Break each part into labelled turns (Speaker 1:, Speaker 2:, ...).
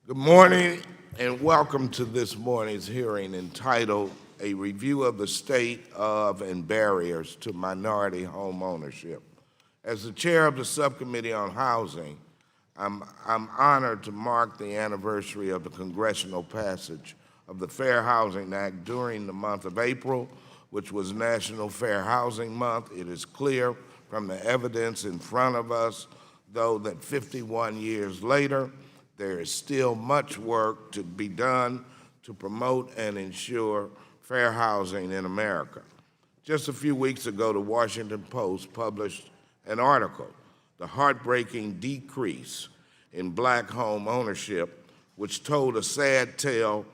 Speaker 1: Good morning and welcome to this morning's hearing entitled A Review of the State of and Barriers to Minority Home Ownership. As the chair of the Subcommittee on Housing, I'm honored to mark the anniversary of the congressional passage of the Fair Housing Act during the month of April, which was National Fair Housing Month. It is clear from the evidence in front of us, though, that 51 years later, there is still much work to be done to promote and ensure fair housing in America. Just a few weeks ago, the Washington Post published an article, The Heartbreaking Decrease in Black Home Ownership, which told a sad tale,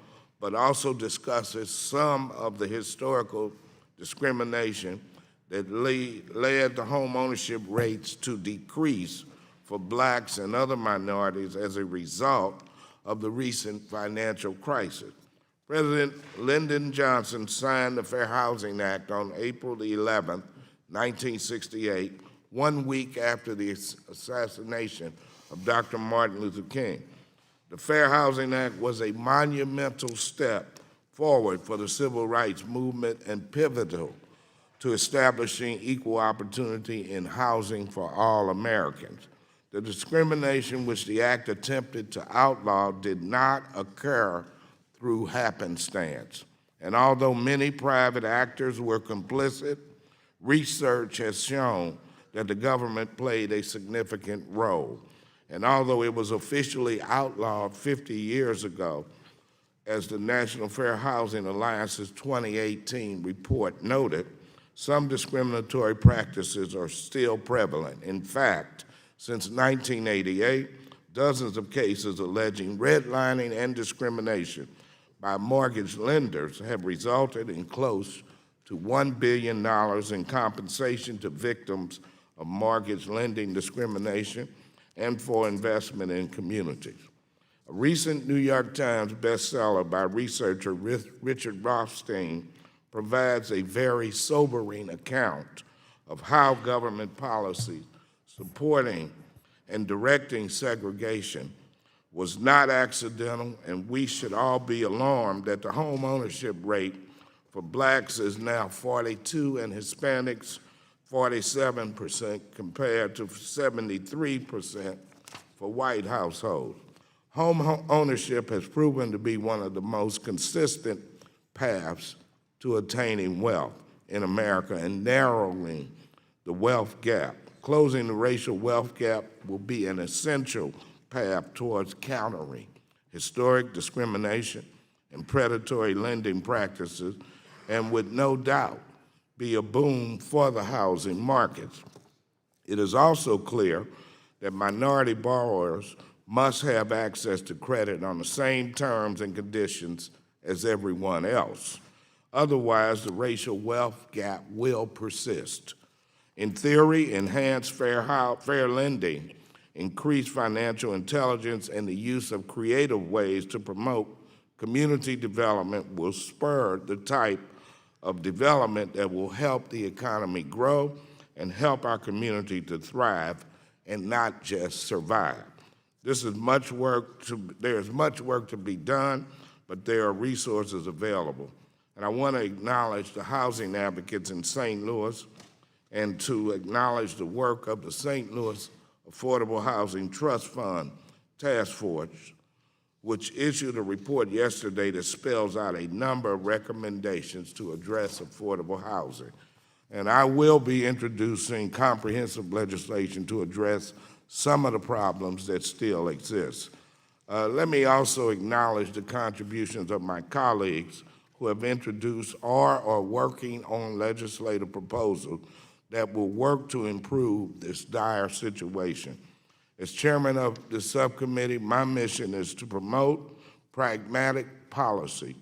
Speaker 1: but also discusses some of the historical discrimination that led the home ownership rates to decrease for blacks and other minorities as a result of the recent financial crisis. President Lyndon Johnson signed the Fair Housing Act on April 11, 1968, 1 week after the assassination of Dr. Martin Luther King. The Fair Housing Act was a monumental step forward for the civil rights movement and pivotal to establishing equal opportunity in housing for all Americans. The discrimination which the act attempted to outlaw did not occur through happenstance. And although many private actors were complicit, research has shown that the government played a significant role. And although it was officially outlawed 50 years ago, as the National Fair Housing Alliance's 2018 report noted, some discriminatory practices are still prevalent. In fact, since 1988, dozens of cases alleging redlining and discrimination by mortgage lenders have resulted in close to $1 billion in compensation to victims of mortgage lending discrimination and for investment in communities. A recent New York Times bestseller by researcher Richard Rothstein provides a very sobering account of how government policy supporting and directing segregation was not accidental, and we should all be alarmed that the home ownership rate for blacks is now 42% and Hispanics 47% compared to 73% for white households. Home ownership has proven to be one of the most consistent paths to attaining wealth in America and narrowing the wealth gap. Closing the racial wealth gap will be an essential path towards countering historic discrimination and predatory lending practices, and would no doubt be a boom for the housing markets. It is also clear that minority borrowers must have access to credit on the same terms and conditions as everyone else. Otherwise, the racial wealth gap will persist. In theory, enhanced fair lending, increased financial intelligence, and the use of creative ways to promote community development will spur the type of development that will help the economy grow and help our community to thrive and not just survive. There's much work to be done, but there are resources available. And I want to acknowledge the housing advocates in St. Louis and to acknowledge the work of the St. Louis Affordable Housing Trust Fund Task Force, which issued a report yesterday that spells out a number of recommendations to address affordable housing. And I will be introducing comprehensive legislation to address some of the problems that still exist. Let me also acknowledge the contributions of my colleagues who have introduced or are working on legislative proposals that will work to improve this dire situation. As chairman of the subcommittee, my mission is to promote pragmatic policy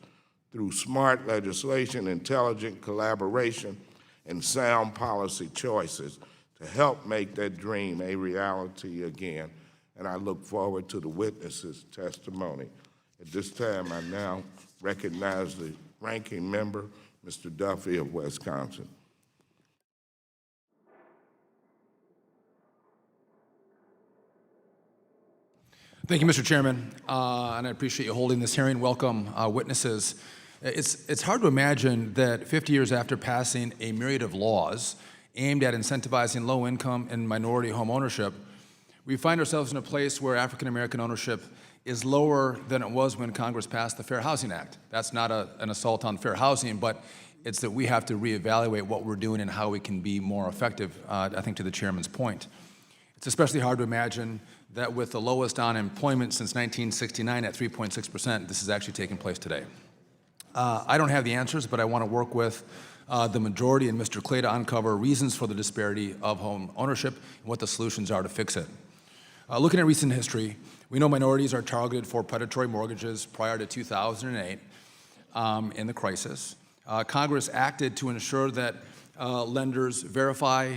Speaker 1: through smart legislation, intelligent collaboration, and sound policy choices to help make that dream a reality again. And I look forward to the witnesses' testimony. At this time, I now recognize the ranking member, Mr. Duffy of Wisconsin.
Speaker 2: Thank you, Mr. Chairman, and I appreciate you holding this hearing. Welcome, witnesses. It's hard to imagine that 50 years after passing a myriad of laws aimed at incentivizing low-income and minority home ownership, we find ourselves in a place where African-American ownership is lower than it was when Congress passed the Fair Housing Act. That's not an assault on fair housing, but it's that we have to reevaluate what we're doing and how we can be more effective, I think, to the chairman's point. It's especially hard to imagine that with the lowest unemployment since 1969 at 3.6%, this is actually taking place today. I don't have the answers, but I want to work with the majority and Mr. Clay to uncover reasons for the disparity of home ownership and what the solutions are to fix it. Looking at recent history, we know minorities are targeted for predatory mortgages prior to 2008 in the crisis. Congress acted to ensure that lenders verify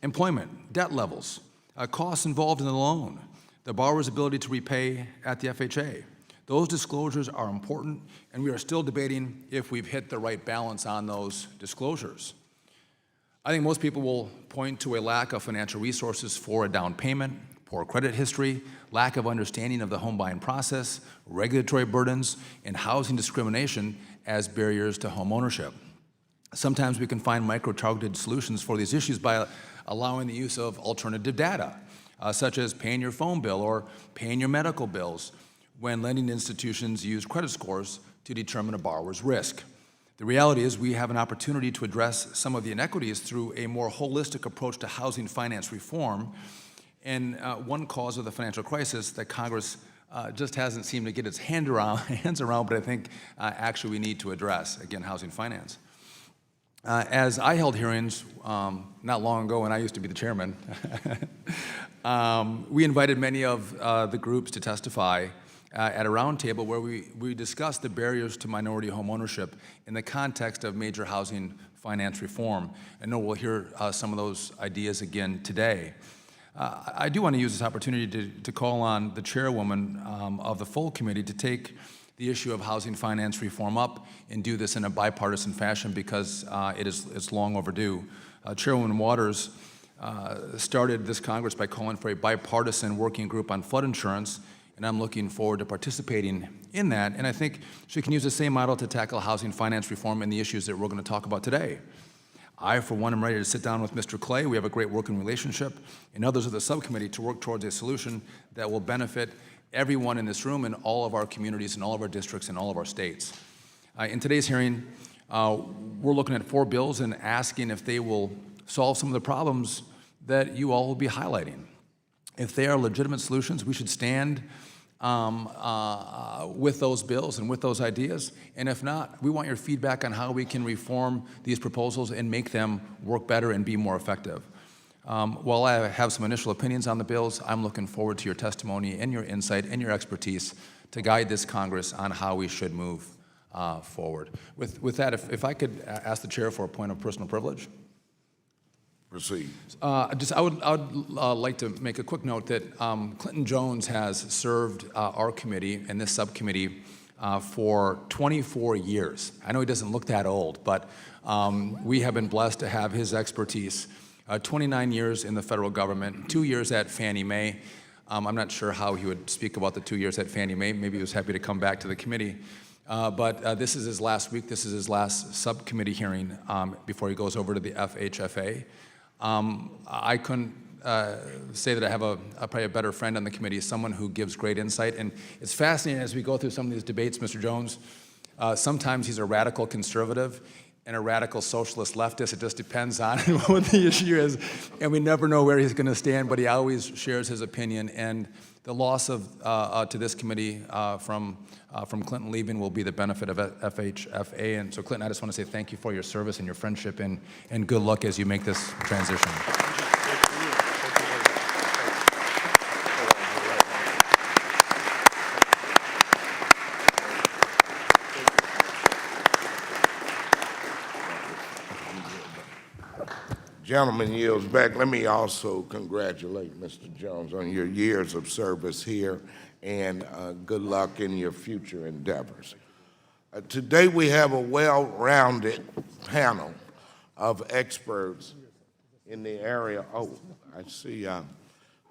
Speaker 2: employment, debt levels, costs involved in the loan, the borrower's ability to repay at the FHA. Those disclosures are important, and we are still debating if we've hit the right balance on those disclosures. I think most people will point to a lack of financial resources for a down payment, poor credit history, lack of understanding of the home buying process, regulatory burdens, and housing discrimination as barriers to home ownership. Sometimes we can find micro-targeted solutions for these issues by allowing the use of alternative data, such as paying your phone bill or paying your medical bills, when lending institutions use credit scores to determine a borrower's risk. The reality is we have an opportunity to address some of the inequities through a more holistic approach to housing finance reform, and one cause of the financial crisis that Congress just hasn't seemed to get its hands around, but I think actually we need to address, again, housing finance. As I held hearings not long ago, and I used to be the chairman, we invited many of the groups to testify at a roundtable where we discussed the barriers to minority home ownership in the context of major housing finance reform. I know we'll hear some of those ideas again today. I do want to use this opportunity to call on the chairwoman of the full committee to take the issue of housing finance reform up and do this in a bipartisan fashion because it's long overdue. Chairwoman Waters started this Congress by calling for a bipartisan working group on flood insurance, and I'm looking forward to participating in that. And I think she can use the same model to tackle housing finance reform and the issues that we're going to talk about today. I, for one, am ready to sit down with Mr. Clay. We have a great working relationship, and others of the subcommittee to work towards a solution that will benefit everyone in this room and all of our communities and all of our districts and all of our states. In today's hearing, we're looking at 4 bills and asking if they will solve some of the problems that you all will be highlighting. If they are legitimate solutions, we should stand with those bills and with those ideas. And if not, we want your feedback on how we can reform these proposals and make them work better and be more effective. While I have some initial opinions on the bills, I'm looking forward to your testimony and your insight and your expertise to guide this Congress on how we should move forward. With that, if I could ask the chair for a point of personal privilege.
Speaker 1: Proceed.
Speaker 2: I would like to make a quick note that Clinton Jones has served our committee and this subcommittee for 24 years. I know he doesn't look that old, but we have been blessed to have his expertise. 29 years in the federal government, 2 years at Fannie Mae. I'm not sure how he would speak about the 2 years at Fannie Mae. Maybe he was happy to come back to the committee. But this is his last week. This is his last subcommittee hearing before he goes over to the FHFA. I couldn't say that I have probably a better friend on the committee, someone who gives great insight. And it's fascinating as we go through some of these debates, Mr. Jones. Sometimes he's a radical conservative and a radical socialist leftist. It just depends on what the issue is. And we never know where he's going to stand, but he always shares his opinion. And the loss of to this committee from Clinton leaving will be the benefit of FHFA. And so, Clinton, I just want to say thank you for your service and your friendship, and good luck as you make this transition.
Speaker 1: Gentleman yields back. Let me also congratulate Mr. Jones on your years of service here, and good luck in your future endeavors. Today we have a well-rounded panel of experts in the area. Oh, I see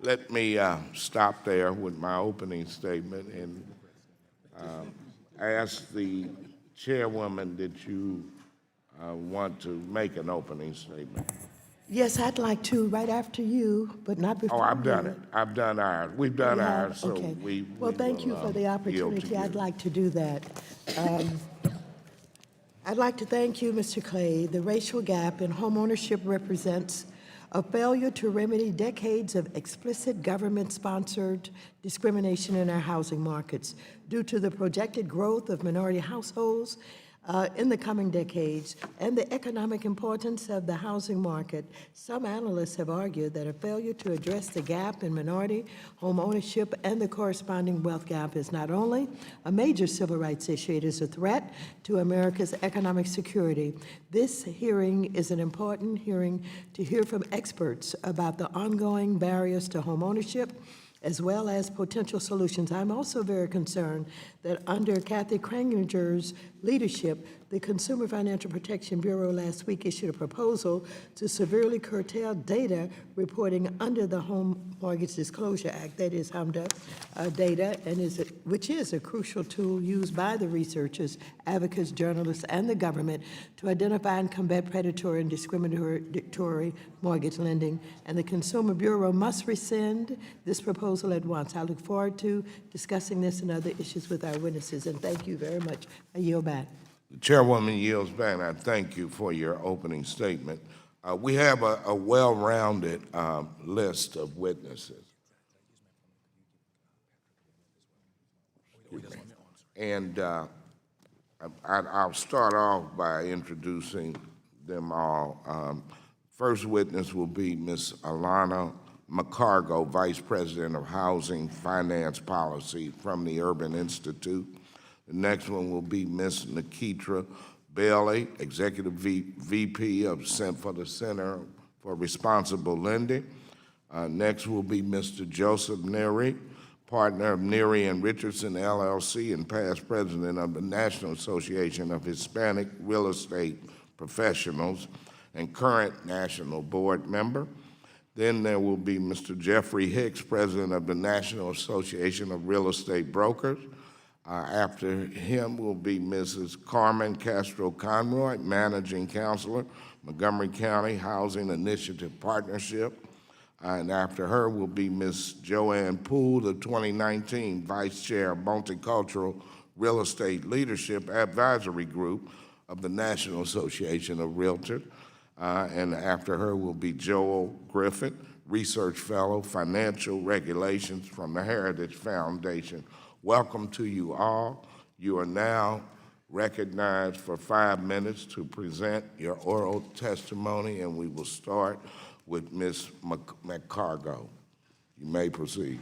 Speaker 1: let me stop there with my opening statement and ask the chairwoman, did you want to make an opening statement?
Speaker 3: Yes, I'd like to, right after you, but not before
Speaker 1: Oh, I've done
Speaker 3: you.
Speaker 1: it. I've done ours. We've done
Speaker 3: You have?
Speaker 1: ours, so
Speaker 3: Okay.
Speaker 1: we
Speaker 3: Well, thank you
Speaker 1: will,
Speaker 3: for the
Speaker 1: yield to
Speaker 3: opportunity. I'd
Speaker 1: you.
Speaker 3: like to do that. I'd like to thank you, Mr. Clay. The racial gap in homeownership represents a failure to remedy decades of explicit government-sponsored discrimination in our housing markets. Due to the projected growth of minority households in the coming decades and the economic importance of the housing market, some analysts have argued that a failure to address the gap in minority home ownership and the corresponding wealth gap is not only a major civil rights issue, it is a threat to America's economic security. This hearing is an important hearing to hear from experts about the ongoing barriers to home ownership as well as potential solutions. I'm also very concerned that under Kathy Kranger's leadership, the Consumer Financial Protection Bureau last week issued a proposal to severely curtail data reporting under the Home Mortgage Disclosure Act, that is HMDA data, and which is a crucial tool used by the researchers, advocates, journalists, and the government to identify and combat predatory and discriminatory mortgage lending. And the Consumer Bureau must rescind this proposal at once. I look forward to discussing this and other issues with our witnesses, and thank you very much. I yield back.
Speaker 1: The chairwoman yields back, and I thank you for your opening statement. We have a well-rounded list of witnesses. And I'll start off by introducing them all. First witness will be Ms. Alana McCargo, Vice President of Housing Finance Policy from the Urban Institute. The next one will be Ms. Nikitra Bailey, Executive VP for the Center for Responsible Lending. Next will be Mr. Joseph Neary, partner of Neary and Richardson LLC and past president of the National Association of Hispanic Real Estate Professionals and current national board member. Then there will be Mr. Jeffrey Hicks, president of the National Association of Real Estate Brokers. After him will be Mrs. Carmen Castro Conroy, managing counselor, Montgomery County Housing Initiative Partnership. And after her will be Ms. Joanne Poole, the 2019 Vice Chair of Multicultural Real Estate Leadership Advisory Group of the National Association of Realtors. And after her will be Joel Griffith, Research Fellow, Financial Regulations from the Heritage Foundation. Welcome to you all. You are now recognized for 5 minutes to present your oral testimony, and we will start with Ms. McCargo. You may proceed.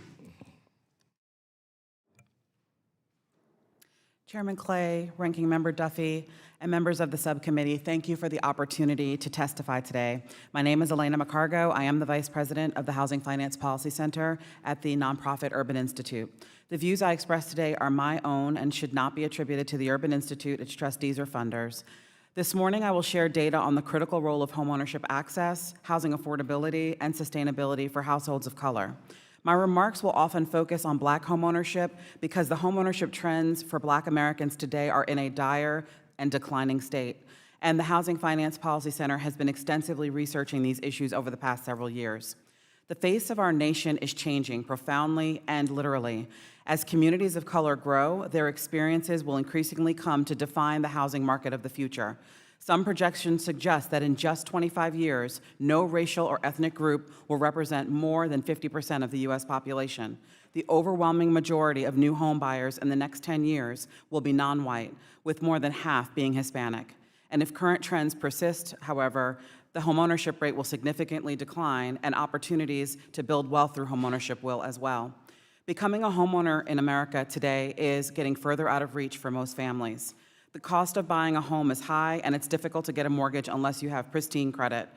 Speaker 4: Chairman Clay, Ranking Member Duffy, and members of the subcommittee, thank you for the opportunity to testify today. My name is Elena McCargo. I am the Vice President of the Housing Finance Policy Center at the nonprofit Urban Institute. The views I express today are my own and should not be attributed to the Urban Institute, its trustees, or funders. This morning, I will share data on the critical role of homeownership access, housing affordability, and sustainability for households of color. My remarks will often focus on Black homeownership because the homeownership trends for Black Americans today are in a dire and declining state. And the Housing Finance Policy Center has been extensively researching these issues over the past several years. The face of our nation is changing profoundly and literally. As communities of color grow, their experiences will increasingly come to define the housing market of the future. Some projections suggest that in just 25 years, no racial or ethnic group will represent more than 50% of the U.S. population. The overwhelming majority of new home buyers in the next 10 years will be non-white, with more than half being Hispanic. And if current trends persist, however, the homeownership rate will significantly decline, and opportunities to build wealth through homeownership will as well. Becoming a homeowner in America today is getting further out of reach for most families. The cost of buying a home is high, and it's difficult to get a mortgage unless you have pristine credit.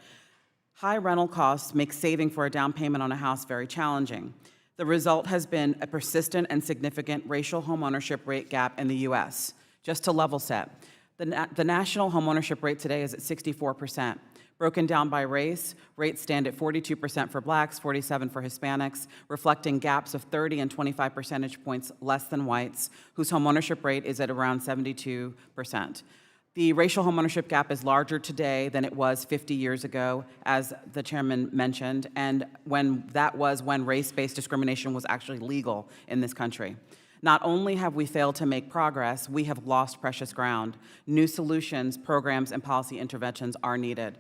Speaker 4: High rental costs make saving for a down payment on a house very challenging. The result has been a persistent and significant racial homeownership rate gap in the U.S. Just to level set, the national homeownership rate today is at 64%. Broken down by race, rates stand at 42% for blacks, 47% for Hispanics, reflecting gaps of 30 and 25 percentage points less than whites, whose homeownership rate is at around 72%. The racial homeownership gap is larger today than it was 50 years ago, as the chairman mentioned, and when race-based discrimination was actually legal in this country. Not only have we failed to make progress, we have lost precious ground. New solutions, programs, and policy interventions are needed.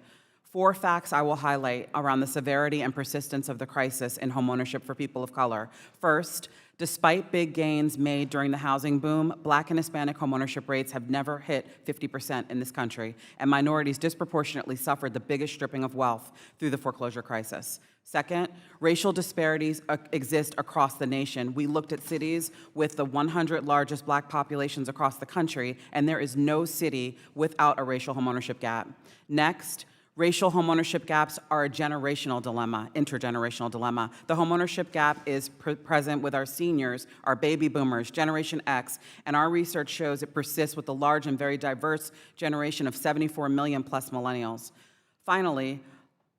Speaker 4: 4 facts I will highlight around the severity and persistence of the crisis in homeownership for people of color. First, despite big gains made during the housing boom, Black and Hispanic homeownership rates have never hit 50% in this country, and minorities disproportionately suffered the biggest stripping of wealth through the foreclosure crisis. Second, racial disparities exist across the nation. We looked at cities with the 100 largest Black populations across the country, and there is no city without a racial homeownership gap. Next, racial homeownership gaps are a generational dilemma, intergenerational dilemma. The homeownership gap is present with our seniors, our baby boomers, Generation X, and our research shows it persists with the large and very diverse generation of 74 million plus millennials. Finally,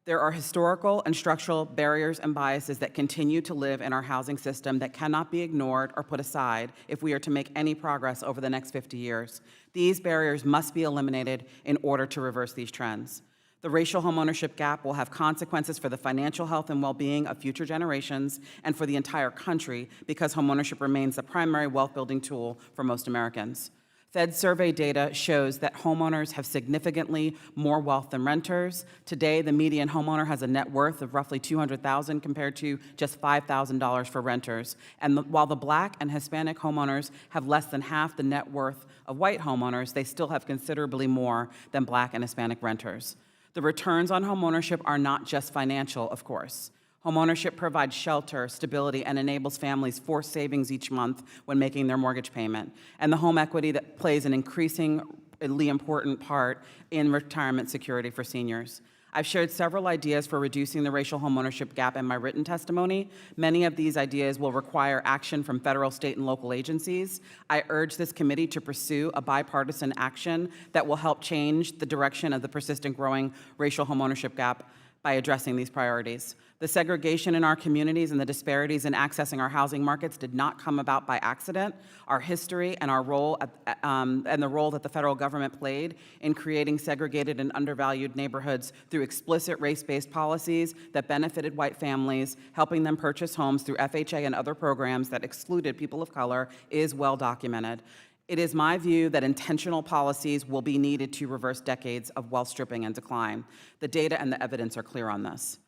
Speaker 4: there are historical and structural barriers and biases that continue to live in our housing system that cannot be ignored or put aside if we are to make any progress over the next 50 years. These barriers must be eliminated in order to reverse these trends. The racial homeownership gap will have consequences for the financial health and well-being of future generations and for the entire country because homeownership remains the primary wealth-building tool for most Americans. Fed survey data shows that homeowners have significantly more wealth than renters. Today, the median homeowner has a net worth of roughly $200,000 compared to just $5,000 for renters. And while the Black and Hispanic homeowners have less than half the net worth of white homeowners, they still have considerably more than Black and Hispanic renters. The returns on homeownership are not just financial, of course. Homeownership provides shelter, stability, and enables families forced savings each month when making their mortgage payment, and the home equity that plays an increasingly important part in retirement security for seniors. I've shared several ideas for reducing the racial homeownership gap in my written testimony. Many of these ideas will require action from federal, state, and local agencies. I urge this committee to pursue a bipartisan action that will help change the direction of the persistent growing racial homeownership gap by addressing these priorities. The segregation in our communities and the disparities in accessing our housing markets did not come about by accident. Our history and our role and the role that the federal government played in creating segregated and undervalued neighborhoods through explicit race-based policies that benefited white families, helping them purchase homes through FHA and other programs that excluded people of color is well documented. It is my view that intentional policies will be needed to reverse decades of wealth stripping and decline. The data and the evidence are clear on this.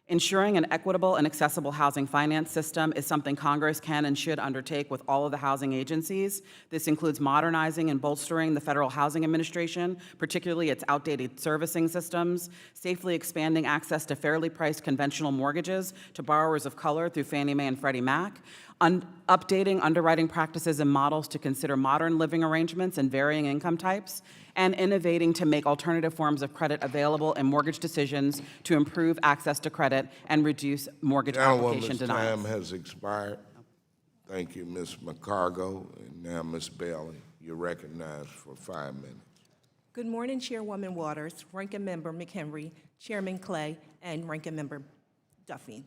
Speaker 4: Ensuring an equitable and accessible housing finance system is something Congress can and should undertake with all of the housing agencies. This includes modernizing and bolstering the Federal Housing Administration, particularly its outdated servicing systems, safely expanding access to fairly priced conventional mortgages to borrowers of color through Fannie Mae and Freddie Mac, updating underwriting practices and models to consider modern living arrangements and varying income types, and innovating to make alternative forms of credit available in mortgage decisions to improve access to credit and reduce mortgage application denials.
Speaker 1: Time has expired. Thank you, Ms. McCargo. And now, Ms. Bailey, you're recognized for 5 minutes.
Speaker 5: Good morning, Chairwoman Waters, Ranking Member McHenry, Chairman Clay, and Ranking Member Duffy.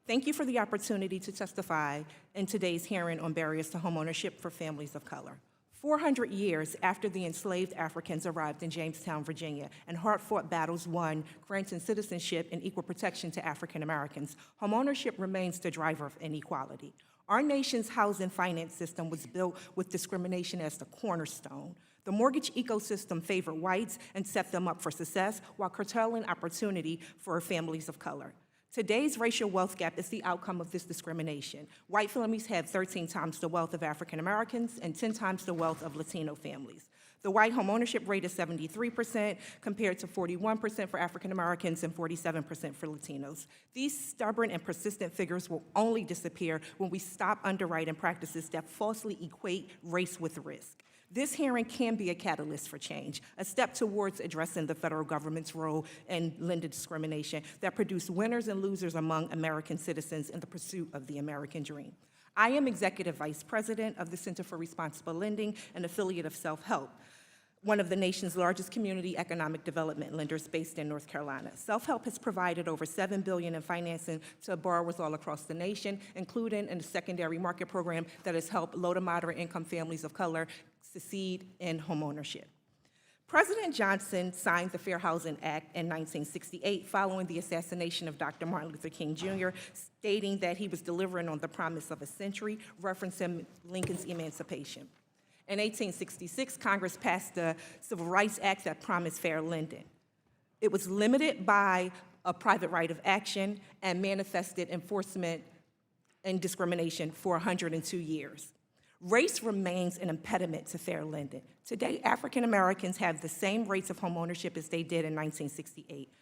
Speaker 5: Thank you for the opportunity to testify in today's hearing on barriers to homeownership for families of color. 400 years after the enslaved Africans arrived in Jamestown, Virginia, and hard-fought battles won, granting citizenship and equal protection to African Americans, homeownership remains the driver of inequality. Our nation's housing finance system was built with discrimination as the cornerstone. The mortgage ecosystem favored whites and set them up for success while curtailing opportunity for families of color. Today's racial wealth gap is the outcome of this discrimination. White families have 13 times the wealth of African Americans and 10 times the wealth of Latino families. The white homeownership rate is 73% compared to 41% for African Americans and 47% for Latinos. These stubborn and persistent figures will only disappear when we stop underwriting practices that falsely equate race with risk. This hearing can be a catalyst for change, a step towards addressing the federal government's role in lender discrimination that produced winners and losers among American citizens in the pursuit of the American dream. I am Executive Vice President of the Center for Responsible Lending, an affiliate of Self-Help. one of the nation's largest community economic development lenders based in North Carolina. Self-Help has provided over $7 billion in financing to borrowers all across the nation, including in the secondary market program that has helped low to moderate income families of color succeed in homeownership. President Johnson signed the Fair Housing Act in 1968 following the assassination of Dr. Martin Luther King Jr., stating that he was delivering on the promise of a century, referencing Lincoln's emancipation. In 1866, Congress passed the Civil Rights Act that promised fair lending. It was limited by a private right of action and manifested enforcement and discrimination for 102 years. Race remains an impediment to fair lending. Today, African Americans have the same rates of homeownership as they did in 1968.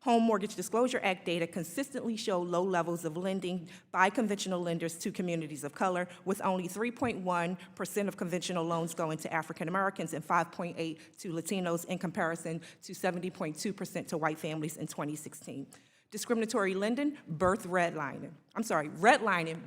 Speaker 5: Home Mortgage Disclosure Act data consistently show low levels of lending by conventional lenders to communities of color, with only 3.1% of conventional loans going to African Americans and 5.8% to Latinos in comparison to 70.2% to white families in 2016. Discriminatory lending, redlining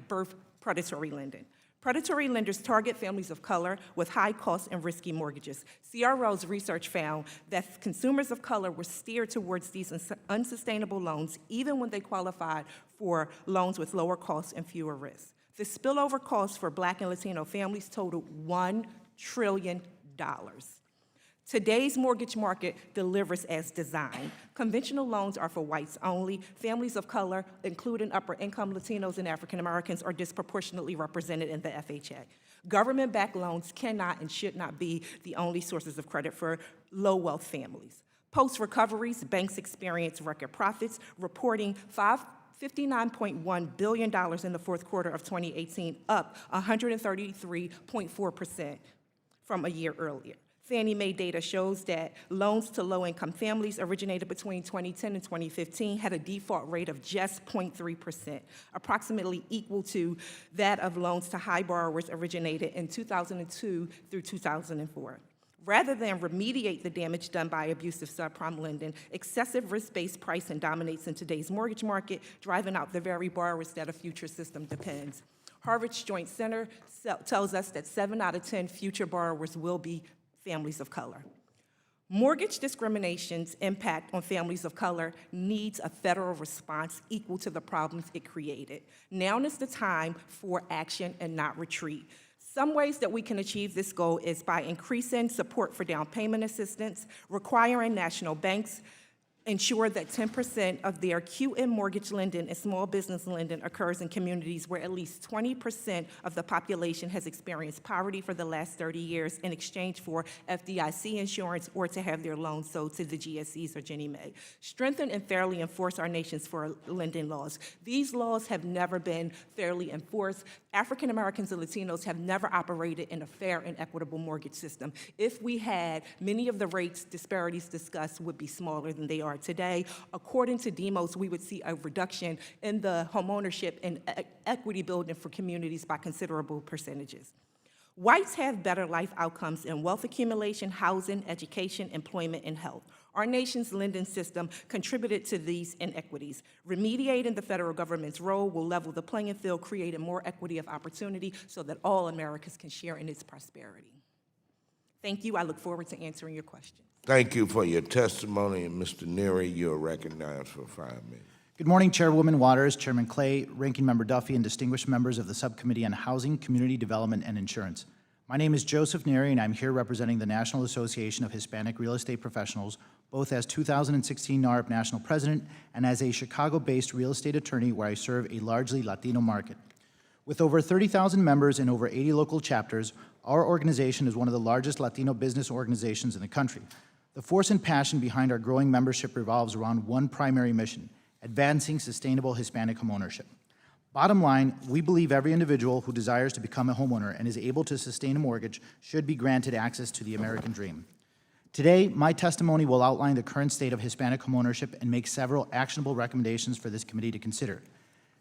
Speaker 5: birth predatory lending. Predatory lenders target families of color with high cost and risky mortgages. CRO's research found that consumers of color were steered towards these unsustainable loans even when they qualified for loans with lower costs and fewer risks. The spillover costs for Black and Latino families totaled $1 trillion. Today's mortgage market delivers as designed. Conventional loans are for whites only. Families of color, including upper-income Latinos and African Americans, are disproportionately represented in the FHA. Government-backed loans cannot and should not be the only sources of credit for low-wealth families. Post-recoveries, banks experience record profits, reporting $59.1 billion in the fourth quarter of 2018, up 133.4% from a year earlier. Fannie Mae data shows that loans to low-income families originated between 2010 and 2015 had a default rate of just 0.3%, approximately equal to that of loans to high borrowers originated in 2002 through 2004. Rather than remediate the damage done by abusive subprime lending, excessive risk-based pricing dominates in today's mortgage market, driving out the very borrowers that a future system depends. Harvard's Joint Center tells us that 7 out of 10 future borrowers will be families of color. Mortgage discrimination's impact on families of color needs a federal response equal to the problems it created. Now is the time for action and not retreat. Some ways that we can achieve this goal is by increasing support for down payment assistance, requiring national banks ensure that 10% of their QM mortgage lending and small business lending occurs in communities where at least 20% of the population has experienced poverty for the last 30 years in exchange for FDIC insurance or to have their loans sold to the GSEs or Ginnie Mae. Strengthen and fairly enforce our nation's fair lending laws. These laws have never been fairly enforced. African Americans and Latinos have never operated in a fair and equitable mortgage system. If we had, many of the rates disparities discussed would be smaller than they are today. According to Demos, we would see a reduction in the homeownership and equity building for communities by considerable percentages. Whites have better life outcomes in wealth accumulation, housing, education, employment, and health. Our nation's lending system contributed to these inequities. Remediating the federal government's role will level the playing field, creating more equity of opportunity so that all Americans can share in its prosperity. Thank you. I look forward to answering your questions.
Speaker 1: Thank you for your testimony, and Mr. Neary, you're recognized for 5 minutes.
Speaker 6: Good morning, Chairwoman Waters, Chairman Clay, Ranking Member Duffy, and distinguished members of the Subcommittee on Housing, Community Development, and Insurance. My name is Joseph Neary, and I'm here representing the National Association of Hispanic Real Estate Professionals, both as 2016 NARP National President and as a Chicago-based real estate attorney where I serve a largely Latino market. With over 30,000 members and over 80 local chapters, our organization is one of the largest Latino business organizations in the country. The force and passion behind our growing membership revolves around one primary mission: advancing sustainable Hispanic homeownership. Bottom line, we believe every individual who desires to become a homeowner and is able to sustain a mortgage should be granted access to the American dream. Today, my testimony will outline the current state of Hispanic homeownership and make several actionable recommendations for this committee to consider.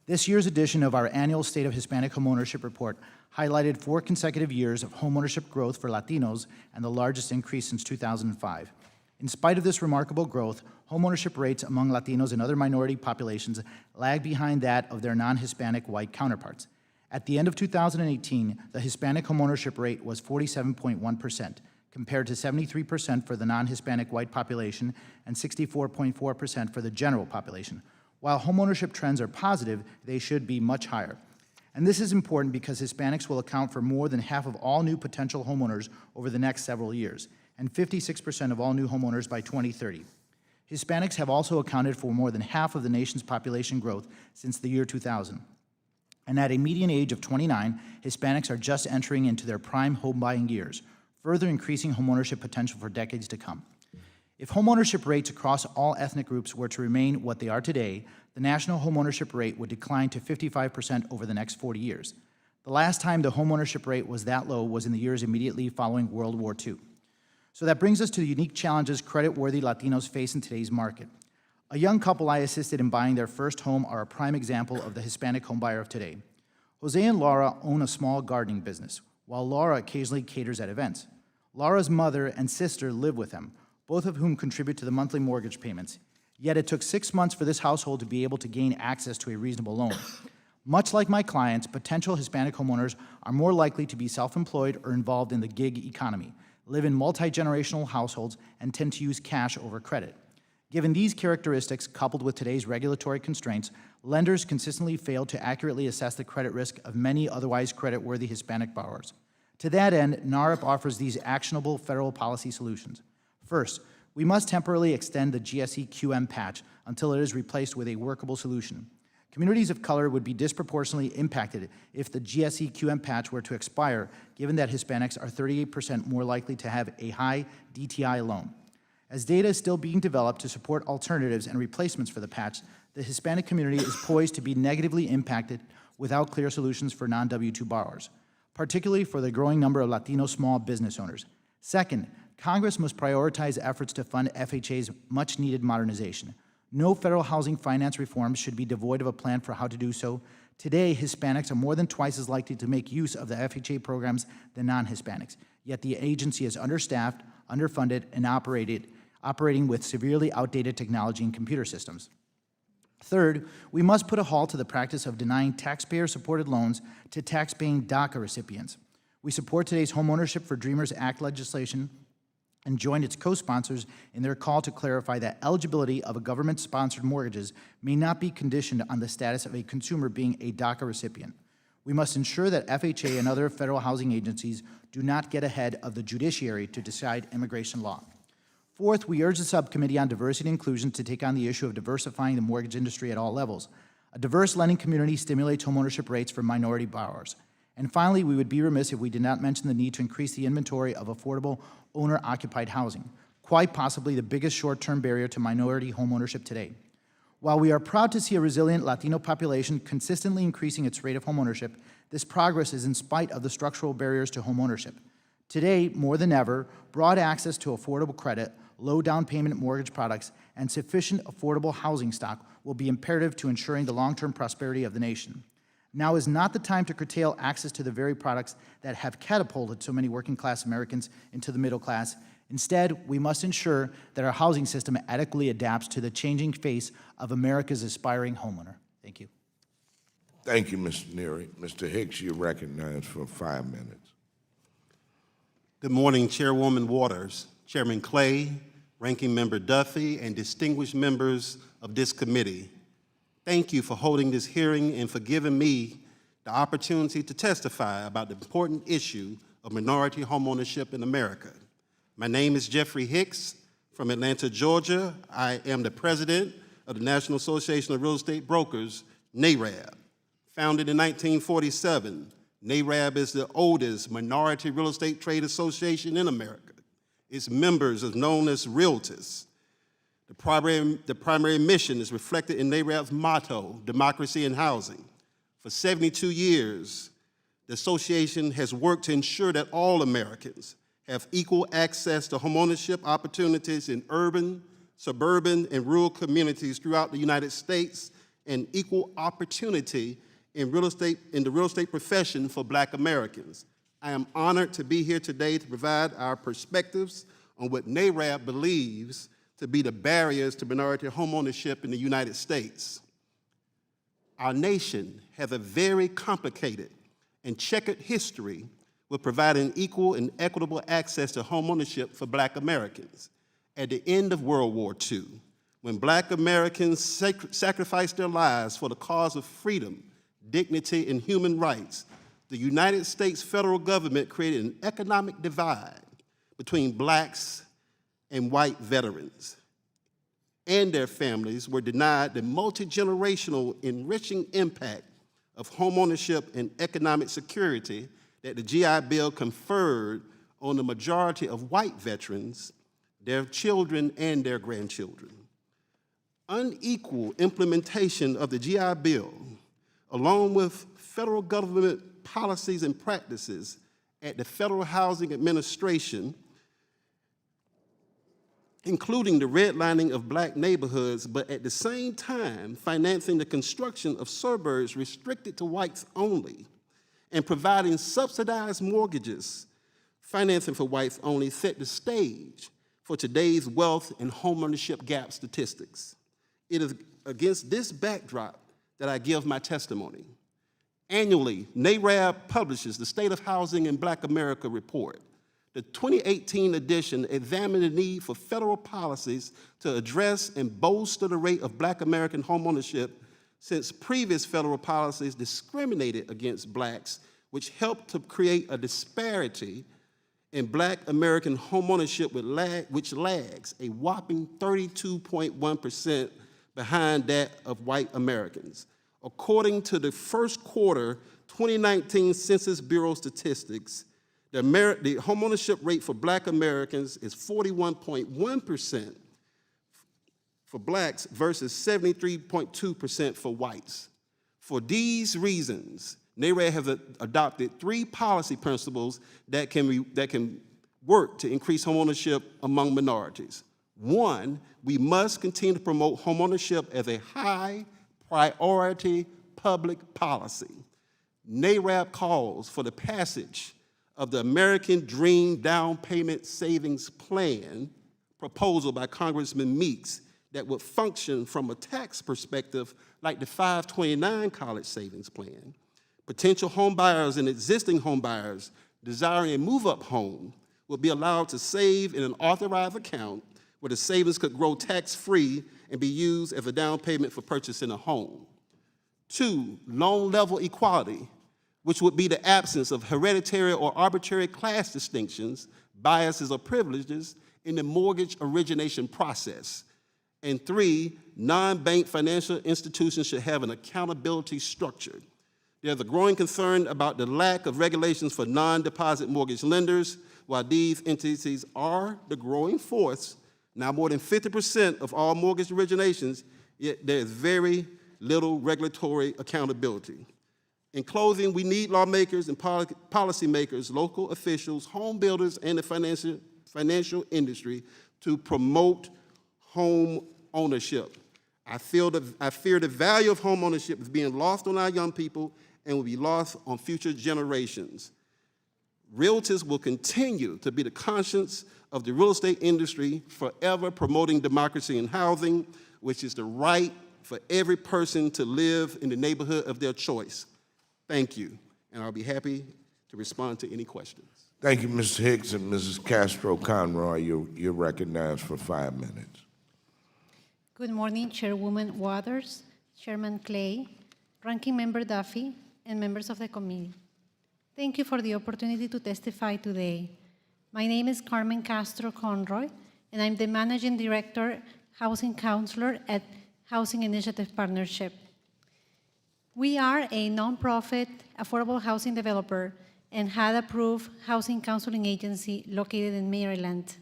Speaker 6: This year's edition of our annual State of Hispanic Homeownership Report highlighted 4 consecutive years of homeownership growth for Latinos and the largest increase since 2005. In spite of this remarkable growth, homeownership rates among Latinos and other minority populations lag behind that of their non-Hispanic white counterparts. At the end of 2018, the Hispanic homeownership rate was 47.1%, compared to 73% for the non-Hispanic white population and 64.4% for the general population. While homeownership trends are positive, they should be much higher. And this is important because Hispanics will account for more than half of all new potential homeowners over the next several years, and 56% of all new homeowners by 2030. Hispanics have also accounted for more than half of the nation's population growth since the year 2000. And at a median age of 29, Hispanics are just entering into their prime home buying years, further increasing homeownership potential for decades to come. If homeownership rates across all ethnic groups were to remain what they are today, the national homeownership rate would decline to 55% over the next 40 years. The last time the homeownership rate was that low was in the years immediately following World War II. So that brings us to the unique challenges credit-worthy Latinos face in today's market. A young couple I assisted in buying their first home are a prime example of the Hispanic homebuyer of today. Jose and Laura own a small gardening business, while Laura occasionally caters at events. Laura's mother and sister live with them, both of whom contribute to the monthly mortgage payments. Yet it took 6 months for this household to be able to gain access to a reasonable loan. Much like my clients, potential Hispanic homeowners are more likely to be self-employed or involved in the gig economy, live in multi-generational households, and tend to use cash over credit. Given these characteristics, coupled with today's regulatory constraints, lenders consistently fail to accurately assess the credit risk of many otherwise credit-worthy Hispanic borrowers. To that end, NARP offers these actionable federal policy solutions. First, we must temporarily extend the GSE QM patch until it is replaced with a workable solution. Communities of color would be disproportionately impacted if the GSE QM patch were to expire, given that Hispanics are 38% more likely to have a high DTI loan. As data is still being developed to support alternatives and replacements for the patch, the Hispanic community is poised to be negatively impacted without clear solutions for non-W-2 borrowers, particularly for the growing number of Latino small business owners. Second, Congress must prioritize efforts to fund FHA's much-needed modernization. No federal housing finance reforms should be devoid of a plan for how to do so. Today, Hispanics are more than twice as likely to make use of the FHA programs than non-Hispanics, yet the agency is understaffed, underfunded, and operating with severely outdated technology and computer systems. Third, we must put a halt to the practice of denying taxpayer-supported loans to tax-paying DACA recipients. We support today's Homeownership for Dreamers Act legislation and joined its co-sponsors in their call to clarify that eligibility of a government-sponsored mortgages may not be conditioned on the status of a consumer being a DACA recipient. We must ensure that FHA and other federal housing agencies do not get ahead of the judiciary to decide immigration law. Fourth, we urge the Subcommittee on Diversity and Inclusion to take on the issue of diversifying the mortgage industry at all levels. A diverse lending community stimulates homeownership rates for minority borrowers. And finally, we would be remiss if we did not mention the need to increase the inventory of affordable owner-occupied housing, quite possibly the biggest short-term barrier to minority homeownership today. While we are proud to see a resilient Latino population consistently increasing its rate of homeownership, this progress is in spite of the structural barriers to homeownership. Today, more than ever, broad access to affordable credit, low down payment mortgage products, and sufficient affordable housing stock will be imperative to ensuring the long-term prosperity of the nation. Now is not the time to curtail access to the very products that have catapulted so many working-class Americans into the middle class. Instead, we must ensure that our housing system adequately adapts to the changing face of America's aspiring homeowner. Thank you.
Speaker 1: Thank you, Mr. Neary. Mr. Hicks, you're recognized for 5 minutes.
Speaker 7: Good morning, Chairwoman Waters, Chairman Clay, Ranking Member Duffy, and distinguished members of this committee. Thank you for holding this hearing and for giving me the opportunity to testify about the important issue of minority homeownership in America. My name is Jeffrey Hicks from Atlanta, Georgia. I am the president of the National Association of Real Estate Brokers, NAREB. Founded in 1947, NAREB is the oldest minority real estate trade association in America. Its members are known as Realtors. The primary mission is reflected in NAREB's motto, democracy in housing. For 72 years, the association has worked to ensure that all Americans have equal access to homeownership opportunities in urban, suburban, and rural communities throughout the United States, and equal opportunity in the real estate profession for Black Americans. I am honored to be here today to provide our perspectives on what NAREB believes to be the barriers to minority homeownership in the United States. Our nation has a very complicated and checkered history with providing equal and equitable access to homeownership for Black Americans. At the end of World War II, when Black Americans sacrificed their lives for the cause of freedom, dignity, and human rights, the United States federal government created an economic divide between Blacks and white veterans, and their families were denied the multi-generational enriching impact of homeownership and economic security that the GI Bill conferred on the majority of white veterans, their children, and their grandchildren. Unequal implementation of the GI Bill, along with federal government policies and practices at the Federal Housing Administration, including the redlining of Black neighborhoods, but at the same time financing the construction of suburbs restricted to whites only, and providing subsidized mortgages, financing for whites only, set the stage for today's wealth and homeownership gap statistics. It is against this backdrop that I give my testimony. Annually, NARAB publishes the State of Housing in Black America report. The 2018 edition examined the need for federal policies to address and bolster the rate of Black American homeownership, since previous federal policies discriminated against Blacks, which helped to create a disparity in Black American homeownership which lags a whopping 32.1% behind that of white Americans. According to the first quarter 2019 Census Bureau statistics, the homeownership rate for Black Americans is 41.1% for Blacks versus 73.2% for whites. For these reasons, NARAD has adopted 3 policy principles that can work to increase homeownership among minorities. 1, we must continue to promote homeownership as a high priority public policy. NARAD calls for the passage of the American Dream Down Payment Savings Plan proposal by Congressman Meeks that would function from a tax perspective like the 529 College Savings Plan. Potential homebuyers and existing homebuyers desiring a move-up home will be allowed to save in an authorized account where the savings could grow tax-free and be used as a down payment for purchasing a home. 2, loan level equality, which would be the absence of hereditary or arbitrary class distinctions, biases, or privileges in the mortgage origination process. And 3, non-bank financial institutions should have an accountability structure. There's a growing concern about the lack of regulations for non-deposit mortgage lenders. While these entities are the growing force, now more than 50% of all mortgage originations, yet there's very little regulatory accountability. In closing, we need lawmakers and policymakers, local officials, home builders, and the financial industry to promote home ownership. I fear the value of home ownership is being lost on our young people and will be lost on future generations. Realtors will continue to be the conscience of the real estate industry, forever promoting democracy in housing, which is the right for every person to live in the neighborhood of their choice. Thank you, and I'll be happy to respond to any questions.
Speaker 1: Thank you, Mr. Hicks, and Mrs. Castro-Conroy. You're recognized for 5 minutes.
Speaker 8: Good morning, Chairwoman Waters, Chairman Clay, Ranking Member Duffy, and members of the committee. Thank you for the opportunity to testify today. My name is Carmen Castro-Conroy, and I'm the Managing Director, Housing Counselor at Housing Initiative Partnership. We are a nonprofit affordable housing developer and HUD-approved housing counseling agency located in Maryland.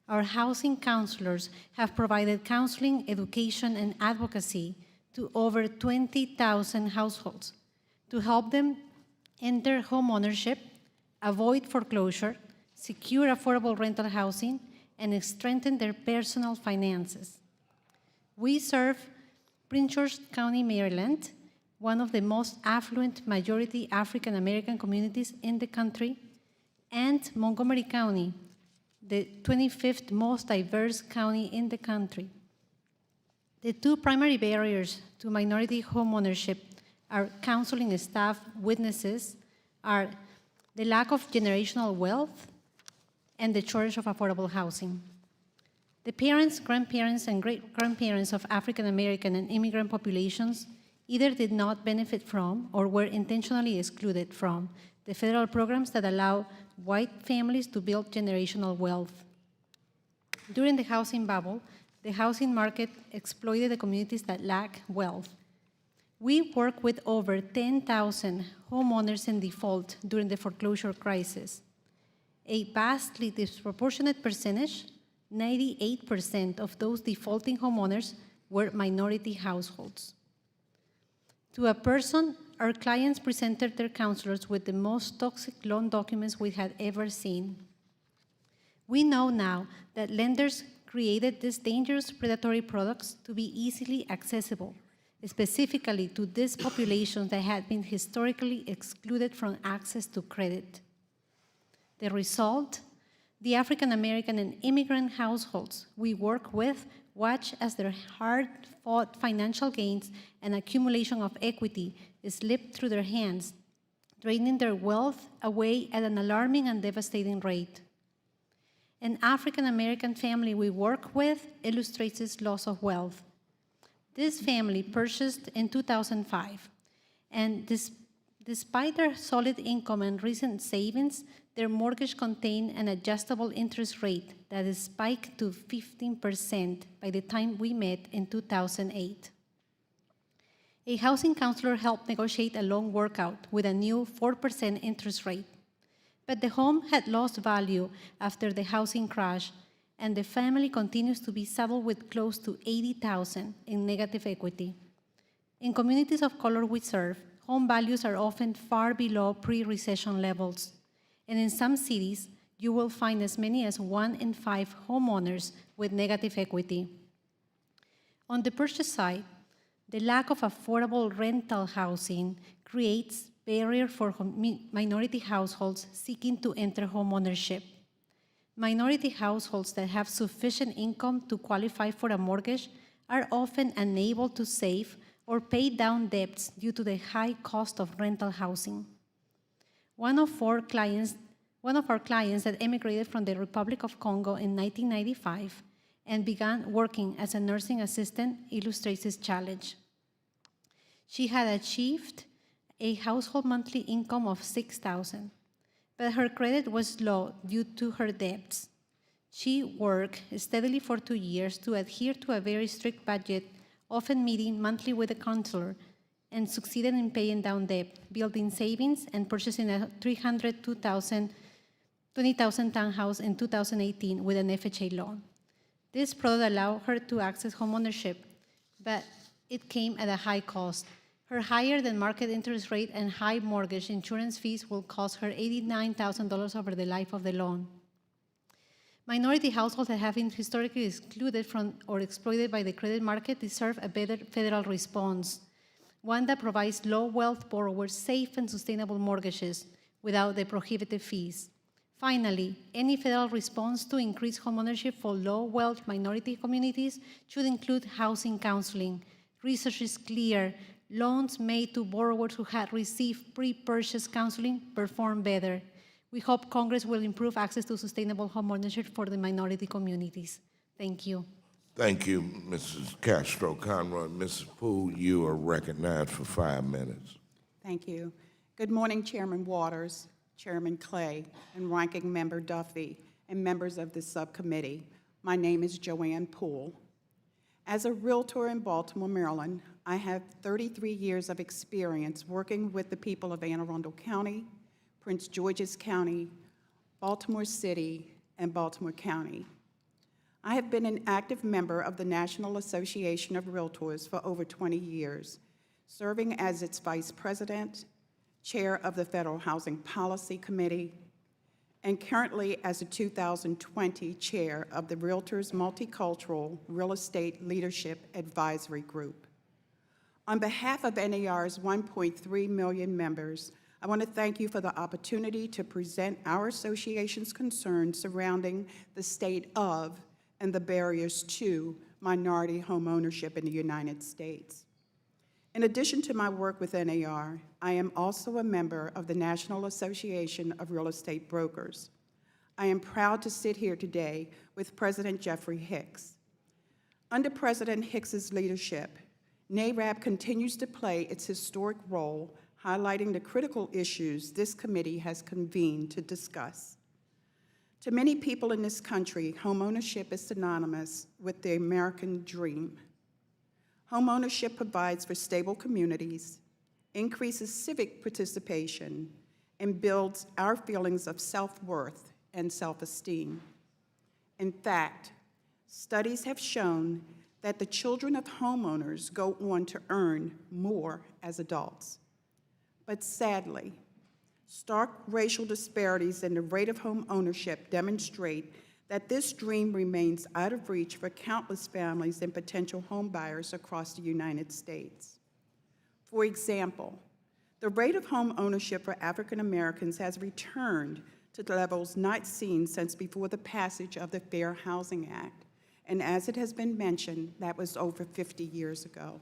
Speaker 8: Our housing counselors have provided counseling, education, and advocacy to over 20,000 households to help them enter homeownership, avoid foreclosure, secure affordable rental housing, and strengthen their personal finances. We serve Prince George County, Maryland, one of the most affluent majority African American communities in the country, and Montgomery County, the 25th most diverse county in the country. The 2 primary barriers to minority homeownership are counseling staff witnesses are the lack of generational wealth, and the shortage of affordable housing. The parents, grandparents, and great-grandparents of African American and immigrant populations either did not benefit from or were intentionally excluded from the federal programs that allow white families to build generational wealth. During the housing bubble, the housing market exploited the communities that lack wealth. We work with over 10,000 homeowners in default during the foreclosure crisis. A vastly disproportionate percentage, 98% of those defaulting homeowners were minority households. To a person, our clients presented their counselors with the most toxic loan documents we had ever seen. We know now that lenders created these dangerous predatory products to be easily accessible, specifically to these populations that had been historically excluded from access to credit. The result? The African American and immigrant households we work with watch as their hard-fought financial gains and accumulation of equity slipped through their hands, draining their wealth away at an alarming and devastating rate. An African American family we work with illustrates this loss of wealth. This family purchased in 2005, and despite their solid income and recent savings, their mortgage contained an adjustable interest rate that spiked to 15% by the time we met in 2008. A housing counselor helped negotiate a loan workout with a new 4% interest rate. But the home had lost value after the housing crash, and the family continues to be saddled with close to $80,000 in negative equity. In communities of color we serve, home values are often far below pre-recession levels. And in some cities, you will find as many as 1 in 5 homeowners with negative equity. On the purchase side, the lack of affordable rental housing creates barriers for minority households seeking to enter homeownership. Minority households that have sufficient income to qualify for a mortgage are often unable to save or pay down debts due to the high cost of rental housing. One of our clients that emigrated from the Republic of Congo in 1995 and began working as a nursing assistant illustrates this challenge. She had achieved a household monthly income of $6,000, but her credit was low due to her debts. She worked steadily for 2 years to adhere to a very strict budget, often meeting monthly with a counselor, and succeeded in paying down debt, building savings, and purchasing a $20,000 townhouse in 2018 with an FHA loan. This product allowed her to access homeownership, but it came at a high cost. Her higher than market interest rate and high mortgage insurance fees will cost her $89,000 over the life of the loan. Minority households that have been historically excluded from or exploited by the credit market deserve a better federal response, one that provides low-wealth borrowers safe and sustainable mortgages without the prohibitive fees. Finally, any federal response to increase homeownership for low-wealth minority communities should include housing counseling. Research is clear. Loans made to borrowers who had received pre-purchase counseling perform better. We hope Congress will improve access to sustainable homeownership for the minority communities. Thank you.
Speaker 1: Thank you, Mrs. Castro-Conroy. Mrs. Poole, you are recognized for 5 minutes.
Speaker 9: Thank you. Good morning, Chairman Waters, Chairman Clay, and Ranking Member Duffy, and members of the subcommittee. My name is Joanne Poole. As a Realtor in Baltimore, Maryland, I have 33 years of experience working with the people of Anne Arundel County, Prince George's County, Baltimore City, and Baltimore County. I have been an active member of the National Association of Realtors for over 20 years, serving as its vice president, chair of the Federal Housing Policy Committee, and currently as the 2020 chair of the Realtors Multicultural Real Estate Leadership Advisory Group. On behalf of NAR's 1.3 million members, I want to thank you for the opportunity to present our association's concerns surrounding the state of and the barriers to minority homeownership in the United States. In addition to my work with NAR, I am also a member of the National Association of Real Estate Brokers. I am proud to sit here today with President Jeffrey Hicks. Under President Hicks's leadership, NAREB continues to play its historic role, highlighting the critical issues this committee has convened to discuss. To many people in this country, homeownership is synonymous with the American dream. Homeownership provides for stable communities, increases civic participation, and builds our feelings of self-worth and self-esteem. In fact, studies have shown that the children of homeowners go on to earn more as adults. But sadly, stark racial disparities in the rate of home ownership demonstrate that this dream remains out of reach for countless families and potential home buyers across the United States. For example, the rate of home ownership for African Americans has returned to levels not seen since before the passage of the Fair Housing Act, and as it has been mentioned, that was over 50 years ago.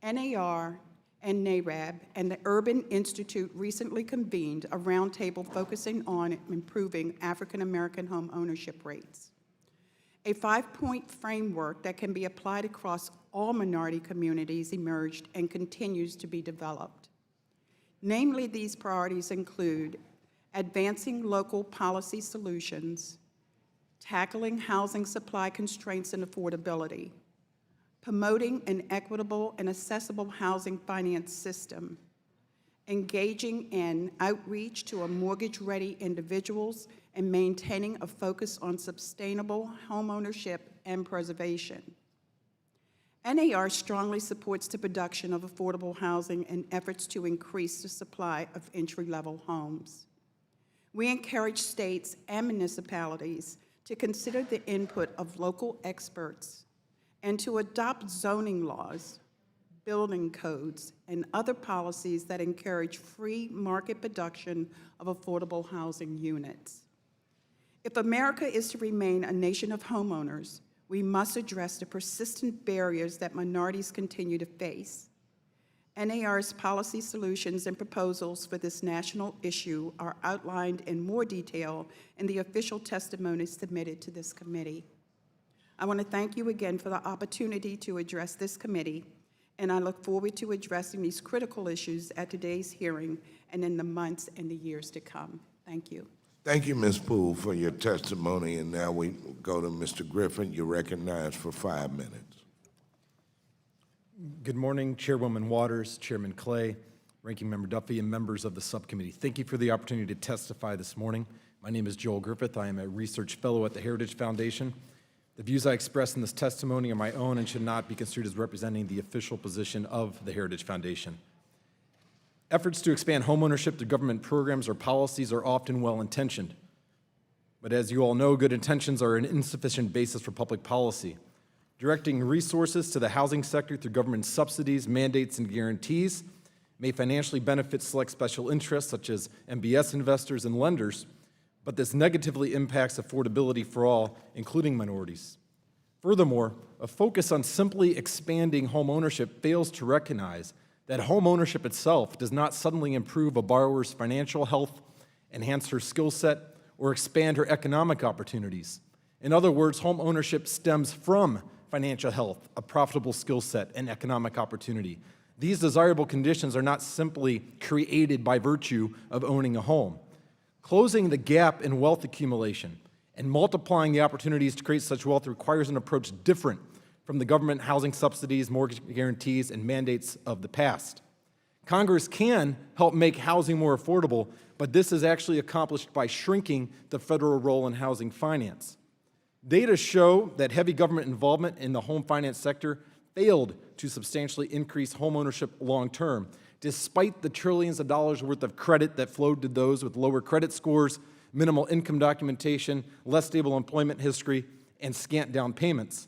Speaker 9: NAR and NAREB and the Urban Institute recently convened a roundtable focusing on improving African American home ownership rates. A 5-point framework that can be applied across all minority communities emerged and continues to be developed. Namely, these priorities include advancing local policy solutions, tackling housing supply constraints and affordability, promoting an equitable and accessible housing finance system, engaging in outreach to mortgage-ready individuals, and maintaining a focus on sustainable homeownership and preservation. NAR strongly supports the production of affordable housing and efforts to increase the supply of entry-level homes. We encourage states and municipalities to consider the input of local experts and to adopt zoning laws, building codes, and other policies that encourage free market production of affordable housing units. If America is to remain a nation of homeowners, we must address the persistent barriers that minorities continue to face. NAR's policy solutions and proposals for this national issue are outlined in more detail in the official testimony submitted to this committee. I want to thank you again for the opportunity to address this committee, and I look forward to addressing these critical issues at today's hearing and in the months and the years to come. Thank you.
Speaker 1: Thank you, Ms. Poole, for your testimony. And now we go to Mr. Griffin. You're recognized for 5 minutes.
Speaker 10: Good morning, Chairwoman Waters, Chairman Clay, Ranking Member Duffy, and members of the subcommittee. Thank you for the opportunity to testify this morning. My name is Joel Griffith. I am a research fellow at the Heritage Foundation. The views I express in this testimony are my own and should not be construed as representing the official position of the Heritage Foundation. Efforts to expand homeownership through government programs or policies are often well-intentioned. But as you all know, good intentions are an insufficient basis for public policy. Directing resources to the housing sector through government subsidies, mandates, and guarantees may financially benefit select special interests such as MBS investors and lenders, but this negatively impacts affordability for all, including minorities. Furthermore, a focus on simply expanding home ownership fails to recognize that home ownership itself does not suddenly improve a borrower's financial health, enhance her skill set, or expand her economic opportunities. In other words, home ownership stems from financial health, a profitable skill set, and economic opportunity. These desirable conditions are not simply created by virtue of owning a home. Closing the gap in wealth accumulation and multiplying the opportunities to create such wealth requires an approach different from the government housing subsidies, mortgage guarantees, and mandates of the past. Congress can help make housing more affordable, but this is actually accomplished by shrinking the federal role in housing finance. Data show that heavy government involvement in the home finance sector failed to substantially increase home ownership long-term, despite the trillions of dollars worth of credit that flowed to those with lower credit scores, minimal income documentation, less stable employment history, and scant down payments.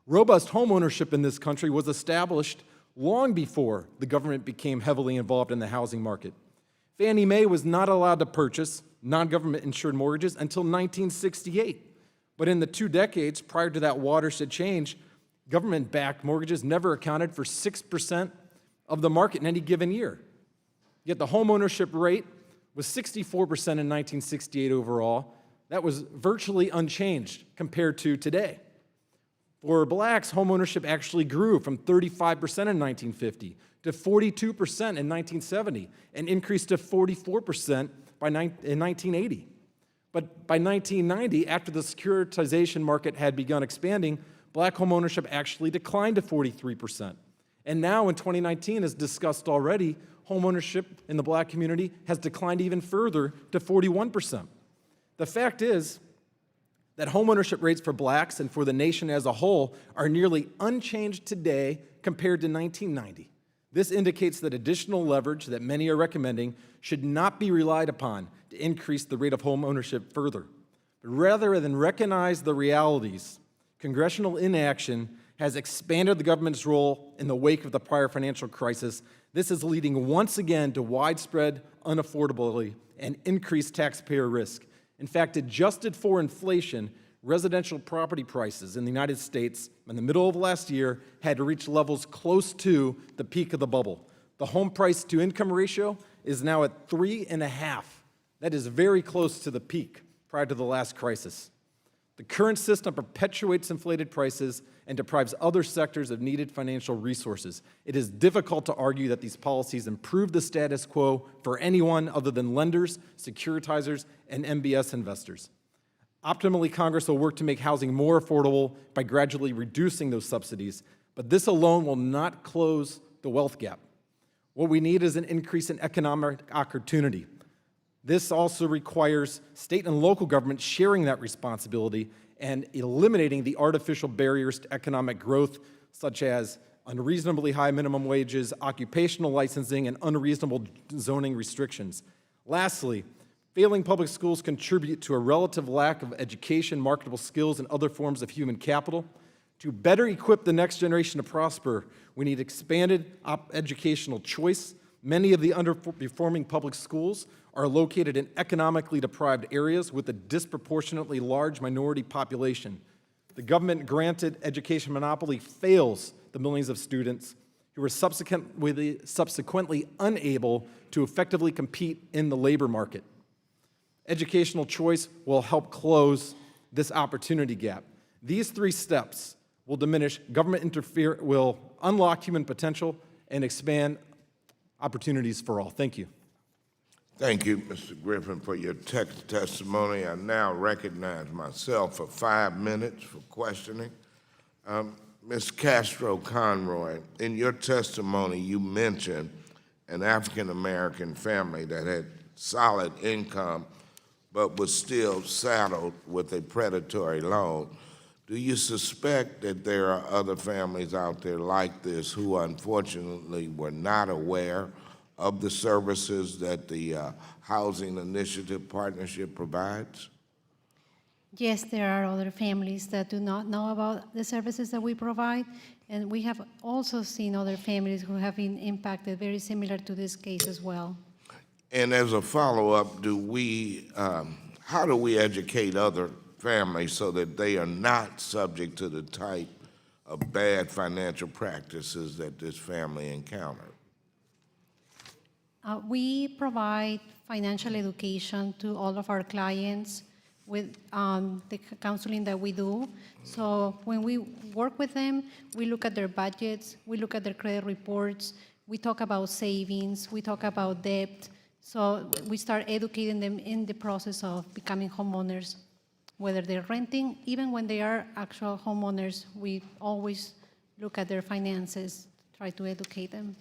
Speaker 10: Robust home ownership in this country was established long before the government became heavily involved in the housing market. Fannie Mae was not allowed to purchase non-government insured mortgages until 1968. But in the 2 decades prior to that watershed change, Government-backed mortgages never accounted for 6% of the market in any given year. Yet the homeownership rate was 64% in 1968 overall. That was virtually unchanged compared to today. For blacks, homeownership actually grew from 35% in 1950 to 42% in 1970 and increased to 44% in 1980. But by 1990, after the securitization market had begun expanding, black homeownership actually declined to 43%. And now in 2019, as discussed already, homeownership in the black community has declined even further to 41%. The fact is that homeownership rates for blacks and for the nation as a whole are nearly unchanged today compared to 1990. This indicates that additional leverage that many are recommending should not be relied upon to increase the rate of homeownership further. But rather than recognize the realities, congressional inaction has expanded the government's role in the wake of the prior financial crisis. This is leading once again to widespread unaffordability and increased taxpayer risk. In fact, adjusted for inflation, residential property prices in the United States in the middle of last year had reached levels close to the peak of the bubble. The home price to income ratio is now at 3.5. That is very close to the peak prior to the last crisis. The current system perpetuates inflated prices and deprives other sectors of needed financial resources. It is difficult to argue that these policies improve the status quo for anyone other than lenders, securitizers, and MBS investors. Optimally, Congress will work to make housing more affordable by gradually reducing those subsidies, but this alone will not close the wealth gap. What we need is an increase in economic opportunity. This also requires state and local governments sharing that responsibility and eliminating the artificial barriers to economic growth, such as unreasonably high minimum wages, occupational licensing, and unreasonable zoning restrictions. Lastly, failing public schools contribute to a relative lack of education, marketable skills, and other forms of human capital. To better equip the next generation to prosper, we need expanded educational choice. Many of the underperforming public schools are located in economically deprived areas with a disproportionately large minority population. The government-granted education monopoly fails the millions of students who are subsequently unable to effectively compete in the labor market. Educational choice will help close this opportunity gap. These three steps will diminish government interference, will unlock human potential, and expand opportunities for all. Thank you.
Speaker 1: Thank you, Mr. Griffin, for your testimony. I now recognize myself for 5 minutes for questioning. Ms. Castro-Conroy, in your testimony, you mentioned an African-American family that had solid income but was still saddled with a predatory loan. Do you suspect that there are other families out there like this who unfortunately were not aware of the services that the Housing Initiative Partnership provides?
Speaker 8: Yes, there are other families that do not know about the services that we provide, and we have also seen other families who have been impacted very similar to this case as well.
Speaker 1: And as a follow-up, how do we educate other families so that they are not subject to the type of bad financial practices that this family encountered?
Speaker 8: We provide financial education to all of our clients with the counseling that we do. So when we work with them, we look at their budgets, we look at their credit reports, we talk about savings, we talk about debt. So we start educating them in the process of becoming homeowners, whether they're renting, even when they are actual homeowners, we always look at their finances, try to educate them.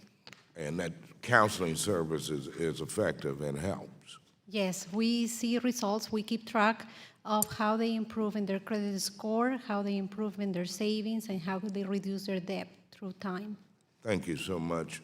Speaker 1: And that counseling service is effective and helps.
Speaker 8: Yes, we see results. We keep track of how they improve in their credit score, how they improve in their savings, and how they reduce their debt through time.
Speaker 1: Thank you so much.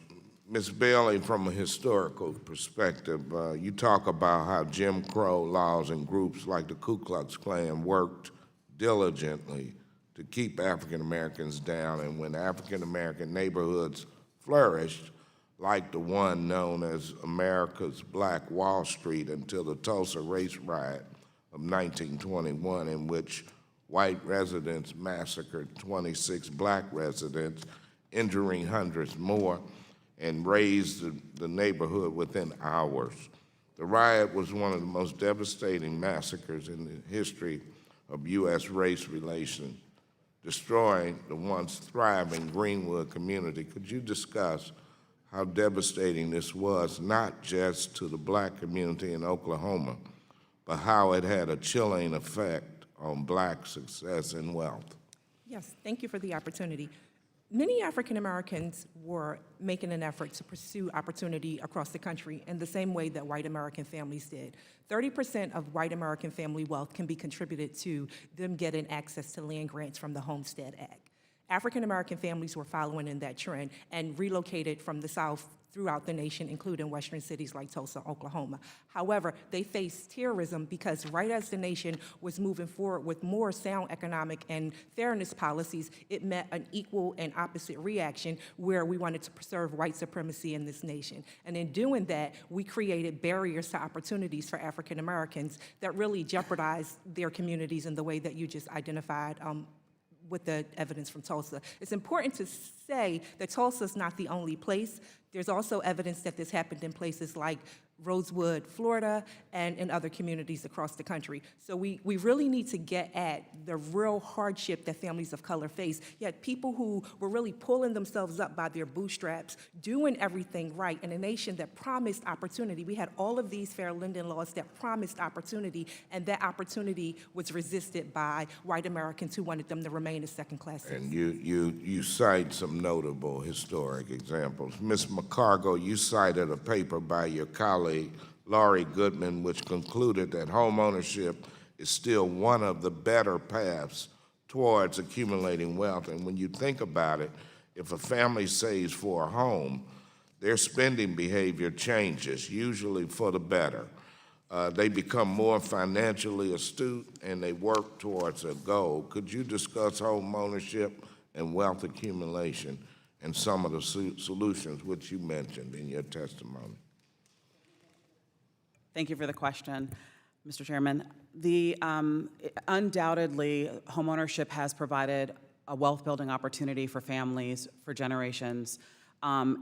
Speaker 1: Ms. Bailey, from a historical perspective, you talk about how Jim Crow laws and groups like the Ku Klux Klan worked diligently to keep African Americans down, and when African American neighborhoods flourished, like the one known as America's Black Wall Street until the Tulsa race riot of 1921, in which white residents massacred 26 black residents, injuring hundreds more, and razed the neighborhood within hours. The riot was one of the most devastating massacres in the history of U.S. race relations, destroying the once thriving Greenwood community. Could you discuss how devastating this was, not just to the black community in Oklahoma, but how it had a chilling effect on black success and wealth?
Speaker 5: Yes, thank you for the opportunity. Many African Americans were making an effort to pursue opportunity across the country in the same way that white American families did. 30% of white American family wealth can be contributed to them getting access to land grants from the Homestead Act. African American families were following in that trend and relocated from the South throughout the nation, including western cities like Tulsa, Oklahoma. However, they faced terrorism because right as the nation was moving forward with more sound economic and fairness policies, it met an equal and opposite reaction where we wanted to preserve white supremacy in this nation. And in doing that, we created barriers to opportunities for African Americans that really jeopardized their communities in the way that you just identified with the evidence from Tulsa. It's important to say that Tulsa is not the only place. There's also evidence that this happened in places like Rosewood, Florida, and in other communities across the country. So we really need to get at the real hardship that families of color face. Yet people who were really pulling themselves up by their bootstraps, doing everything right in a nation that promised opportunity. We had all of these fair lending laws that promised opportunity, and that opportunity was resisted by white Americans who wanted them to remain as second-class citizens.
Speaker 1: And you cite some notable historic examples. Ms. McCargo, you cited a paper by your colleague, Laurie Goodman, which concluded that homeownership is still one of the better paths towards accumulating wealth. And when you think about it, if a family saves for a home, their spending behavior changes, usually for the better. They become more financially astute and they work towards a goal. Could you discuss home ownership and wealth accumulation and some of the solutions which you mentioned in your testimony?
Speaker 4: Thank you for the question, Mr. Chairman. Undoubtedly, homeownership has provided a wealth-building opportunity for families for generations.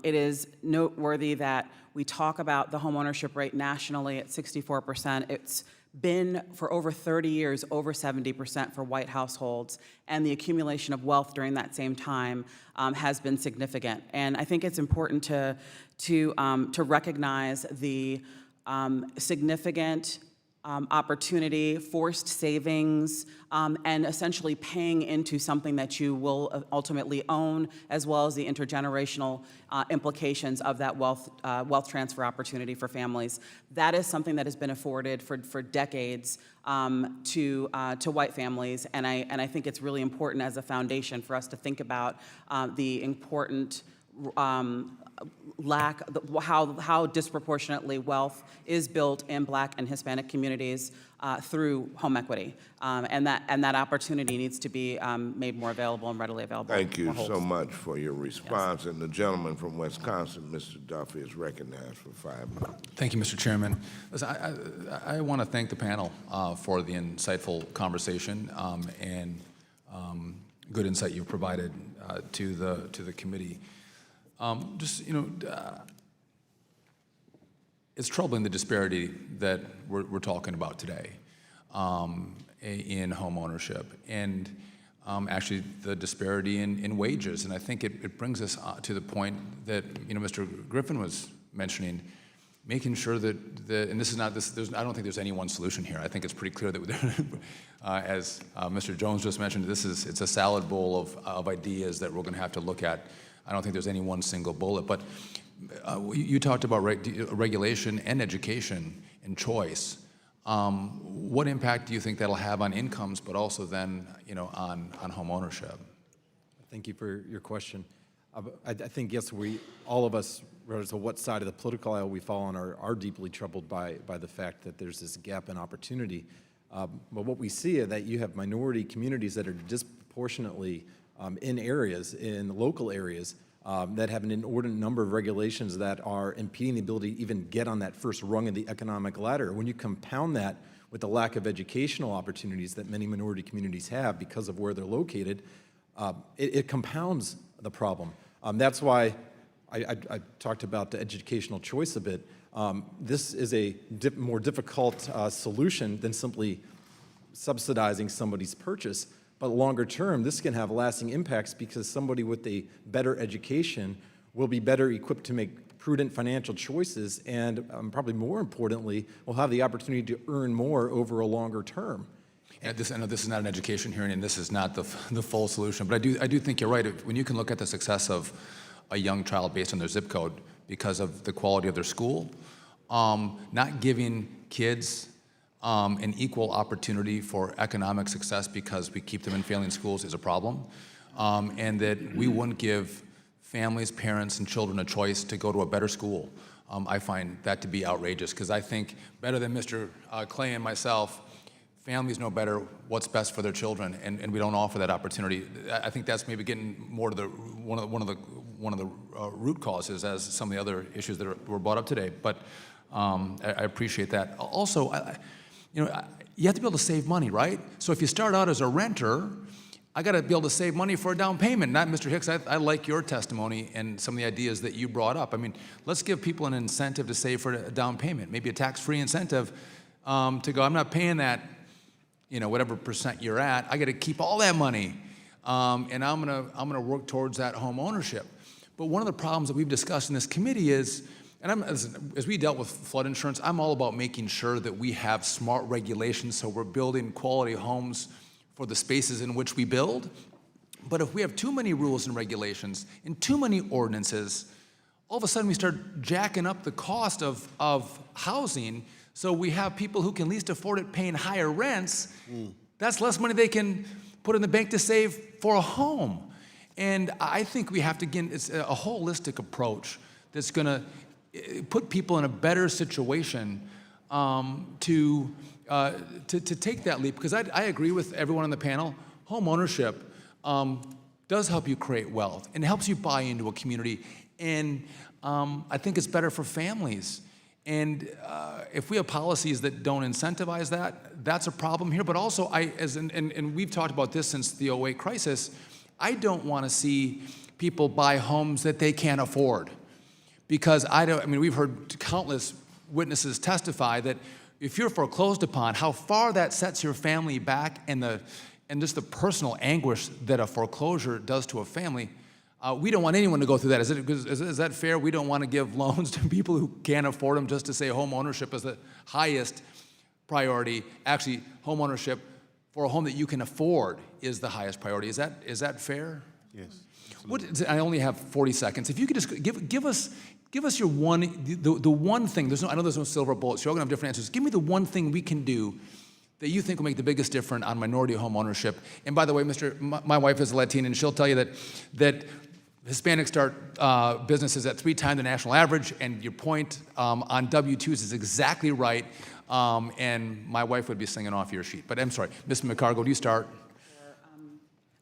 Speaker 4: It is noteworthy that we talk about the homeownership rate nationally at 64%. It's been for over 30 years over 70% for white households, and the accumulation of wealth during that same time has been significant. And I think it's important to recognize the significant opportunity, forced savings, and essentially paying into something that you will ultimately own, as well as the intergenerational implications of that wealth transfer opportunity for families. That is something that has been afforded for decades to white families, and I think it's really important as a foundation for us to think about the important how disproportionately wealth is built in Black and Hispanic communities through home equity, and that opportunity needs to be made more available and readily available.
Speaker 1: Thank you so much for your response. Yes. And the gentleman from Wisconsin, Mr. Duffy, is recognized for 5 minutes.
Speaker 2: Thank you, Mr. Chairman. Listen, I want to thank the panel for the insightful conversation and good insight you've provided to the committee. It's troubling the disparity that we're talking about today in home ownership, and actually the disparity in wages. And I think it brings us to the point that Mr. Griffin was mentioning, making sure that and this is not this. I don't think there's any one solution here. I think it's pretty clear that, as Mr. Jones just mentioned, it's a salad bowl of ideas that we're going to have to look at. I don't think there's any one single bullet, but you talked about regulation and education and choice. What impact do you think that'll have on incomes, but also then, on home ownership?
Speaker 10: Thank you for your question. I think, yes, all of us, regardless of what side of the political aisle we fall on, are deeply troubled by the fact that there's this gap in opportunity. But what we see is that you have minority communities that are disproportionately in local areas that have an inordinate number of regulations that are impeding the ability to even get on that first rung of the economic ladder. When you compound that with the lack of educational opportunities that many minority communities have because of where they're located, it compounds the problem. That's why I talked about the educational choice a bit. This is a more difficult solution than simply subsidizing somebody's purchase, but longer term, this can have lasting impacts because somebody with a better education will be better equipped to make prudent financial choices and probably more importantly, will have the opportunity to earn more over a longer term.
Speaker 2: And I know this is not an education hearing, and this is not the full solution, but I do think you're right. When you can look at the success of a young child based on their zip code because of the quality of their school, not giving kids an equal opportunity for economic success because we keep them in failing schools is a problem, and that we wouldn't give families, parents, and children a choice to go to a better school. I find that to be outrageous because I think better than Mr. Clay and myself, families know better what's best for their children, and we don't offer that opportunity. I think that's maybe getting more to the one of the root causes as some of the other issues that were brought up today. But I appreciate that. Also, you have to be able to save money, right? So if you start out as a renter, I got to be able to save money for a down payment. Not Mr. Hicks. I like your testimony and some of the ideas that you brought up. I mean, let's give people an incentive to save for a down payment, maybe a tax-free incentive to go. I'm not paying that, whatever percent you're at. I got to keep all that money, and I'm gonna work towards that home ownership. But one of the problems that we've discussed in this committee is, and as we dealt with flood insurance, I'm all about making sure that we have smart regulations so we're building quality homes for the spaces in which we build. But if we have too many rules and regulations and too many ordinances, all of a sudden we start jacking up the cost of housing, so we have people who can least afford it paying higher rents. That's less money they can put in the bank to save for a home. And I think we have to get it's a holistic approach that's gonna put people in a better situation to take that leap, because I agree with everyone on the panel. Home ownership does help you create wealth and helps you buy into a community, and I think it's better for families. And if we have policies that don't incentivize that, that's a problem here. But also, and we've talked about this since the 2008 crisis, I don't want to see people buy homes that they can't afford, because we've heard countless witnesses testify that if you're foreclosed upon, how far that sets your family back, and just the personal anguish that a foreclosure does to a family. We don't want anyone to go through that. Is that fair? We don't want to give loans to people who can't afford them just to say home ownership is the highest priority. Actually, home ownership for a home that you can afford is the highest priority. Is that fair?
Speaker 7: Yes.
Speaker 2: I only have 40 seconds. If you could just give us your the one thing. I know there's no silver bullet, so you're all gonna have different answers. Give me the one thing we can do that you think will make the biggest difference on minority home ownership. And by the way, my wife is a Latina, and she'll tell you that Hispanics start businesses at 3 times the national average, and your point on W-2s is exactly right, and my wife would be singing off your sheet. But I'm sorry, Ms. McCargo, do you start?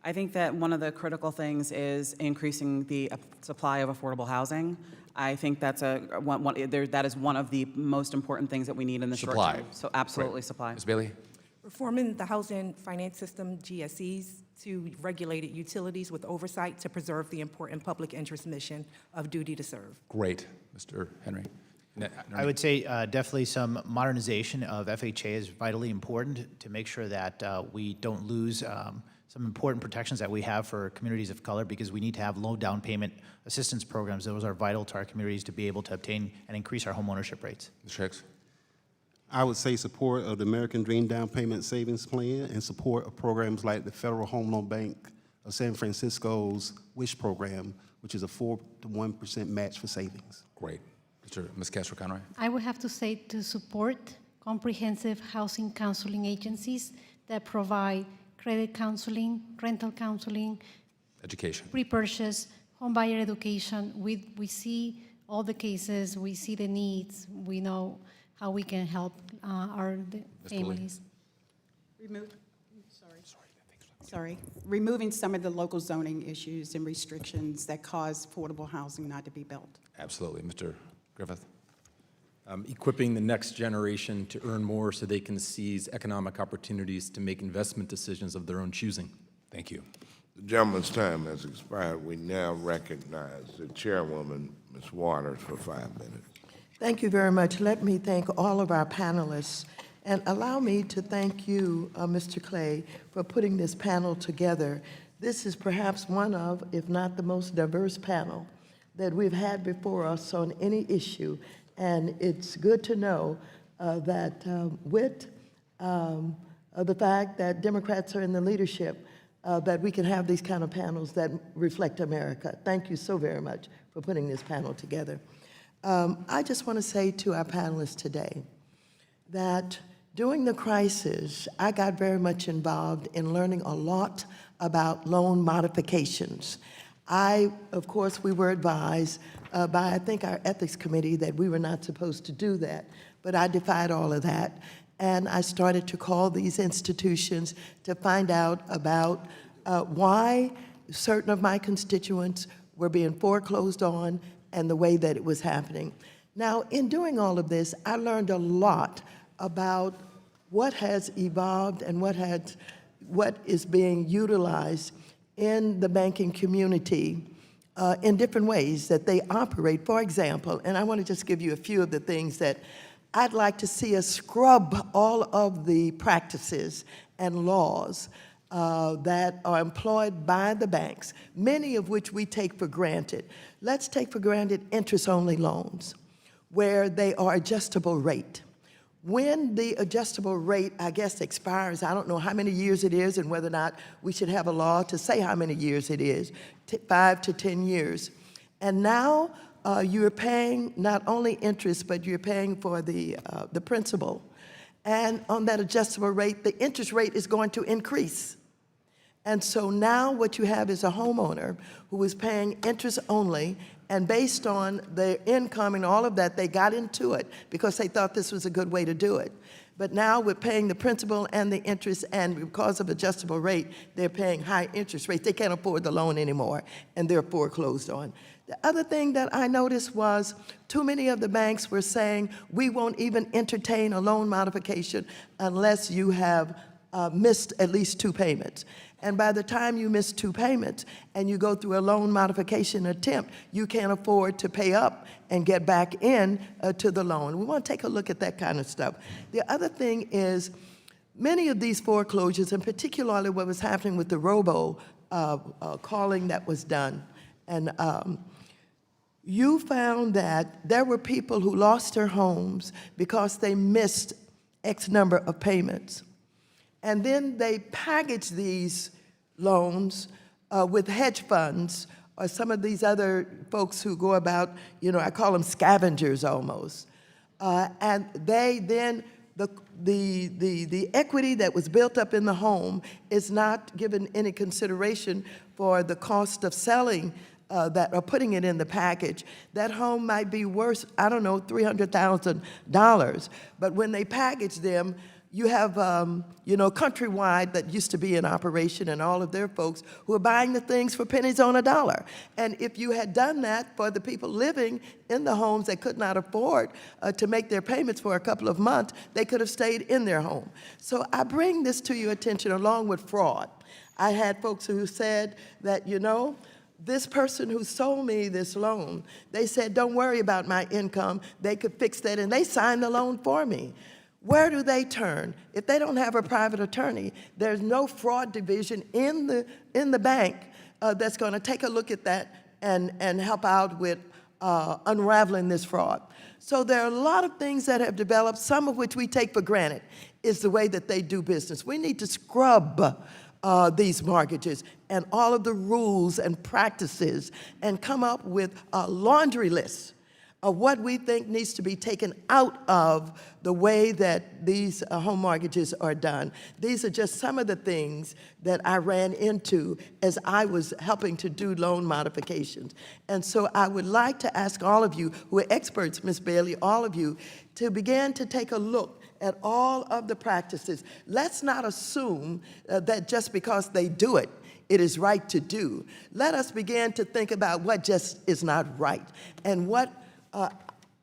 Speaker 4: I think that one of the critical things is increasing the supply of affordable housing. I think that is one of the most important things that we need in the short term. So absolutely, supply.
Speaker 2: Ms. Bailey?
Speaker 5: Reforming the housing finance system, GSEs, to regulated utilities with oversight to preserve the important public interest mission of duty to serve.
Speaker 2: Great. Mr. Henry?
Speaker 6: I would say definitely some modernization of FHA is vitally important to make sure that we don't lose some important protections that we have for communities of color, because we need to have low down payment assistance programs. Those are vital to our communities to be able to obtain and increase our home ownership rates.
Speaker 2: Mr. Hicks?
Speaker 7: I would say support of the American Dream Down Payment Savings Plan and support of programs like the Federal Home Loan Bank of San Francisco's WISH program, which is a 4 to 1% match for savings.
Speaker 2: Great. Ms. Castro-Conroy?
Speaker 8: I would have to say to support comprehensive housing counseling agencies that provide credit counseling, rental counseling,
Speaker 2: Education.
Speaker 8: pre-purchase, home buyer education. We see all the cases, we see the needs, we know how we can help our families.
Speaker 9: Removing some of the local zoning issues and restrictions that cause affordable housing not to be built.
Speaker 2: Absolutely. Mr. Griffith?
Speaker 10: equipping the next generation to earn more so they can seize economic opportunities to make investment decisions of their own choosing.
Speaker 2: Thank you.
Speaker 1: The gentleman's time has expired. We now recognize the Chairwoman, Ms. Waters, for 5 minutes.
Speaker 3: Thank you very much. Let me thank all of our panelists, and allow me to thank you, Mr. Clay, for putting this panel together. This is perhaps one of, if not the most diverse panel that we've had before us on any issue, and it's good to know that with the fact that Democrats are in the leadership, that we can have these kind of panels that reflect America. Thank you so very much for putting this panel together. I just want to say to our panelists today that during the crisis, I got very much involved in learning a lot about loan modifications. Of course, we were advised by, I think, our ethics committee that we were not supposed to do that, but I defied all of that, and I started to call these institutions to find out about why certain of my constituents were being foreclosed on and the way that it was happening. Now, in doing all of this, I learned a lot about what has evolved and what is being utilized in the banking community in different ways that they operate. For example, and I want to just give you a few of the things that I'd like to see us scrub all of the practices and laws that are employed by the banks, many of which we take for granted. Let's take for granted interest-only loans, where they are adjustable rate. When the adjustable rate, I guess, expires, I don't know how many years it is and whether or not we should have a law to say how many years it is, 5 to 10 years. And now you're paying not only interest, but you're paying for the principal. And on that adjustable rate, the interest rate is going to increase. And so now what you have is a homeowner who is paying interest only, and based on their income and all of that, they got into it because they thought this was a good way to do it. But now we're paying the principal and the interest, and because of adjustable rate, they're paying high interest rates. They can't afford the loan anymore, and they're foreclosed on. The other thing that I noticed was too many of the banks were saying, we won't even entertain a loan modification unless you have missed at least 2 payments. And by the time you miss 2 payments and you go through a loan modification attempt, you can't afford to pay up and get back in to the loan. We want to take a look at that kind of stuff. The other thing is many of these foreclosures, and particularly what was happening with the robo calling that was done, and you found that there were people who lost their homes because they missed X number of payments. And then they package these loans with hedge funds or some of these other folks who go about, I call them scavengers almost. And they then, the equity that was built up in the home is not given any consideration for the cost of selling that are putting it in the package. That home might be worth, I don't know, $300,000. But when they package them, you have, Countrywide that used to be in operation and all of their folks who are buying the things for pennies on a dollar. And if you had done that for the people living in the homes that could not afford to make their payments for a couple of months, they could have stayed in their home. So I bring this to your attention along with fraud. I had folks who said that, this person who sold me this loan, they said, don't worry about my income. They could fix that, and they signed the loan for me. Where do they turn? If they don't have a private attorney, there's no fraud division in the bank that's going to take a look at that and help out with unraveling this fraud. So there are a lot of things that have developed, some of which we take for granted, is the way that they do business. We need to scrub these mortgages and all of the rules and practices and come up with a laundry list of what we think needs to be taken out of the way that these home mortgages are done. These are just some of the things that I ran into as I was helping to do loan modifications. And so I would like to ask all of you who are experts, Ms. Bailey, all of you, to begin to take a look at all of the practices. Let's not assume that just because they do it, it is right to do. Let us begin to think about what just is not right and what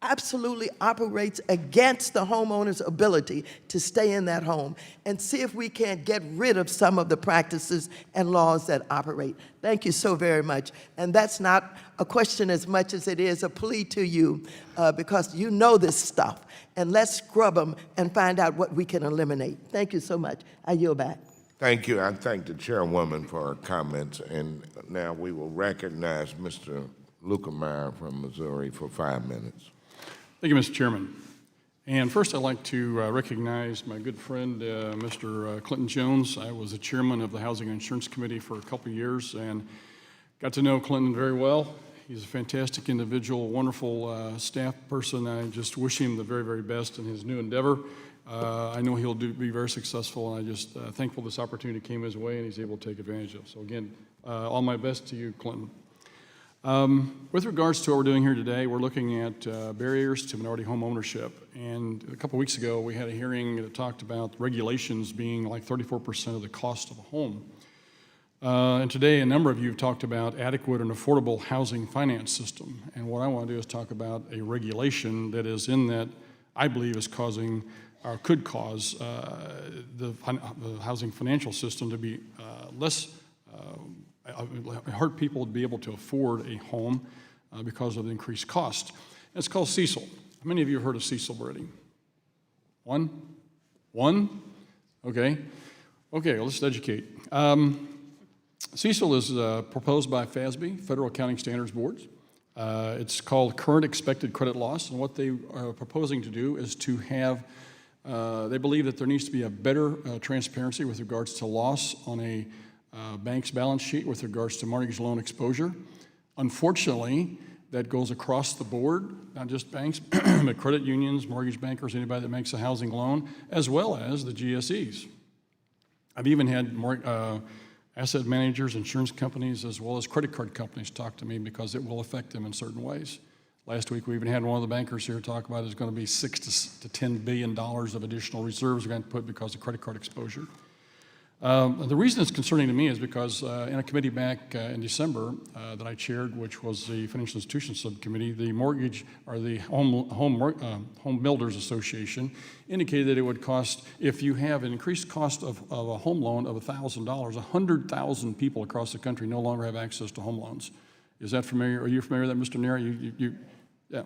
Speaker 3: absolutely operates against the homeowner's ability to stay in that home, and see if we can't get rid of some of the practices and laws that operate. Thank you so very much. And that's not a question as much as it is a plea to you, because you know this stuff. And let's scrub them and find out what we can eliminate. Thank you so much. I yield back.
Speaker 1: Thank you. I thank the chairwoman for her comments. And now we will recognize Mr. Lukemeyer from Missouri for 5 minutes.
Speaker 11: Thank you, Mr. Chairman. And first, I'd like to recognize my good friend, Mr. Clinton Jones. I was the chairman of the Housing and Insurance Committee for a couple of years and got to know Clinton very well. He's a fantastic individual, wonderful staff person. I just wish him the very, very best in his new endeavor. I know he'll be very successful, and I'm just thankful this opportunity came his way and he's able to take advantage of. So again, all my best to you, Clinton. With regards to what we're doing here today, we're looking at barriers to minority home ownership. And a couple weeks ago, we had a hearing that talked about regulations being like 34% of the cost of a home. And today, a number of you have talked about adequate and affordable housing finance system. And what I want to do is talk about a regulation that is in that I believe is causing, or could cause, the housing financial system to be less hurt people to be able to afford a home because of the increased cost. And it's called CECL. How many of you have heard of CECL already? One? Okay. Okay, well, let's educate. CECL is proposed by FASB, Federal Accounting Standards Boards. It's called Current Expected Credit Loss, and what they are proposing to do is to have, they believe that there needs to be a better transparency with regards to loss on a bank's balance sheet with regards to mortgage loan exposure. Unfortunately, that goes across the board, not just banks, but credit unions, mortgage bankers, anybody that makes a housing loan, as well as the GSEs. I've even had asset managers, insurance companies, as well as credit card companies talk to me because it will affect them in certain ways. Last week, we even had one of the bankers here talk about there's going to be $6 to $10 billion of additional reserves we're going to put because of credit card exposure. The reason it's concerning to me is because in a committee back in December that I chaired, which was the Financial Institutions Subcommittee, the mortgage or the Home Builders Association indicated that it would cost, if you have an increased cost of a home loan of $1,000, 100,000 people across the country no longer have access to home loans. Is that familiar? Are you familiar with that, Mr. Neri? Yeah.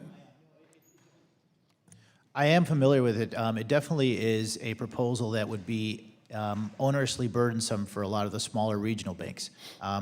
Speaker 6: I am familiar with it. It definitely is a proposal that would be onerously burdensome for a lot of the smaller regional banks.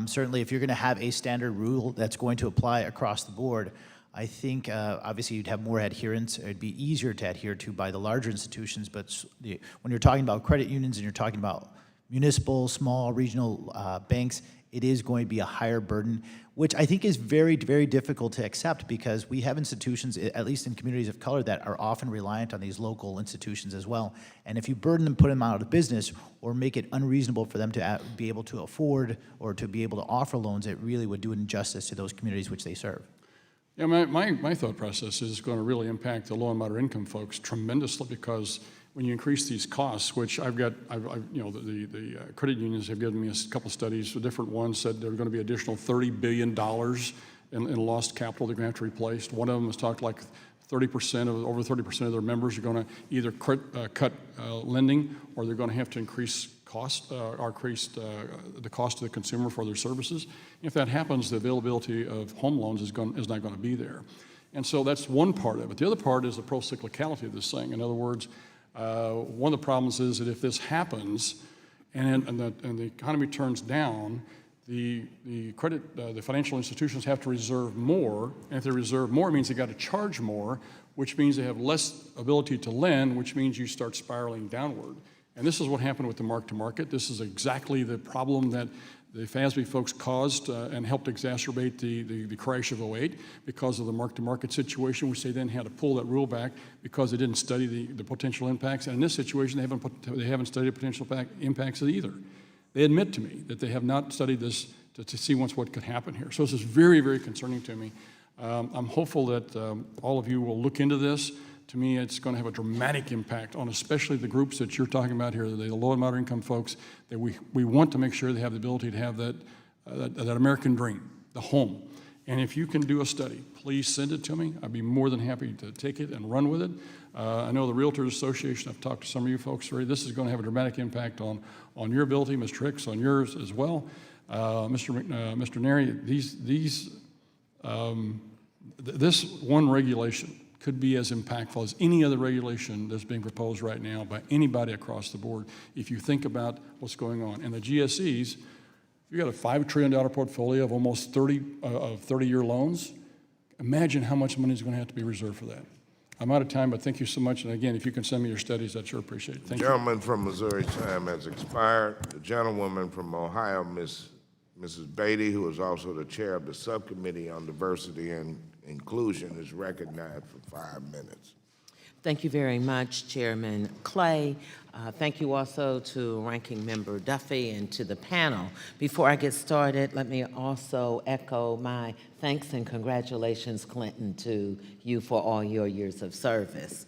Speaker 6: Certainly, if you're going to have a standard rule that's going to apply across the board, I think obviously you'd have more adherence. It'd be easier to adhere to by the larger institutions, but when you're talking about credit unions and you're talking about municipal, small, regional banks, it is going to be a higher burden, which I think is very, very difficult to accept because we have institutions, at least in communities of color, that are often reliant on these local institutions as well. And if you burden them, put them out of business, or make it unreasonable for them to be able to afford or to be able to offer loans, it really would do an injustice to those communities which they serve.
Speaker 11: Yeah, my thought process is going to really impact the low and moderate income folks tremendously because when you increase these costs, which I've the credit unions have given me a couple of studies, the different ones said there are going to be additional $30 billion in lost capital they're going to have to replace. One of them has talked like 30% of, over 30% of their members are going to either cut lending or they're going to have to increase cost or increase the cost to the consumer for their services. If that happens, the availability of home loans is not going to be there. And so that's one part of it. The other part is the pro-cyclicality of this thing. In other words, one of the problems is that if this happens and the economy turns down, the financial institutions have to reserve more, and if they reserve more, it means they got to charge more, which means they have less ability to lend, which means you start spiraling downward. And this is what happened with the mark-to-market. This is exactly the problem that the FASB folks caused and helped exacerbate the crash of '08 because of the mark-to-market situation, which they then had to pull that rule back because they didn't study the potential impacts. And in this situation, they haven't studied the potential impacts of either. They admit to me that they have not studied this to see what could happen here. So this is very, very concerning to me. I'm hopeful that all of you will look into this. To me, it's going to have a dramatic impact on especially the groups that you're talking about here, the low and moderate income folks, that we want to make sure they have the ability to have that American dream, the home. And if you can do a study, please send it to me. I'd be more than happy to take it and run with it. I know the Realtors Association, I've talked to some of you folks already. This is going to have a dramatic impact on your ability, Mr. Hicks, on yours as well. Mr. Neri, this one regulation could be as impactful as any other regulation that's being proposed right now by anybody across the board if you think about what's going on. And the GSEs, if you've got a $5 trillion portfolio of almost 30-year loans, imagine how much money is going to have to be reserved for that. I'm out of time, but thank you so much. And again, if you can send me your studies, I'd sure appreciate it. Thank you.
Speaker 1: Gentleman from Missouri, time has expired. The gentlewoman from Ohio, Mrs. Beatty, who is also the chair of the Subcommittee on Diversity and Inclusion, is recognized for 5 minutes.
Speaker 12: Thank you very much, Chairman Clay. Thank you also to Ranking Member Duffy and to the panel. Before I get started, let me also echo my thanks and congratulations, Clinton, to you for all your years of service.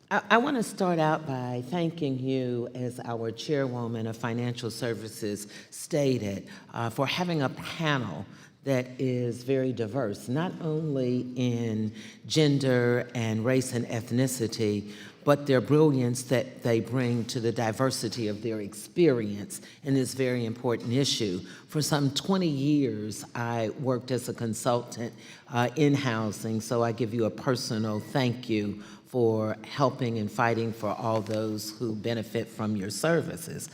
Speaker 12: I want to start out by thanking you, as our Chairwoman of Financial Services stated, for having a panel that is very diverse, not only in gender and race and ethnicity, but their brilliance that they bring to the diversity of their experience in this very important issue. For some 20 years, I worked as a consultant in housing, so I give you a personal thank you for helping and fighting for all those who benefit from your services.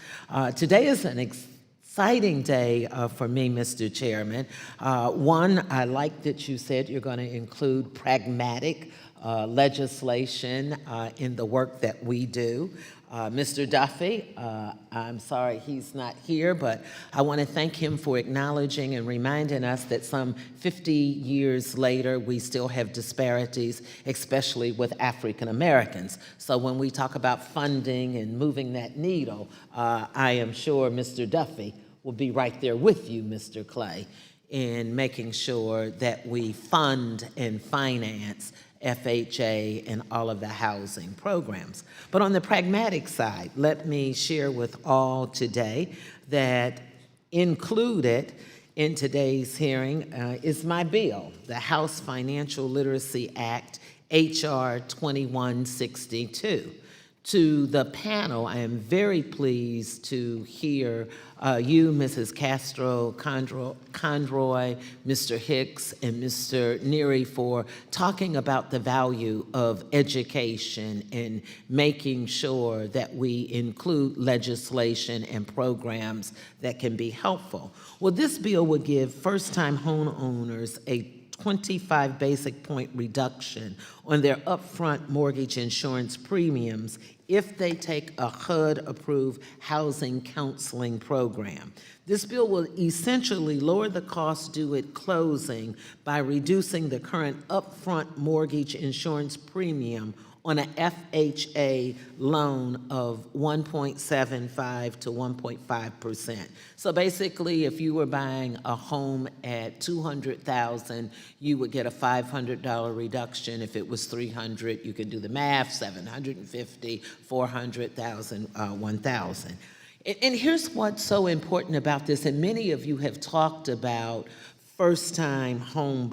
Speaker 12: Today is an exciting day for me, Mr. Chairman. One, I like that you said you're going to include pragmatic legislation in the work that we do. Mr. Duffy, I'm sorry he's not here, but I want to thank him for acknowledging and reminding us that some 50 years later, we still have disparities, especially with African Americans. So when we talk about funding and moving that needle, I am sure Mr. Duffy will be right there with you, Mr. Clay, in making sure that we fund and finance FHA and all of the housing programs. But on the pragmatic side, let me share with all today that included in today's hearing is my bill, the House Financial Literacy Act, H.R. 2162. To the panel, I am very pleased to hear you, Mrs. Castro Conroy, Mr. Hicks, and Mr. Neary for talking about the value of education and making sure that we include legislation and programs that can be helpful. Well, this bill would give first-time homeowners a 25 basic point reduction on their upfront mortgage insurance premiums if they take a HUD-approved housing counseling program. This bill will essentially lower the cost due at closing by reducing the current upfront mortgage insurance premium on an FHA loan of 1.75 to 1.5%. So basically, if you were buying a home at $200,000, you would get a $500 reduction. If it was $300,000, you could do the math, $750,000, $400,000, $1,000. And here's what's so important about this, and many of you have talked about first-time home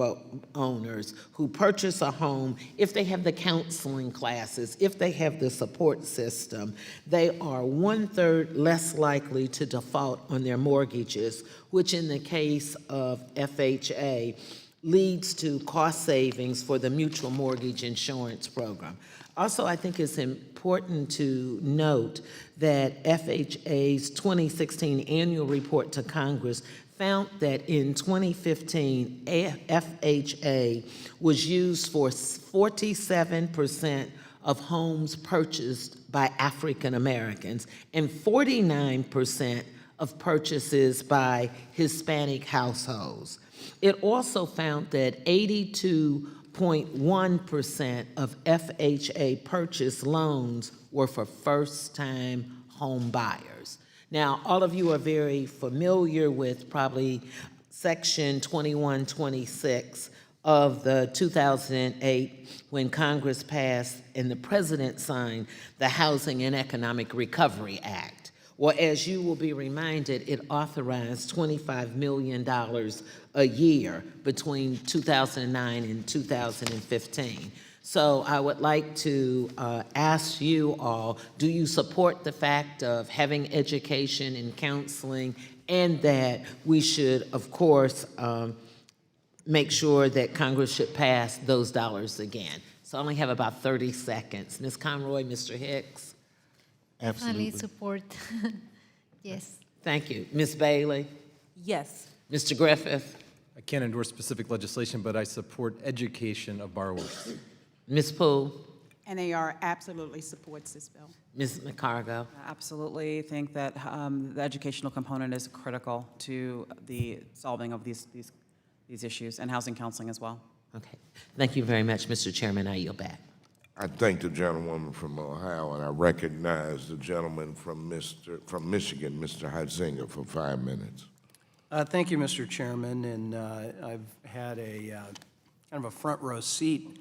Speaker 12: owners who purchase a home. If they have the counseling classes, if they have the support system, they are 1/3 less likely to default on their mortgages, which in the case of FHA leads to cost savings for the mutual mortgage insurance program. Also, I think it's important to note that FHA's 2016 annual report to Congress found that in 2015, FHA was used for 47% of homes purchased by African Americans and 49% of purchases by Hispanic households. It also found that 82.1% of FHA purchase loans were for first-time home buyers. Now, all of you are very familiar with probably Section 2126 of the 2008 when Congress passed and the President signed the Housing and Economic Recovery Act. Well, as you will be reminded, it authorized $25 million a year between 2009 and 2015. So I would like to ask you all, do you support the fact of having education and counseling, and that we should, of course, make sure that Congress should pass those dollars again? So I only have about 30 seconds. Ms. Conroy, Mr. Hicks?
Speaker 8: Definitely support. Yes.
Speaker 12: Thank you. Ms. Bailey?
Speaker 5: Yes.
Speaker 12: Mr. Griffith?
Speaker 10: I can't endorse specific legislation, but I support education of borrowers.
Speaker 12: Ms. Poole?
Speaker 9: NAR absolutely supports this bill.
Speaker 12: Ms. McCargo?
Speaker 4: I absolutely think that the educational component is critical to the solving of these issues, and housing counseling as well.
Speaker 12: Okay. Thank you very much, Mr. Chairman. I yield back.
Speaker 1: I thank the gentlewoman from Ohio, and I recognize the gentleman from Michigan, Mr. Huizinga, for 5 minutes.
Speaker 13: Thank you, Mr. Chairman, and I've had a kind of a front row seat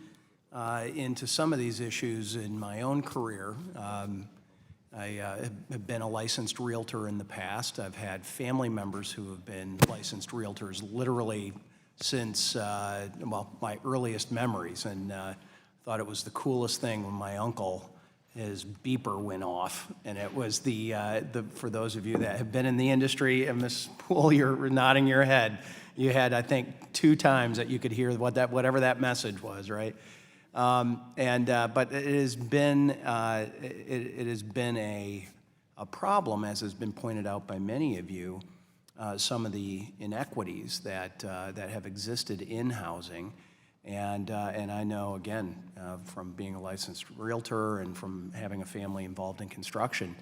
Speaker 13: into some of these issues in my own career. I have been a licensed realtor in the past. I've had family members who have been licensed realtors literally since, well, my earliest memories, and thought it was the coolest thing when my uncle, his beeper went off, and it was for those of you that have been in the industry, and Ms. Poole, you're nodding your head, you had, I think, 2 times that you could hear whatever that message was, right? But it has been a problem, as has been pointed out by many of you, some of the inequities that have existed in housing. And I know, again, from being a licensed realtor and from having a family involved in construction,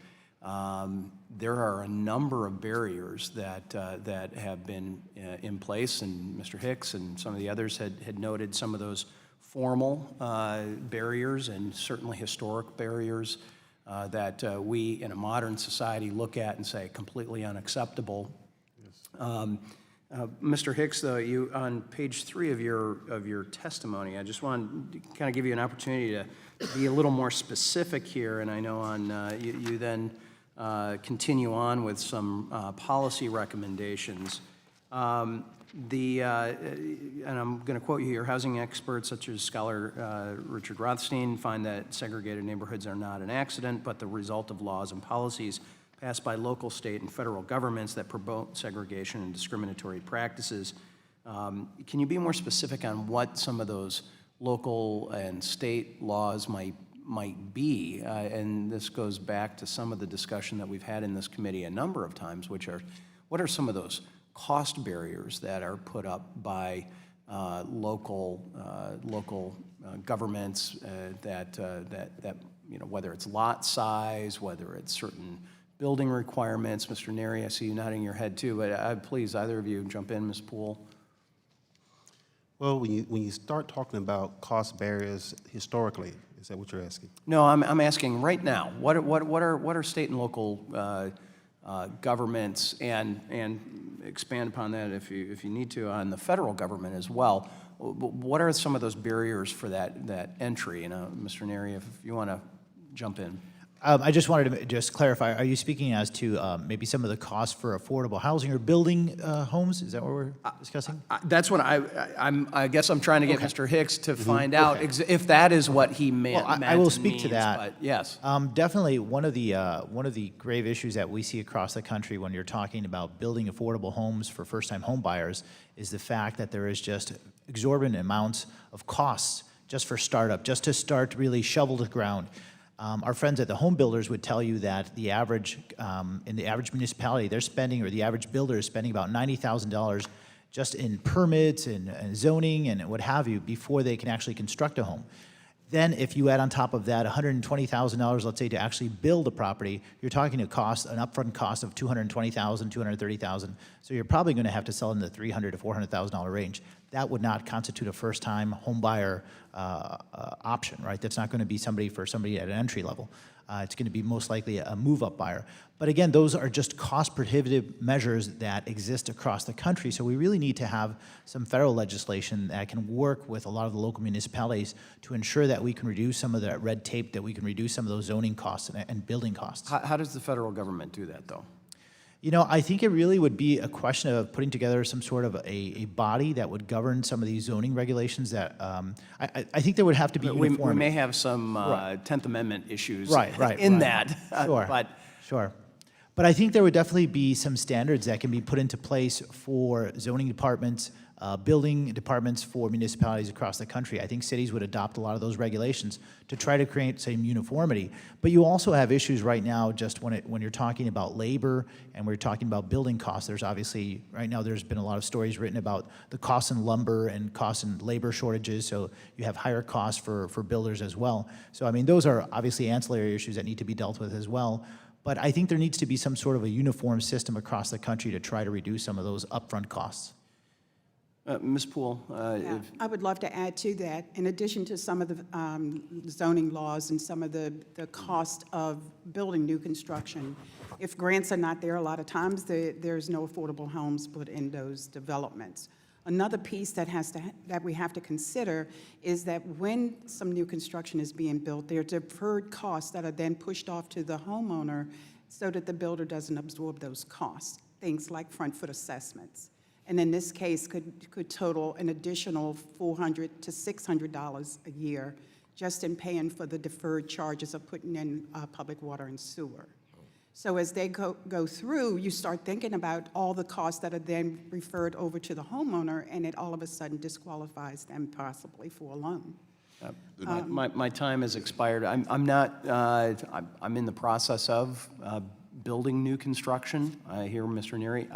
Speaker 13: there are a number of barriers that have been in place, and Mr. Hicks and some of the others had noted some of those formal barriers and certainly historic barriers that we in a modern society look at and say completely unacceptable. Mr. Hicks, though, you on page 3 of your testimony, I just want to kind of give you an opportunity to be a little more specific here, and I know on you then continue on with some policy recommendations. And I'm going to quote you here: housing experts such as scholar Richard Rothstein find that segregated neighborhoods are not an accident, but the result of laws and policies passed by local, state, and federal governments that promote segregation and discriminatory practices. Can you be more specific on what some of those local and state laws might be? And this goes back to some of the discussion that we've had in this committee a number of times, which are, what are some of those cost barriers that are put up by local governments that you know, whether it's lot size, whether it's certain building requirements. Mr. Neri, I see you nodding your head too, but please, either of you jump in. Ms. Poole.
Speaker 7: Well, when you start talking about cost barriers historically, is that what you're asking?
Speaker 13: No, I'm asking right now. What are state and local governments, and expand upon that if you need to on the federal government as well? What are some of those barriers for that entry? You know, Mr. Neri, if you want to jump in.
Speaker 6: I just wanted to just clarify, are you speaking as to maybe some of the costs for affordable housing or building homes? Is that what we're discussing?
Speaker 13: That's what I guess I'm trying to get Mr. Hicks to find out if that is what he meant.
Speaker 6: Well, I will speak to that.
Speaker 13: But yes.
Speaker 6: Definitely one of the grave issues that we see across the country when you're talking about building affordable homes for first-time home buyers is the fact that there is just exorbitant amounts of costs just for startup, just to start to really shovel the ground. Our friends at the home builders would tell you that the average, in the average municipality, they're spending, or the average builder is spending about $90,000 just in permits and zoning and what have you before they can actually construct a home. Then if you add on top of that $120,000, let's say, to actually build a property, you're talking an upfront cost of $220,000, $230,000. So you're probably going to have to sell in the $300,000 to $400,000 range. that would not constitute a first-time home buyer option, right? That's not going to be for somebody at an entry level. It's going to be most likely a move-up buyer. But again, those are just cost-prohibitive measures that exist across the country. So we really need to have some federal legislation that can work with a lot of the local municipalities to ensure that we can reduce some of that red tape, that we can reduce some of those zoning costs and building costs.
Speaker 13: How does the federal government do that, though?
Speaker 6: You know, I think it really would be a question of putting together some sort of a body that would govern some of these zoning regulations that, I think there would have to be
Speaker 13: We
Speaker 6: uniformity.
Speaker 13: may have some 10th Amendment issues
Speaker 6: Right,
Speaker 13: in
Speaker 6: right.
Speaker 13: that.
Speaker 6: Sure,
Speaker 13: But
Speaker 6: sure. But I think there would definitely be some standards that can be put into place for zoning departments, building departments for municipalities across the country. I think cities would adopt a lot of those regulations to try to create some uniformity. But you also have issues right now just when you're talking about labor and we're talking about building costs. There's obviously, right now there's been a lot of stories written about the costs in lumber and costs in labor shortages, so you have higher costs for builders as well. So I mean, those are obviously ancillary issues that need to be dealt with as well. But I think there needs to be some sort of a uniform system across the country to try to reduce some of those upfront costs.
Speaker 13: Ms. Poole,
Speaker 9: Yeah, I would love to add to that, in addition to some of the zoning laws and some of the cost of building new construction. If grants are not there, a lot of times there's no affordable homes put in those developments. Another piece that we have to consider is that when some new construction is being built, there are deferred costs that are then pushed off to the homeowner so that the builder doesn't absorb those costs. Things like front foot assessments. And in this case, could total an additional $400 to $600 a year just in paying for the deferred charges of putting in public water and sewer. So as they go through, you start thinking about all the costs that are then referred over to the homeowner, and it all of a sudden disqualifies them possibly for a loan.
Speaker 13: my time has expired. I'm not, I'm in the process of building new construction. I hear Mr. Neary.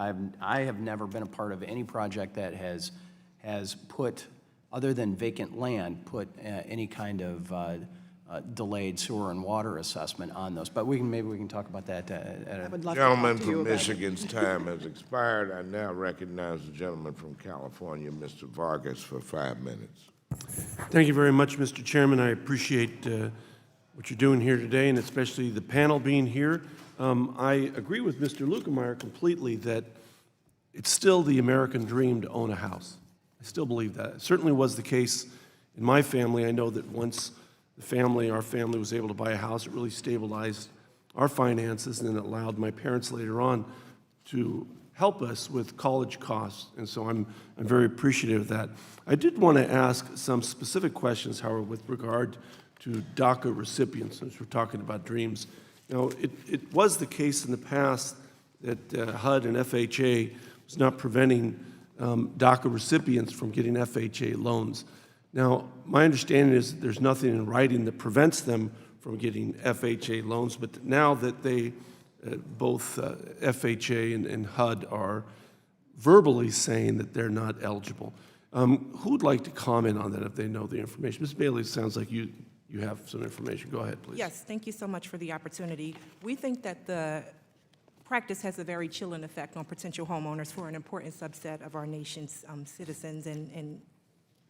Speaker 13: I have never been a part of any project that has put, other than vacant land, put any kind of delayed sewer and water assessment on those. But maybe we can talk about that at
Speaker 9: I
Speaker 13: a...
Speaker 9: would love
Speaker 1: Gentleman
Speaker 9: to talk to you
Speaker 1: from
Speaker 9: about it.
Speaker 1: Michigan's time has expired. I now recognize the gentleman from California, Mr. Vargas, for 5 minutes.
Speaker 14: Thank you very much, Mr. Chairman. I appreciate what you're doing here today, and especially the panel being here. I agree with Mr. Lukemeyer completely that it's still the American dream to own a house. I still believe that. It certainly was the case in my family. I know that once our family was able to buy a house, it really stabilized our finances, and it allowed my parents later on to help us with college costs, and so I'm very appreciative of that. I did want to ask some specific questions, however, with regard to DACA recipients, since we're talking about dreams. You know, it was the case in the past that HUD and FHA was not preventing DACA recipients from getting FHA loans. Now, my understanding is that there's nothing in writing that prevents them from getting FHA loans, but now that they, both FHA and HUD are verbally saying that they're not eligible. Who would like to comment on that if they know the information? Ms. Bailey, it sounds like you have some information. Go ahead, please.
Speaker 5: Yes, thank you so much for the opportunity. We think that the practice has a very chilling effect on potential homeowners for an important subset of our nation's citizens and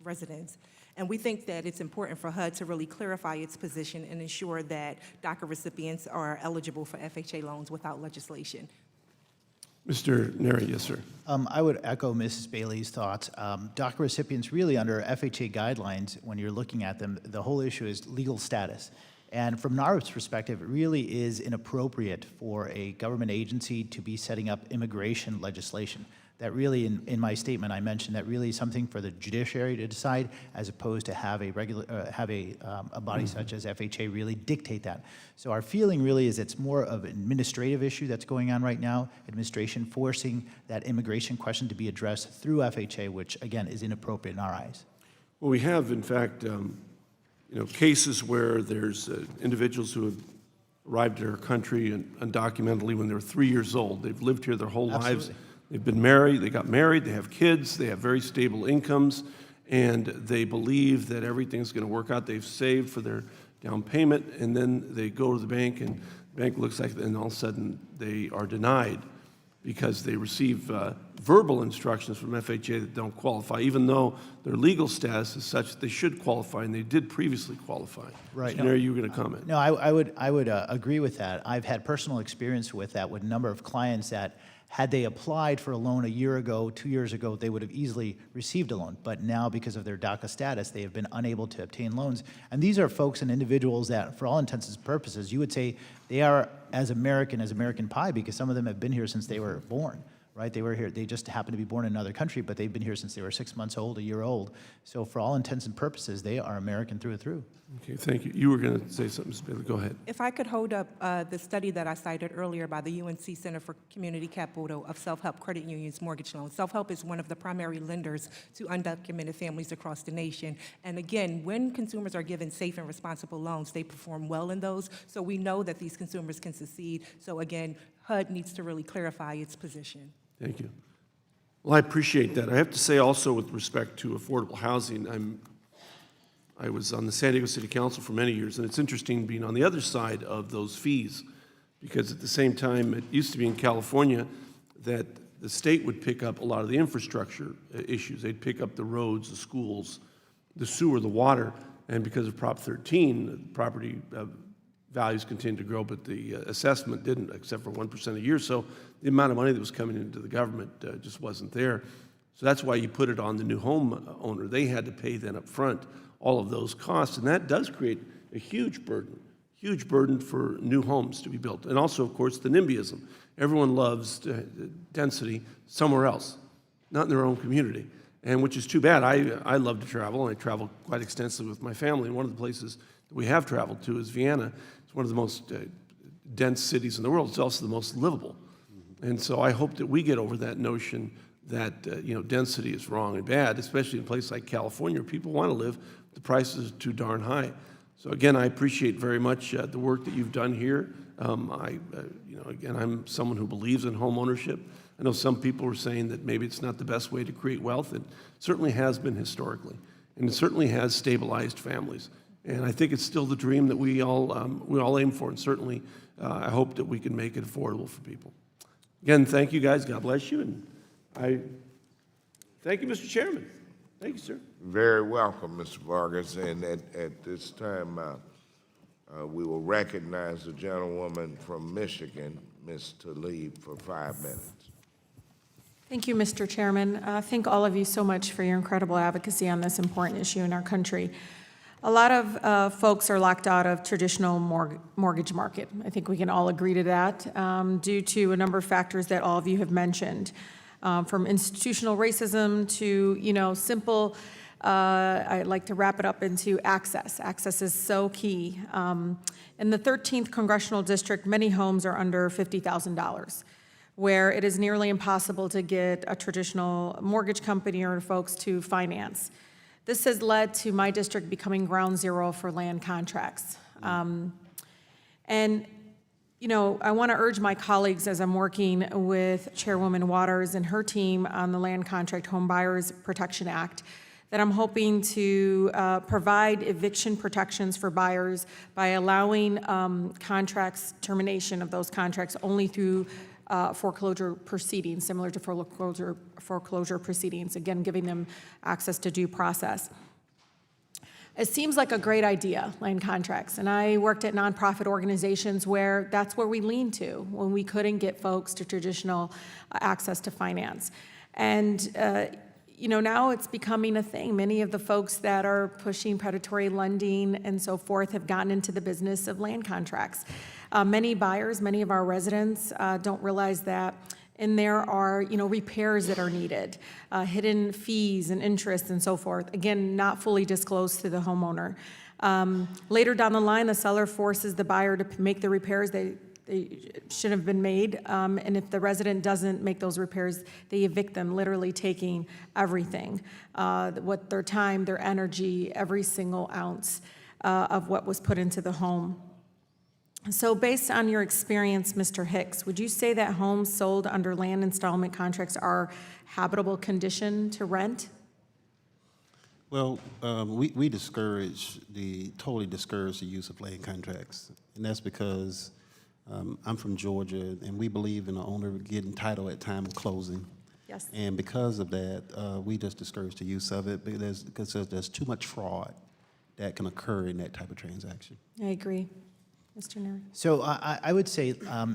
Speaker 5: residents. And we think that it's important for HUD to really clarify its position and ensure that DACA recipients are eligible for FHA loans without legislation.
Speaker 14: Mr. Neary, yes, sir.
Speaker 6: I would echo Mrs. Bailey's thoughts. DACA recipients really under FHA guidelines, when you're looking at them, the whole issue is legal status. And from NARB's perspective, it really is inappropriate for a government agency to be setting up immigration legislation. That really, in my statement, I mentioned that really is something for the judiciary to decide, as opposed to have a body such as FHA really dictate that. So our feeling really is it's more of an administrative issue that's going on right now, administration forcing that immigration question to be addressed through FHA, which again is inappropriate in our eyes.
Speaker 14: Well, we have, in fact, cases where there's individuals who have arrived in our country undocumentedly when they were 3 years old. They've lived here their whole lives. They've been married, they got married, they have kids, they have very stable incomes, and they believe that everything's going to work out. They've saved for their down payment, and then they go to the bank, and the bank looks like, and all of a sudden they are denied because they receive verbal instructions from FHA that don't qualify, even though their legal status is such that they should qualify, and they did previously qualify.
Speaker 6: Right.
Speaker 14: Mr. Neri, you were going to comment.
Speaker 6: No, I would agree with that. I've had personal experience with that with a number of clients that had they applied for a loan a year ago, 2 years ago, they would have easily received a loan. But now, because of their DACA status, they have been unable to obtain loans. And these are folks and individuals that, for all intents and purposes, you would say they are as American pie, because some of them have been here since they were born. Right? They were here. They just happened to be born in another country, but they've been here since they were 6 months old, a year old. So for all intents and purposes, they are American through and through.
Speaker 14: Okay, thank you. You were going to say something, Ms. Bailey. Go ahead.
Speaker 5: If I could hold up the study that I cited earlier by the UNC Center for Community Capital of Self-Help Credit Unions Mortgage Loans. Self-Help is one of the primary lenders to undocumented families across the nation. And again, when consumers are given safe and responsible loans, they perform well in those. So we know that these consumers can succeed. So again, HUD needs to really clarify its position.
Speaker 14: Thank you. Well, I appreciate that. I have to say also with respect to affordable housing, I was on the San Diego City Council for many years, and it's interesting being on the other side of those fees, because at the same time, it used to be in California that the state would pick up a lot of the infrastructure issues. They'd pick up the roads, the schools, the sewer, the water, and because of Prop 13, property values continued to grow, but the assessment didn't, except for 1% a year. So the amount of money that was coming into the government just wasn't there. So that's why you put it on the new home owner. They had to pay then up front all of those costs, and that does create a huge burden for new homes to be built. And also, of course, the NIMBYism. Everyone loves density somewhere else, not in their own community, and which is too bad. I love to travel, and I travel quite extensively with my family, and one of the places that we have traveled to is Vienna. It's one of the most dense cities in the world. It's also the most livable. And so I hope that we get over that notion that density is wrong and bad, especially in a place like California where people want to live. The prices are too darn high. So again, I appreciate very much the work that you've done here. Again, I'm someone who believes in home ownership. I know some people are saying that maybe it's not the best way to create wealth. It certainly has been historically, and it certainly has stabilized families. And I think it's still the dream that we all aim for, and certainly I hope that we can make it affordable for people. Again, thank you guys. God bless you, and I thank you, Mr. Chairman. Thank you, sir.
Speaker 1: Very welcome, Mr. Vargas. And at this time, we will recognize the gentlewoman from Michigan, Ms. Tlaib, for 5 minutes.
Speaker 15: Thank you, Mr. Chairman. Thank all of you so much for your incredible advocacy on this important issue in our country. A lot of folks are locked out of traditional mortgage market. I think we can all agree to that due to a number of factors that all of you have mentioned, from institutional racism to simple. I'd like to wrap it up into access. Access is so key. In the 13th congressional district, many homes are under $50,000, where it is nearly impossible to get a traditional mortgage company or folks to finance. This has led to my district becoming ground zero for land contracts. I want to urge my colleagues as I'm working with Chairwoman Waters and her team on the Land Contract Home Buyers Protection Act that I'm hoping to provide eviction protections for buyers by allowing contracts, termination of those contracts only through foreclosure proceedings, similar to foreclosure proceedings, again, giving them access to due process. It seems like a great idea, land contracts, and I worked at nonprofit organizations where that's where we leaned to when we couldn't get folks to traditional access to finance. And now it's becoming a thing. Many of the folks that are pushing predatory lending and so forth have gotten into the business of land contracts. Many buyers, many of our residents don't realize that, and there are repairs that are needed, hidden fees and interest and so forth, again, not fully disclosed to the homeowner. Later down the line, the seller forces the buyer to make the repairs they should have been made, and if the resident doesn't make those repairs, they evict them, literally taking everything, what their time, their energy, every single ounce of what was put into the home. So based on your experience, Mr. Hicks, would you say that homes sold under land installment contracts are habitable condition to rent?
Speaker 7: Well, we totally discourage the use of land contracts, and that's because I'm from Georgia, and we believe in the owner getting title at time of closing.
Speaker 15: Yes.
Speaker 7: And because of that, we just discourage the use of it because there's too much fraud that can occur in that type of transaction.
Speaker 15: I agree. Mr. Neri.
Speaker 6: So I would say,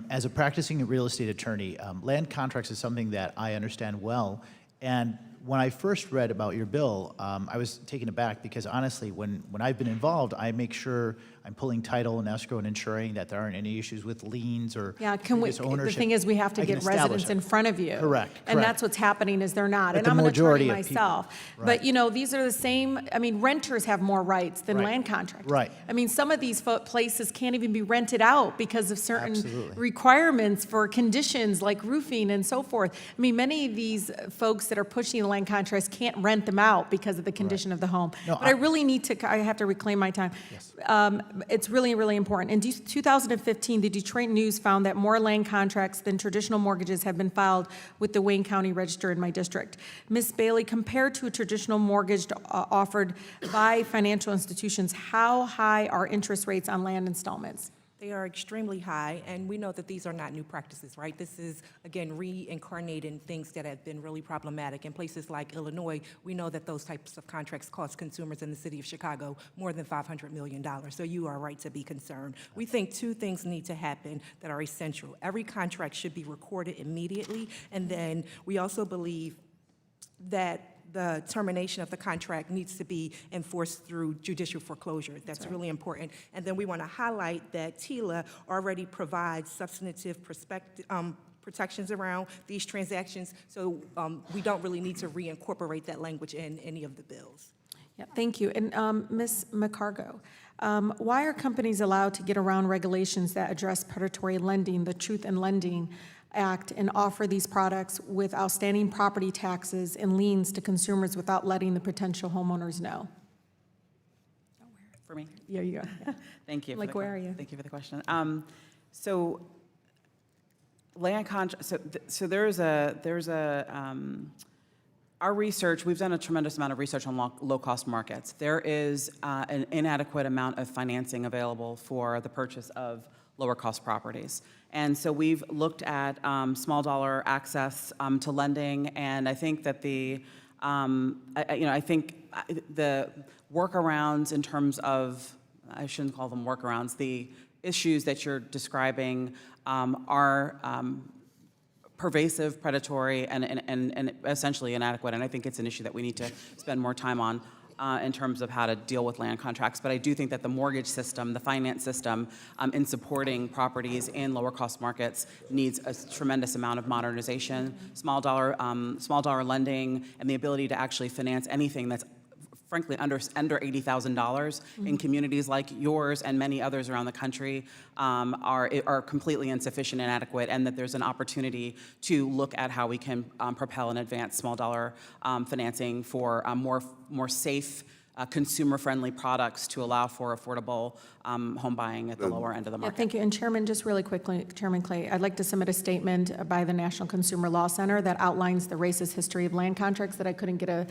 Speaker 6: as a practicing real estate attorney, land contracts is something that I understand well. And when I first read about your bill, I was taken aback because honestly, when I've been involved, I make sure I'm pulling title and escrow and ensuring that there aren't any issues with liens or
Speaker 15: Yeah, can we,
Speaker 6: previous
Speaker 15: the
Speaker 6: ownership.
Speaker 15: thing is, we have to
Speaker 6: I can
Speaker 15: get
Speaker 6: establish
Speaker 15: residents
Speaker 6: it.
Speaker 15: in front of you.
Speaker 6: Correct,
Speaker 15: And
Speaker 6: correct.
Speaker 15: that's what's happening is they're not.
Speaker 6: But
Speaker 15: And
Speaker 6: the
Speaker 15: I'm an
Speaker 6: majority
Speaker 15: attorney
Speaker 6: of people-
Speaker 15: myself.
Speaker 6: Right.
Speaker 15: But, you know, these are the same, I mean, renters have more rights than
Speaker 6: Right.
Speaker 15: land contractors.
Speaker 6: Right.
Speaker 15: I mean, some of these places can't even be rented out because of certain
Speaker 6: Absolutely.
Speaker 15: requirements for conditions like roofing and so forth. I mean, many of these folks that are pushing the land contracts can't rent them out because of the condition of the home.
Speaker 6: No,
Speaker 15: But I really need to, I have to reclaim my time. It's really, really important. In 2015, the Detroit News found that more land contracts than traditional mortgages have been filed with the Wayne County Register in my district. Ms. Bailey, compared to a traditional mortgage offered by financial institutions, how high are interest rates on land installments?
Speaker 5: They are extremely high, and we know that these are not new practices, right? This is, again, reincarnating things that have been really problematic. In places like Illinois, we know that those types of contracts cost consumers in the city of Chicago more than $500 million, so you are right to be concerned. We think two things need to happen that are essential. Every contract should be recorded immediately, and then we also believe that the termination of the contract needs to be enforced through judicial foreclosure. That's really important. And then we want to highlight that TILA already provides substantive protections around these transactions, so we don't really need to reincorporate that language in any of the bills.
Speaker 15: Yeah, thank you. And Ms. McCargo, why are companies allowed to get around regulations that address predatory lending, the Truth in Lending Act, and offer these products with outstanding property taxes and liens to consumers without letting the potential homeowners know?
Speaker 4: For me?
Speaker 15: There you go.
Speaker 4: Thank you.
Speaker 15: Like, where are you?
Speaker 4: Thank you for the question. So land contract, so there's our research, we've done a tremendous amount of research on low-cost markets. There is an inadequate amount of financing available for the purchase of lower-cost properties. And so we've looked at small dollar access to lending, and I think that I think the workarounds in terms of, I shouldn't call them workarounds, the issues that you're describing are pervasive, predatory, and essentially inadequate. And I think it's an issue that we need to spend more time on in terms of how to deal with land contracts. But I do think that the mortgage system, the finance system, in supporting properties in lower cost markets needs a tremendous amount of modernization, small dollar lending, and the ability to actually finance anything that's frankly under $80,000 in communities like yours and many others around the country are completely insufficient and inadequate, and that there's an opportunity to look at how we can propel and advance small dollar financing for more safe, consumer-friendly products to allow for affordable home buying at the lower end of the market.
Speaker 15: Yeah, thank you. And Chairman, just really quickly, Chairman Clay, I'd like to submit a statement by the National Consumer Law Center that outlines the racist history of land contracts that I couldn't get a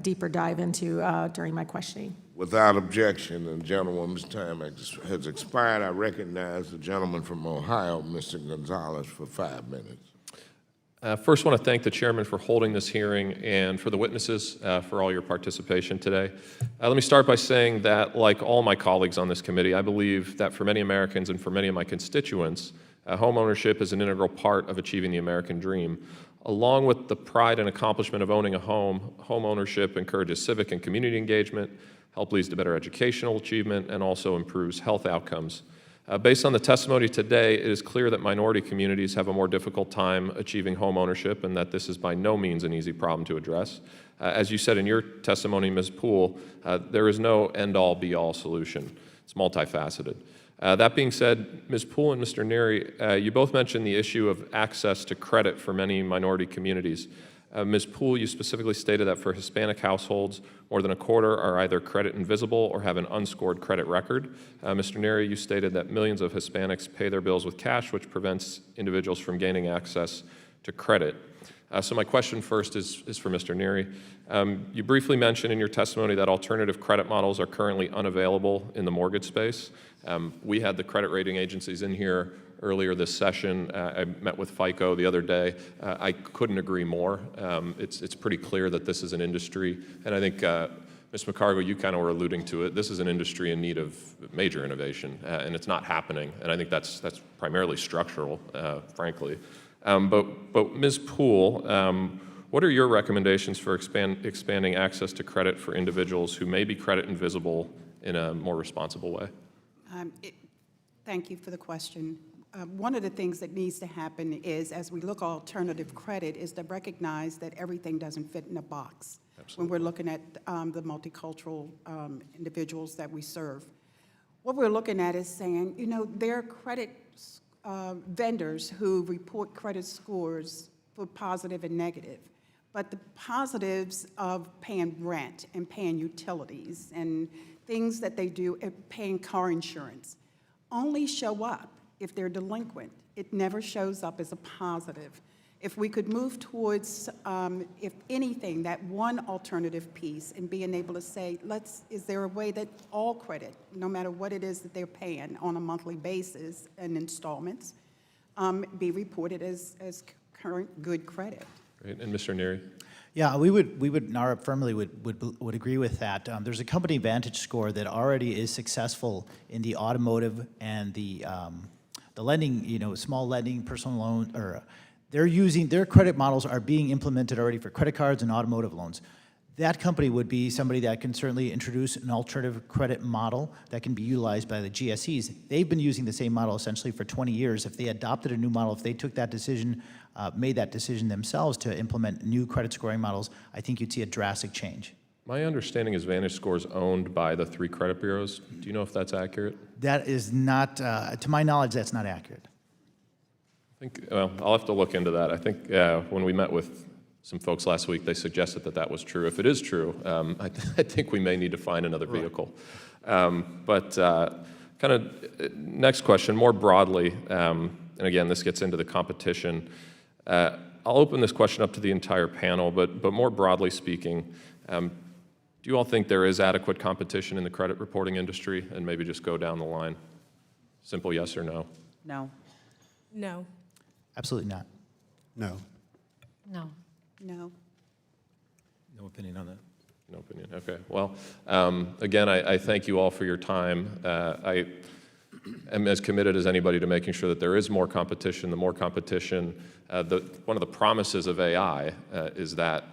Speaker 15: deeper dive into during my questioning.
Speaker 1: Without objection, the gentleman's time has expired. I recognize the gentleman from Ohio, Mr. Gonzalez, for 5 minutes.
Speaker 16: First, I want to thank the chairman for holding this hearing and for the witnesses for all your participation today. Let me start by saying that, like all my colleagues on this committee, I believe that for many Americans and for many of my constituents, homeownership is an integral part of achieving the American dream. Along with the pride and accomplishment of owning a home, homeownership encourages civic and community engagement, leads to better educational achievement, and also improves health outcomes. Based on the testimony today, it is clear that minority communities have a more difficult time achieving home ownership, and that this is by no means an easy problem to address. As you said in your testimony, Ms. Poole, there is no end-all, be-all solution. It's multifaceted. That being said, Ms. Poole and Mr. Neri, you both mentioned the issue of access to credit for many minority communities. Ms. Poole, you specifically stated that for Hispanic households, more than a quarter are either credit invisible or have an unscored credit record. Mr. Neri, you stated that millions of Hispanics pay their bills with cash, which prevents individuals from gaining access to credit. So my question first is for Mr. Neary. You briefly mentioned in your testimony that alternative credit models are currently unavailable in the mortgage space. We had the credit rating agencies in here earlier this session. I met with FICO the other day. I couldn't agree more. It's pretty clear that this is an industry, and I think Ms. McCargo, you kind of were alluding to it. This is an industry in need of major innovation, and it's not happening. And I think that's primarily structural, frankly. But Ms. Poole, what are your recommendations for expanding access to credit for individuals who may be credit invisible in a more responsible way?
Speaker 9: Thank you for the question. One of the things that needs to happen is, as we look at alternative credit, is to recognize that everything doesn't fit in a box. Absolutely. When we're looking at the multicultural individuals that we serve. What we're looking at is saying, you know, there are credit vendors who report credit scores for positive and negative, but the positives of paying rent and paying utilities and things that they do, paying car insurance, only show up if they're delinquent. It never shows up as a positive. If we could move towards, if anything, that one alternative piece and being able to say, is there a way that all credit, no matter what it is that they're paying on a monthly basis and installments, be reported as current good credit?
Speaker 16: Great. And Mr. Neary?
Speaker 6: Yeah, we would NARA firmly would agree with that. There's a company Vantage Score that already is successful in the automotive and the lending, you know, small lending, personal loan, or they're using, their credit models are being implemented already for credit cards and automotive loans. That company would be somebody that can certainly introduce an alternative credit model that can be utilized by the GSEs. They've been using the same model essentially for 20 years. If they adopted a new model, if they took that decision, made that decision themselves to implement new credit scoring models, I think you'd see a drastic change.
Speaker 16: My understanding is Vantage Score is owned by the 3 credit bureaus. Do you know if that's accurate?
Speaker 6: That is not, to my knowledge, that's not accurate.
Speaker 16: I think, well, I'll have to look into that. I think when we met with some folks last week, they suggested that that was true. If it is true, I think we may need to find another vehicle. But kind of next question, more broadly, and again, this gets into the competition. I'll open this question up to the entire panel, but more broadly speaking, do you all think there is adequate competition in the credit reporting industry? And maybe just go down the line. Simple yes or no.
Speaker 4: No.
Speaker 5: No.
Speaker 6: Absolutely not.
Speaker 7: No.
Speaker 8: No.
Speaker 9: No.
Speaker 10: No opinion on that.
Speaker 16: No opinion. Okay. Well, again, I thank you all for your time. I am as committed as anybody to making sure that there is more competition. The more competition, one of the promises of AI is that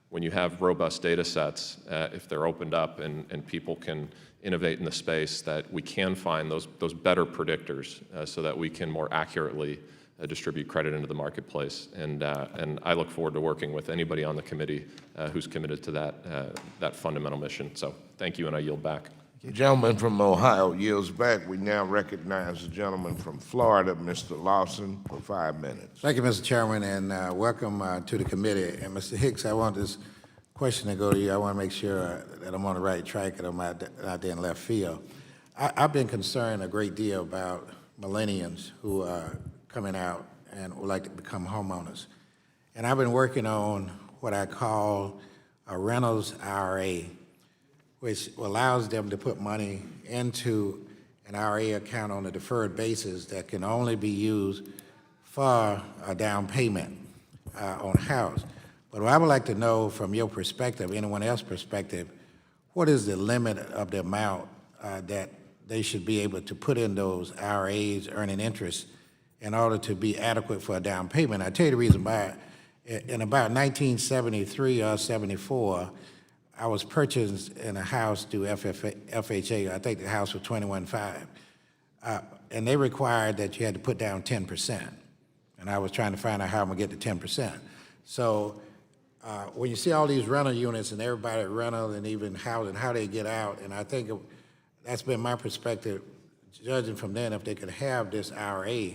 Speaker 16: when you have robust data sets, if they're opened up and people can innovate in the space, that we can find those better predictors so that we can more accurately distribute credit into the marketplace. And I look forward to working with anybody on the committee who's committed to that fundamental mission. So thank you, and I yield back.
Speaker 1: The gentleman from Ohio yields back. We now recognize the gentleman from Florida, Mr. Lawson, for 5 minutes.
Speaker 17: Thank you, Mr. Chairman, and welcome to the committee. And Mr. Hicks, I want this question to go to you. I want to make sure that I'm on the right track and I'm out there in left field. I've been concerned a great deal about millennials who are coming out and would like to become homeowners. And I've been working on what I call a rentals IRA, which allows them to put money into an IRA account on a deferred basis that can only be used for a down payment on a house. But I would like to know from your perspective, anyone else's perspective, what is the limit of the amount that they should be able to put in those IRAs earning interest in order to be adequate for a down payment? I tell you the reason why. In about 1973 or 74, I was purchased in a house through FHA. I think the house was $21,500. And they required that you had to put down 10%. And I was trying to find out how I'm going to get to 10%. So when you see all these rental units and everybody rental and even housing, how they get out, and I think that's been my perspective, judging from then, if they could have this IRA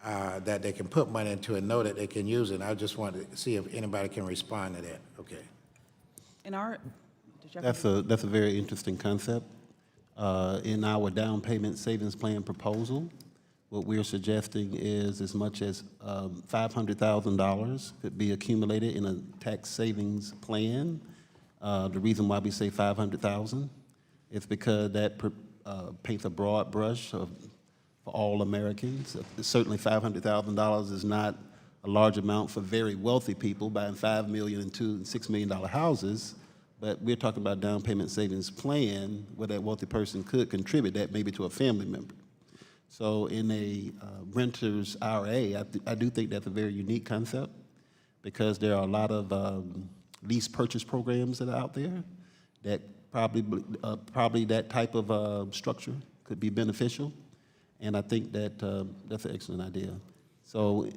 Speaker 17: that they can put money into and know that they can use it. I just want to see if anybody can respond to that. Okay.
Speaker 7: That's a very interesting concept. In our down payment savings plan proposal, What we're suggesting is as much as $500,000 could be accumulated in a tax savings plan. The reason why we say $500,000 is because that paints a broad brush for all Americans. Certainly $500,000 is not a large amount for very wealthy people buying $5 million and $2 and $6 million houses, but we're talking about a down payment savings plan where that wealthy person could contribute that maybe to a family member. So in a renter's IRA, I do think that's a very unique concept because there are a lot of lease purchase programs that are out there that probably that type of structure could be beneficial, and I think that that's an excellent idea. So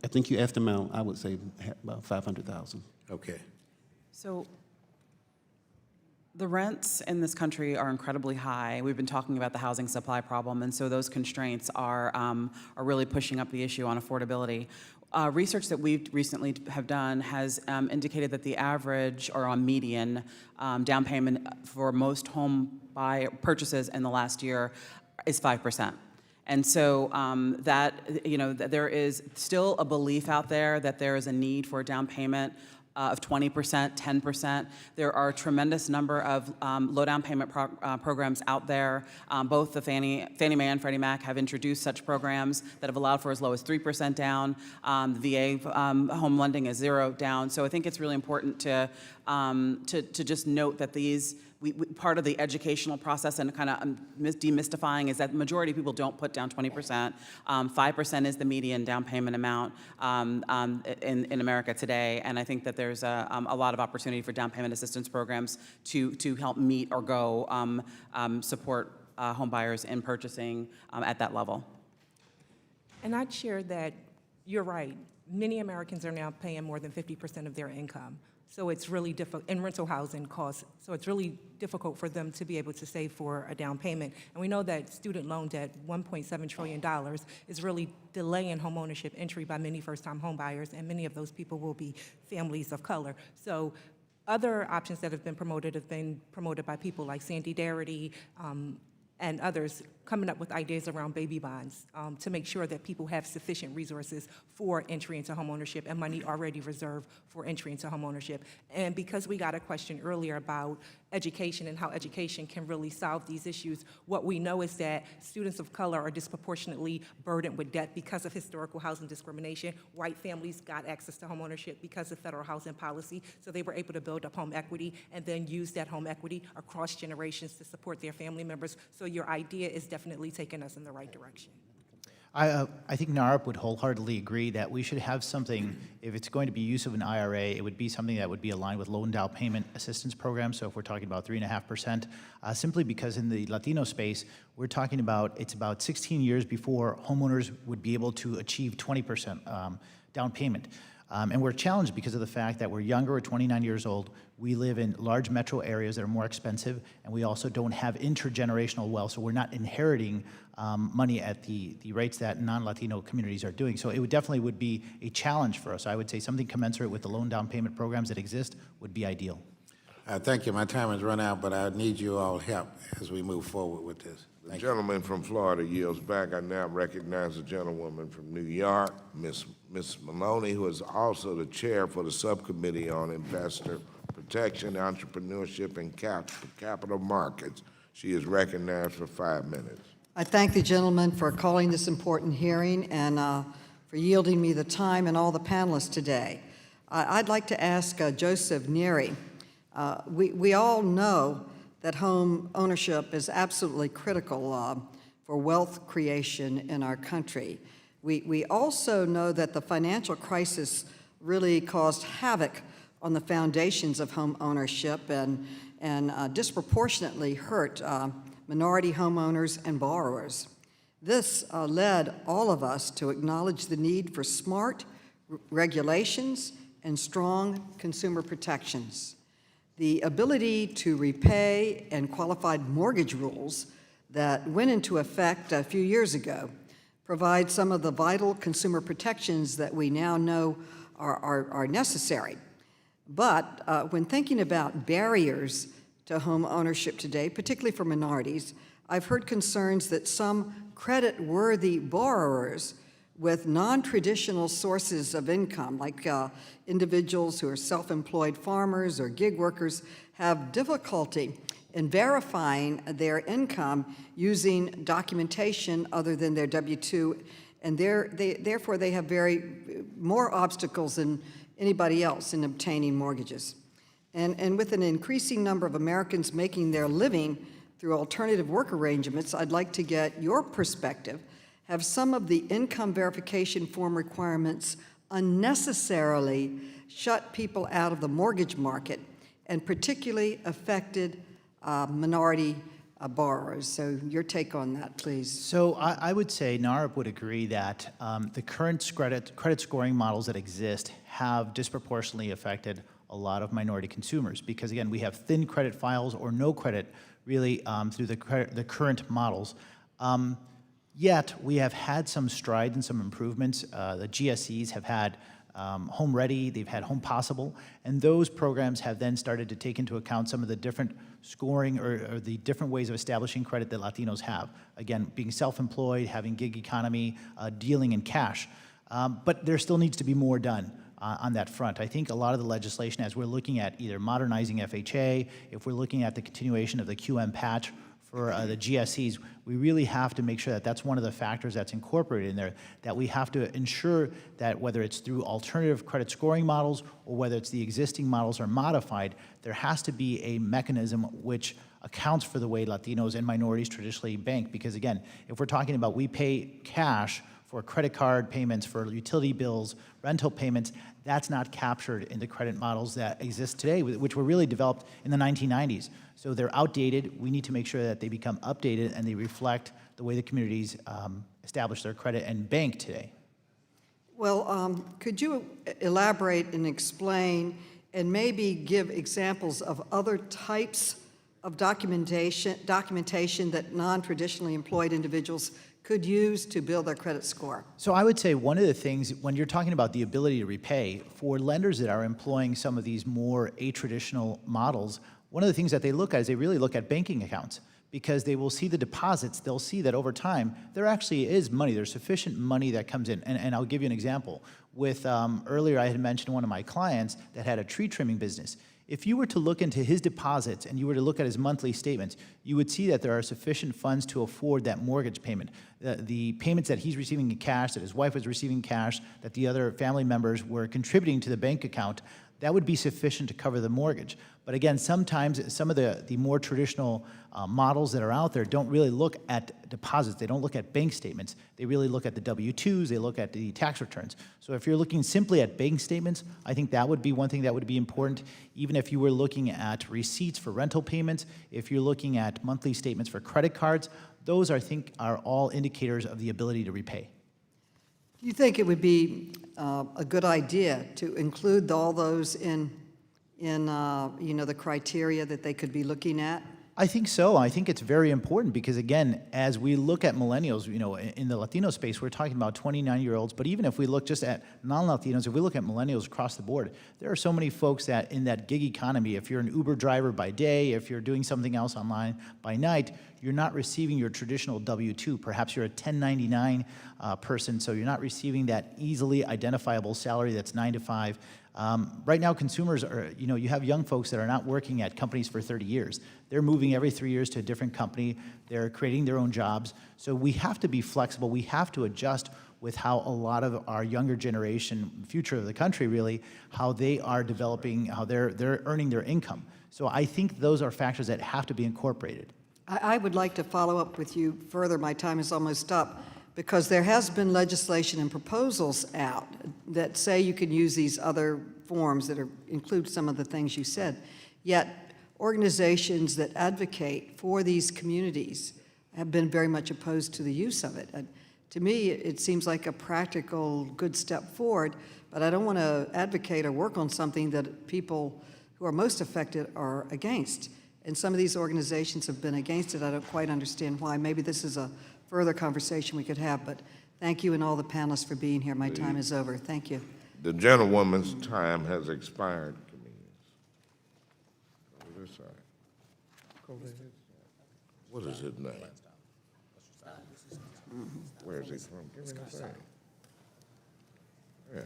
Speaker 7: I think you asked the amount, I would say about $500,000.
Speaker 17: Okay.
Speaker 4: So the rents in this country are incredibly high. We've been talking about the housing supply problem, and so those constraints are really pushing up the issue on affordability. Research that we recently have done has indicated that the average or on median down payment for most home purchases in the last year is 5%. And so there is still a belief out there that there is a need for a down payment of 20%, 10%. There are a tremendous number of low down payment programs out there. Both the Fannie Mae and Freddie Mac have introduced such programs that have allowed for as low as 3% down. The VA home lending is 0 down. So I think it's really important to just note that these. Part of the educational process and kind of demystifying is that the majority of people don't put down 20%. 5% is the median down payment amount in America today, and I think that there's a lot of opportunity for down payment assistance programs to help meet or go support home buyers in purchasing at that level.
Speaker 5: And I'd share that you're right. Many Americans are now paying more than 50% of their income. So it's really difficult, and rental housing costs, so it's really difficult for them to be able to save for a down payment. And we know that student loan debt, $1.7 trillion, is really delaying homeownership entry by many first-time home buyers, and many of those people will be families of color. So other options that have been promoted by people like Sandy Darity and others, coming up with ideas around baby bonds to make sure that people have sufficient resources for entry into homeownership and money already reserved for entry into homeownership. And because we got a question earlier about education and how education can really solve these issues, what we know is that students of color are disproportionately burdened with debt because of historical housing discrimination. White families got access to homeownership because of federal housing policy, so they were able to build up home equity and then use that home equity across generations to support their family members. So your idea is definitely taking us in the right direction.
Speaker 6: I think NARP would wholeheartedly agree that we should have something, if it's going to be use of an IRA, it would be something that would be aligned with low and down payment assistance programs. So if we're talking about 3.5%, simply because in the Latino space, we're talking about, it's about 16 years before homeowners would be able to achieve 20% down payment. And we're challenged because of the fact that we're younger, we're 29 years old, we live in large metro areas that are more expensive, and we also don't have intergenerational wealth, so we're not inheriting money at the rates that non-Latino communities are doing. So it would definitely be a challenge for us. I would say something commensurate with the loan down payment programs that exist would be ideal.
Speaker 17: Thank you. My time has run out, but I need you all help as we move forward with this.
Speaker 1: The gentleman from Florida yields back. I now recognize the gentlewoman from New York, Ms. Maloney, who is also the chair for the Subcommittee on Investor Protection, Entrepreneurship, and Capital Markets. She is recognized for 5 minutes.
Speaker 18: I thank the gentleman for calling this important hearing and for yielding me the time and all the panelists today. I'd like to ask Joseph Neary. We all know that home ownership is absolutely critical for wealth creation in our country. We also know that the financial crisis really caused havoc on the foundations of home ownership and disproportionately hurt minority homeowners and borrowers. This led all of us to acknowledge the need for smart regulations and strong consumer protections. The ability to repay and qualified mortgage rules that went into effect a few years ago provide some of the vital consumer protections that we now know are necessary. But when thinking about barriers to home ownership today, particularly for minorities, I've heard concerns that some credit-worthy borrowers with non-traditional sources of income, like individuals who are self-employed farmers or gig workers, have difficulty in verifying their income using documentation other than their W-2, and therefore they have more obstacles than anybody else in obtaining mortgages. And with an increasing number of Americans making their living through alternative work arrangements, I'd like to get your perspective. Have some of the income verification form requirements unnecessarily shut people out of the mortgage market and particularly affected minority borrowers? So your take on that, please.
Speaker 6: So I would say NARP would agree that the current credit scoring models that exist have disproportionately affected a lot of minority consumers because, again, we have thin credit files or no credit really through the current models. Yet we have had some strides and some improvements. The GSEs have had Home Ready, they've had Home Possible, and those programs have then started to take into account some of the different scoring or the different ways of establishing credit that Latinos have. Again, being self-employed, having gig economy, dealing in cash. But there still needs to be more done on that front. I think a lot of the legislation, as we're looking at either modernizing FHA, if we're looking at the continuation of the QM patch for the GSEs, we really have to make sure that that's one of the factors that's incorporated in there, that we have to ensure that whether it's through alternative credit scoring models or whether it's the existing models are modified, there has to be a mechanism which accounts for the way Latinos and minorities traditionally bank. Because again, if we're talking about we pay cash for credit card payments, for utility bills, rental payments, that's not captured in the credit models that exist today, which were really developed in the 1990s. So they're outdated. We need to make sure that they become updated and they reflect the way the communities establish their credit and bank today.
Speaker 18: Well, could you elaborate and explain and maybe give examples of other types of documentation that non-traditionally employed individuals could use to build their credit score?
Speaker 6: So I would say one of the things, when you're talking about the ability to repay, for lenders that are employing some of these more atraditional models, one of the things that they look at is they really look at banking accounts, because they will see the deposits. They'll see that over time, there actually is money. There's sufficient money that comes in. And I'll give you an example. With earlier, I had mentioned one of my clients that had a tree trimming business. If you were to look into his deposits and you were to look at his monthly statements, you would see that there are sufficient funds to afford that mortgage payment. The payments that he's receiving in cash, that his wife was receiving cash, that the other family members were contributing to the bank account, that would be sufficient to cover the mortgage. But again, sometimes some of the more traditional models that are out there don't really look at deposits. They don't look at bank statements. They really look at the W-2s. They look at the tax returns. So if you're looking simply at bank statements, I think that would be one thing that would be important. Even if you were looking at receipts for rental payments, if you're looking at monthly statements for credit cards, those I think are all indicators of the ability to repay.
Speaker 18: Do you think it would be a good idea to include all those in the criteria that they could be looking at?
Speaker 6: I think so. I think it's very important because, again, as we look at millennials, in the Latino space, we're talking about 29-year-olds, but even if we look just at non-Latinos, if we look at millennials across the board, there are so many folks that in that gig economy, if you're an Uber driver by day, if you're doing something else online by night, you're not receiving your traditional W-2. Perhaps you're a 1099 person, so you're not receiving that easily identifiable salary that's 9 to 5. Right now, consumers are, you have young folks that are not working at companies for 30 years. They're moving every 3 years to a different company. They're creating their own jobs. So we have to be flexible. We have to adjust with how a lot of our younger generation, future of the country really, how they are developing, how they're earning their income. So I think those are factors that have to be incorporated.
Speaker 18: I would like to follow up with you further. My time is almost up. Because there has been legislation and proposals out that say you can use these other forms that include some of the things you said. Yet organizations that advocate for these communities have been very much opposed to the use of it. And to me, it seems like a practical, good step forward, but I don't want to advocate or work on something that people who are most affected are against. And some of these organizations have been against it. I don't quite understand why. Maybe this is a further conversation we could have, but thank you and all the panelists for being here. My time is over. Thank you.
Speaker 1: The gentlewoman's time has expired. Over this side. What is his name? Where is he from? Give me a second. Yeah.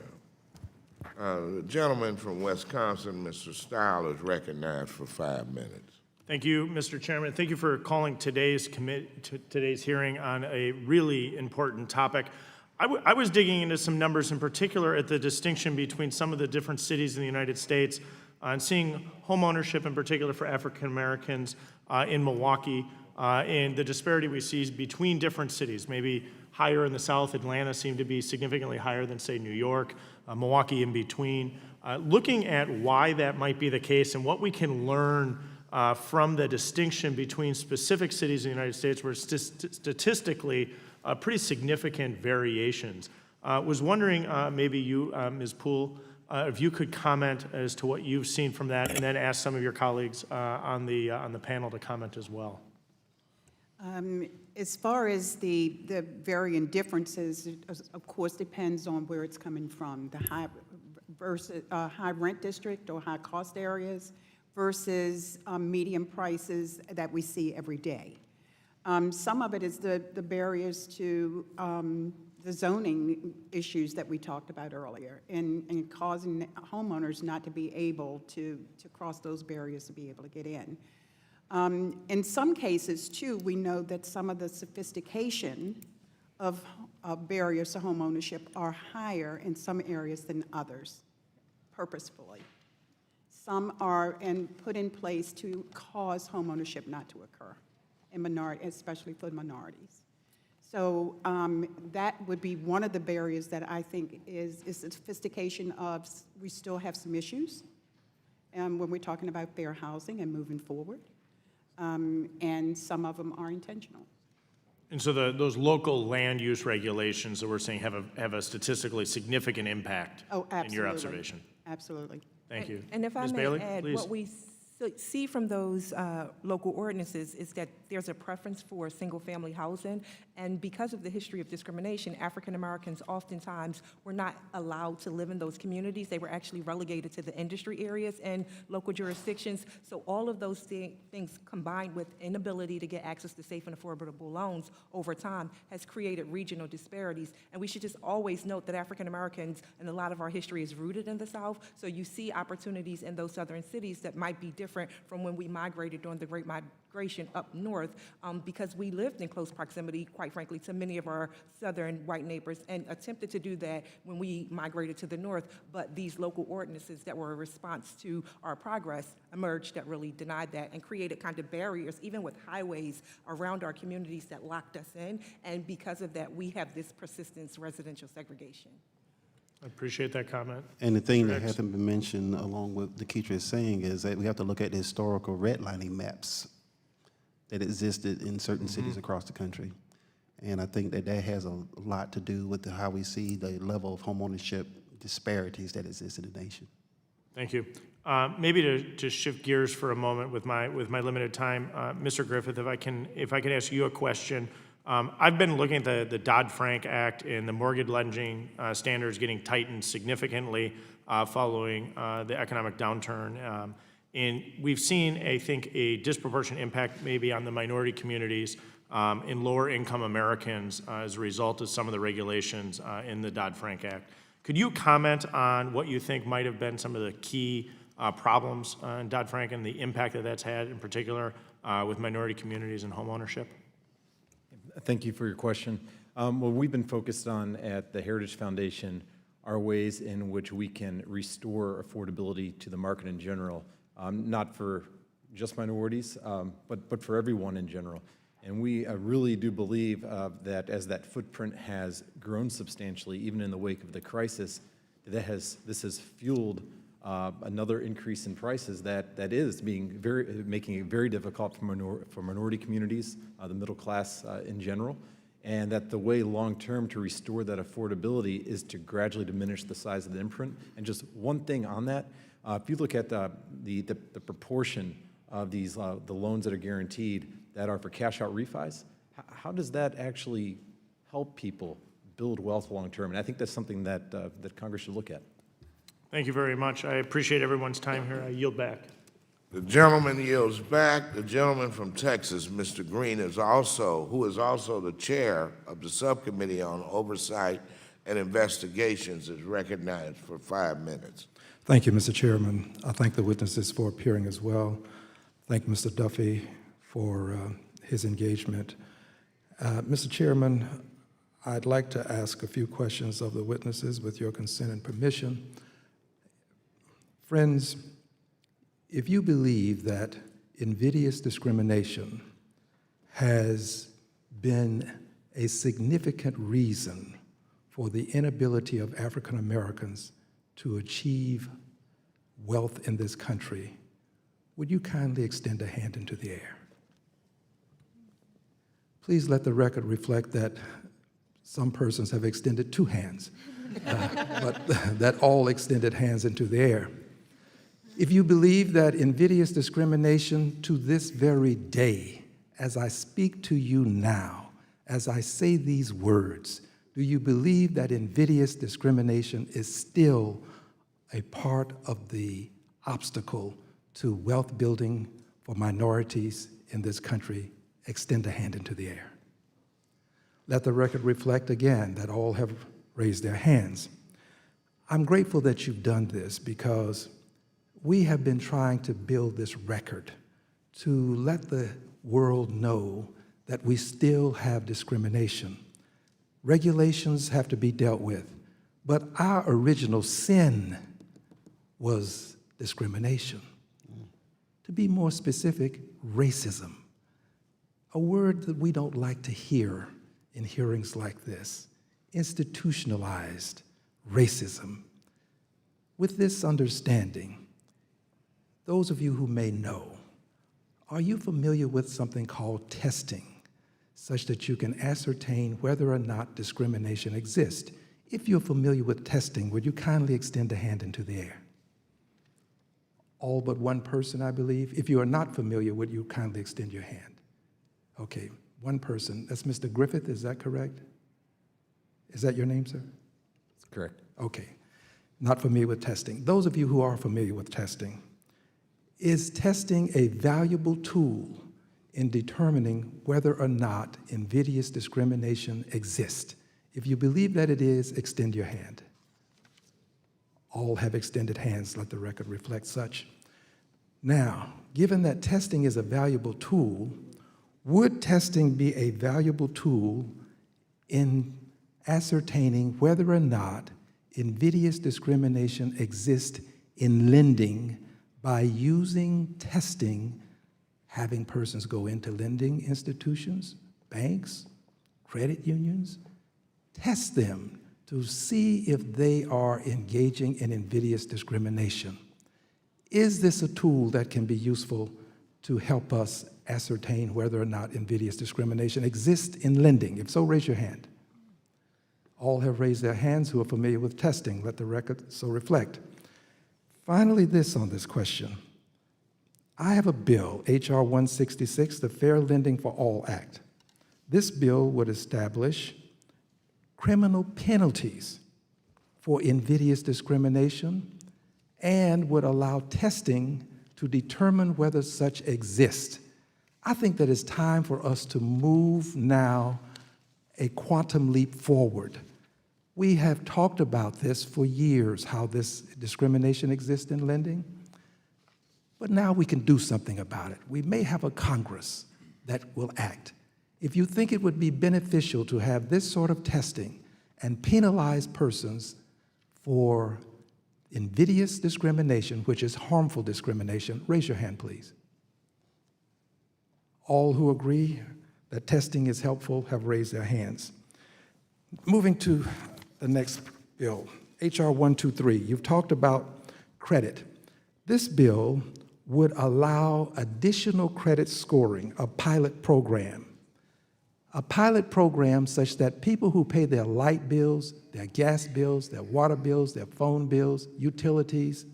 Speaker 1: The gentleman from Wisconsin, Mr. Style, is recognized for 5 minutes.
Speaker 19: Thank you, Mr. Chairman. Thank you for calling today's hearing on a really important topic. I was digging into some numbers, in particular at the distinction between some of the different cities in the United States, and seeing home ownership in particular for African Americans in Milwaukee, and the disparity we see between different cities. Maybe higher in the South, Atlanta seemed to be significantly higher than, say, New York, Milwaukee in between. Looking at why that might be the case and what we can learn from the distinction between specific cities in the United States where statistically pretty significant variations. Was wondering, maybe you, Ms. Poole, if you could comment as to what you've seen from that, and then ask some of your colleagues on the panel to comment as well.
Speaker 9: As far as the varying differences, it, of course, depends on where it's coming from, the high rent district or high cost areas versus medium prices that we see every day. Some of it is the barriers to the zoning issues that we talked about earlier, and causing homeowners not to be able to cross those barriers to be able to get in. In some cases, too, we know that some of the sophistication of barriers to home ownership are higher in some areas than others, purposefully. Some are put in place to cause home ownership not to occur, especially for minorities. So that would be one of the barriers that I think is the sophistication of, we still have some issues when we're talking about fair housing and moving forward. And some of them are intentional.
Speaker 19: And so those local land use regulations that we're saying have a statistically significant impact in your observation.
Speaker 9: Absolutely.
Speaker 19: Thank you.
Speaker 5: And if I
Speaker 19: Ms.
Speaker 5: may
Speaker 19: Bailey,
Speaker 5: add,
Speaker 19: please.
Speaker 5: what we see from those local ordinances is that there's a preference for single-family housing, and because of the history of discrimination, African Americans oftentimes were not allowed to live in those communities. They were actually relegated to the industry areas and local jurisdictions. So all of those things combined with inability to get access to safe and affordable loans over time has created regional disparities. And we should just always note that African Americans, and a lot of our history is rooted in the South, so you see opportunities in those southern cities that might be different from when we migrated during the Great Migration up north, because we lived in close proximity, quite frankly, to many of our southern white neighbors, and attempted to do that when we migrated to the north, but these local ordinances that were a response to our progress emerged that really denied that and created kind of barriers, even with highways around our communities that locked us in, and because of that, we have this persistent residential segregation.
Speaker 19: I appreciate that comment.
Speaker 7: And the thing that hasn't been mentioned along with Deketra is saying is that we have to look at the historical redlining maps that existed in certain cities across the country. And I think that has a lot to do with how we see the level of homeownership disparities that exist in the nation.
Speaker 19: Thank you. Maybe to shift gears for a moment with my limited time, Mr. Griffith, if I can ask you a question. I've been looking at the Dodd-Frank Act and the mortgage lending standards getting tightened significantly following the economic downturn. And we've seen, I think, a disproportionate impact maybe on the minority communities in lower income Americans as a result of some of the regulations in the Dodd-Frank Act. Could you comment on what you think might have been some of the key problems in Dodd-Frank and the impact that that's had in particular with minority communities and homeownership?
Speaker 10: Thank you for your question. What we've been focused on at the Heritage Foundation are ways in which we can restore affordability to the market in general, not for just minorities, but for everyone in general. And we really do believe that as that footprint has grown substantially, even in the wake of the crisis, this has fueled another increase in prices that is making it very difficult for minority communities, the middle class in general, and that the way long-term to restore that affordability is to gradually diminish the size of the imprint. And just one thing on that, if you look at the proportion of these the loans that are guaranteed that are for cash-out refis, how does that actually help people build wealth long-term? And I think that's something that Congress should look at.
Speaker 19: Thank you very much. I appreciate everyone's time here. I yield back.
Speaker 1: The gentleman yields back. The gentleman from Texas, Mr. Green, who is also the chair of the Subcommittee on Oversight and Investigations, is recognized for 5 minutes.
Speaker 20: Thank you, Mr. Chairman. I thank the witnesses for appearing as well. Thank Mr. Duffy for his engagement. Mr. Chairman, I'd like to ask a few questions of the witnesses with your consent and permission. Friends, if you believe that invidious discrimination has been a significant reason for the inability of African Americans to achieve wealth in this country, would you kindly extend a hand into the air? Please let the record reflect that some persons have extended 2 hands, but that all extended hands into the air. If you believe that invidious discrimination to this very day, as I speak to you now, as I say these words, do you believe that invidious discrimination is still a part of the obstacle to wealth building for minorities in this country? Extend a hand into the air. Let the record reflect again that all have raised their hands. I'm grateful that you've done this because we have been trying to build this record to let the world know that we still have discrimination. Regulations have to be dealt with, but our original sin was discrimination. To be more specific, racism. A word that we don't like to hear in hearings like this. Institutionalized racism. With this understanding, those of you who may know, are you familiar with something called testing, such that you can ascertain whether or not discrimination exists? If you're familiar with testing, would you kindly extend a hand into the air? All but one person, I believe. If you are not familiar, would you kindly extend your hand? Okay, one person. That's Mr. Griffith, is that correct? Is that your name, sir?
Speaker 10: That's correct.
Speaker 20: Okay, not familiar with testing. Those of you who are familiar with testing, is testing a valuable tool in determining whether or not invidious discrimination exists? If you believe that it is, extend your hand. All have extended hands, let the record reflect such. Now, given that testing is a valuable tool, would testing be a valuable tool in ascertaining whether or not invidious discrimination exists in lending by using testing, having persons go into lending institutions, banks, credit unions, test them to see if they are engaging in invidious discrimination? Is this a tool that can be useful to help us ascertain whether or not invidious discrimination exists in lending? If so, raise your hand. All have raised their hands who are familiar with testing. Let the record so reflect. Finally, this on this question. I have a bill, H.R. 166, the Fair Lending for All Act. This bill would establish criminal penalties for invidious discrimination and would allow testing to determine whether such exists. I think that it's time for us to move now a quantum leap forward. We have talked about this for years, how this discrimination exists in lending, but now we can do something about it. We may have a Congress that will act. If you think it would be beneficial to have this sort of testing and penalize persons for invidious discrimination, which is harmful discrimination, raise your hand, please. All who agree that testing is helpful have raised their hands. Moving to the next bill, H.R. 123. You've talked about credit. This bill would allow additional credit scoring, a pilot program such that people who pay their light bills, their gas bills, their water bills, their phone bills, utilities,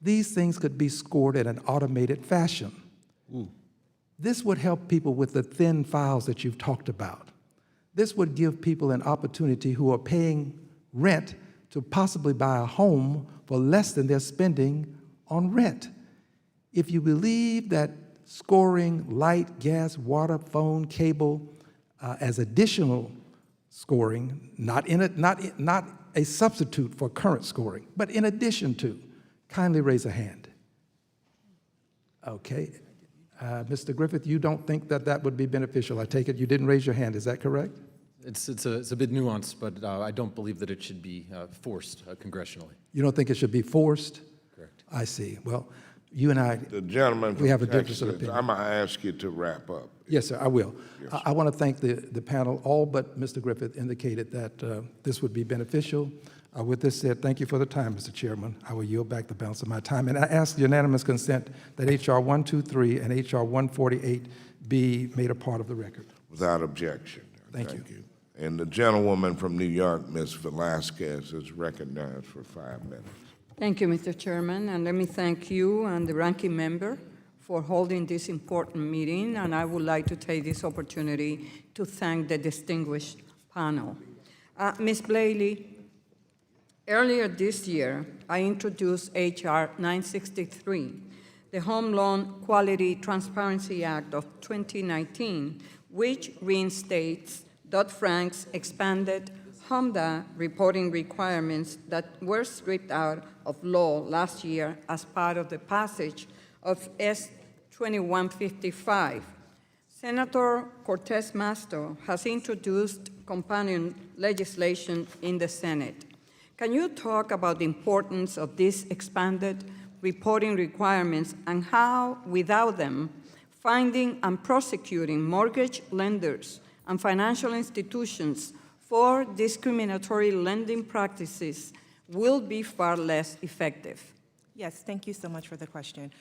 Speaker 20: these things could be scored in an automated fashion. This would help people with the thin files that you've talked about. This would give people an opportunity who are paying rent to possibly buy a home for less than they're spending on rent. If you believe that scoring light, gas, water, phone, cable as additional scoring, not a substitute for current scoring, but in addition to, kindly raise a hand. Okay. Mr. Griffith, you don't think that that would be beneficial. I take it you didn't raise your hand. Is that correct?
Speaker 10: It's a bit nuanced, but I don't believe that it should be forced congressionally.
Speaker 20: You don't think it should be forced?
Speaker 10: Correct.
Speaker 20: I see. Well, you and I,
Speaker 1: The gentleman
Speaker 20: we have a
Speaker 1: from
Speaker 20: difference of
Speaker 1: Texas,
Speaker 20: opinion.
Speaker 1: I'm going to ask you to wrap up.
Speaker 20: Yes, sir, I will.
Speaker 1: Yes,
Speaker 20: I want to thank the panel. All but Mr. Griffith indicated that this would be beneficial. With this said, thank you for the time, Mr. Chairman. I will yield back the balance of my time. And I ask unanimous consent that H.R. 123 and H.R. 148 be made a part of the record.
Speaker 1: Without objection.
Speaker 20: Thank you.
Speaker 1: And the gentlewoman from New York, Ms. Velasquez, is recognized for 5 minutes.
Speaker 18: Thank you, Mr. Chairman, and let me thank you and the ranking member for holding this important meeting, and I would like to take this opportunity to thank the distinguished panel. Ms. Blakely, earlier this year, I introduced H.R. 963, the Home Loan Quality Transparency Act of 2019, which reinstates Dodd-Frank's expanded HMDA reporting requirements that were stripped out of law last year as part of the passage of S. 2155. Senator Cortez Masto has introduced companion legislation in the Senate. Can you talk about the importance of these expanded reporting requirements and how, without them, finding and prosecuting mortgage lenders and financial institutions for discriminatory lending practices will be far less effective?
Speaker 5: Yes, thank you so much for the question.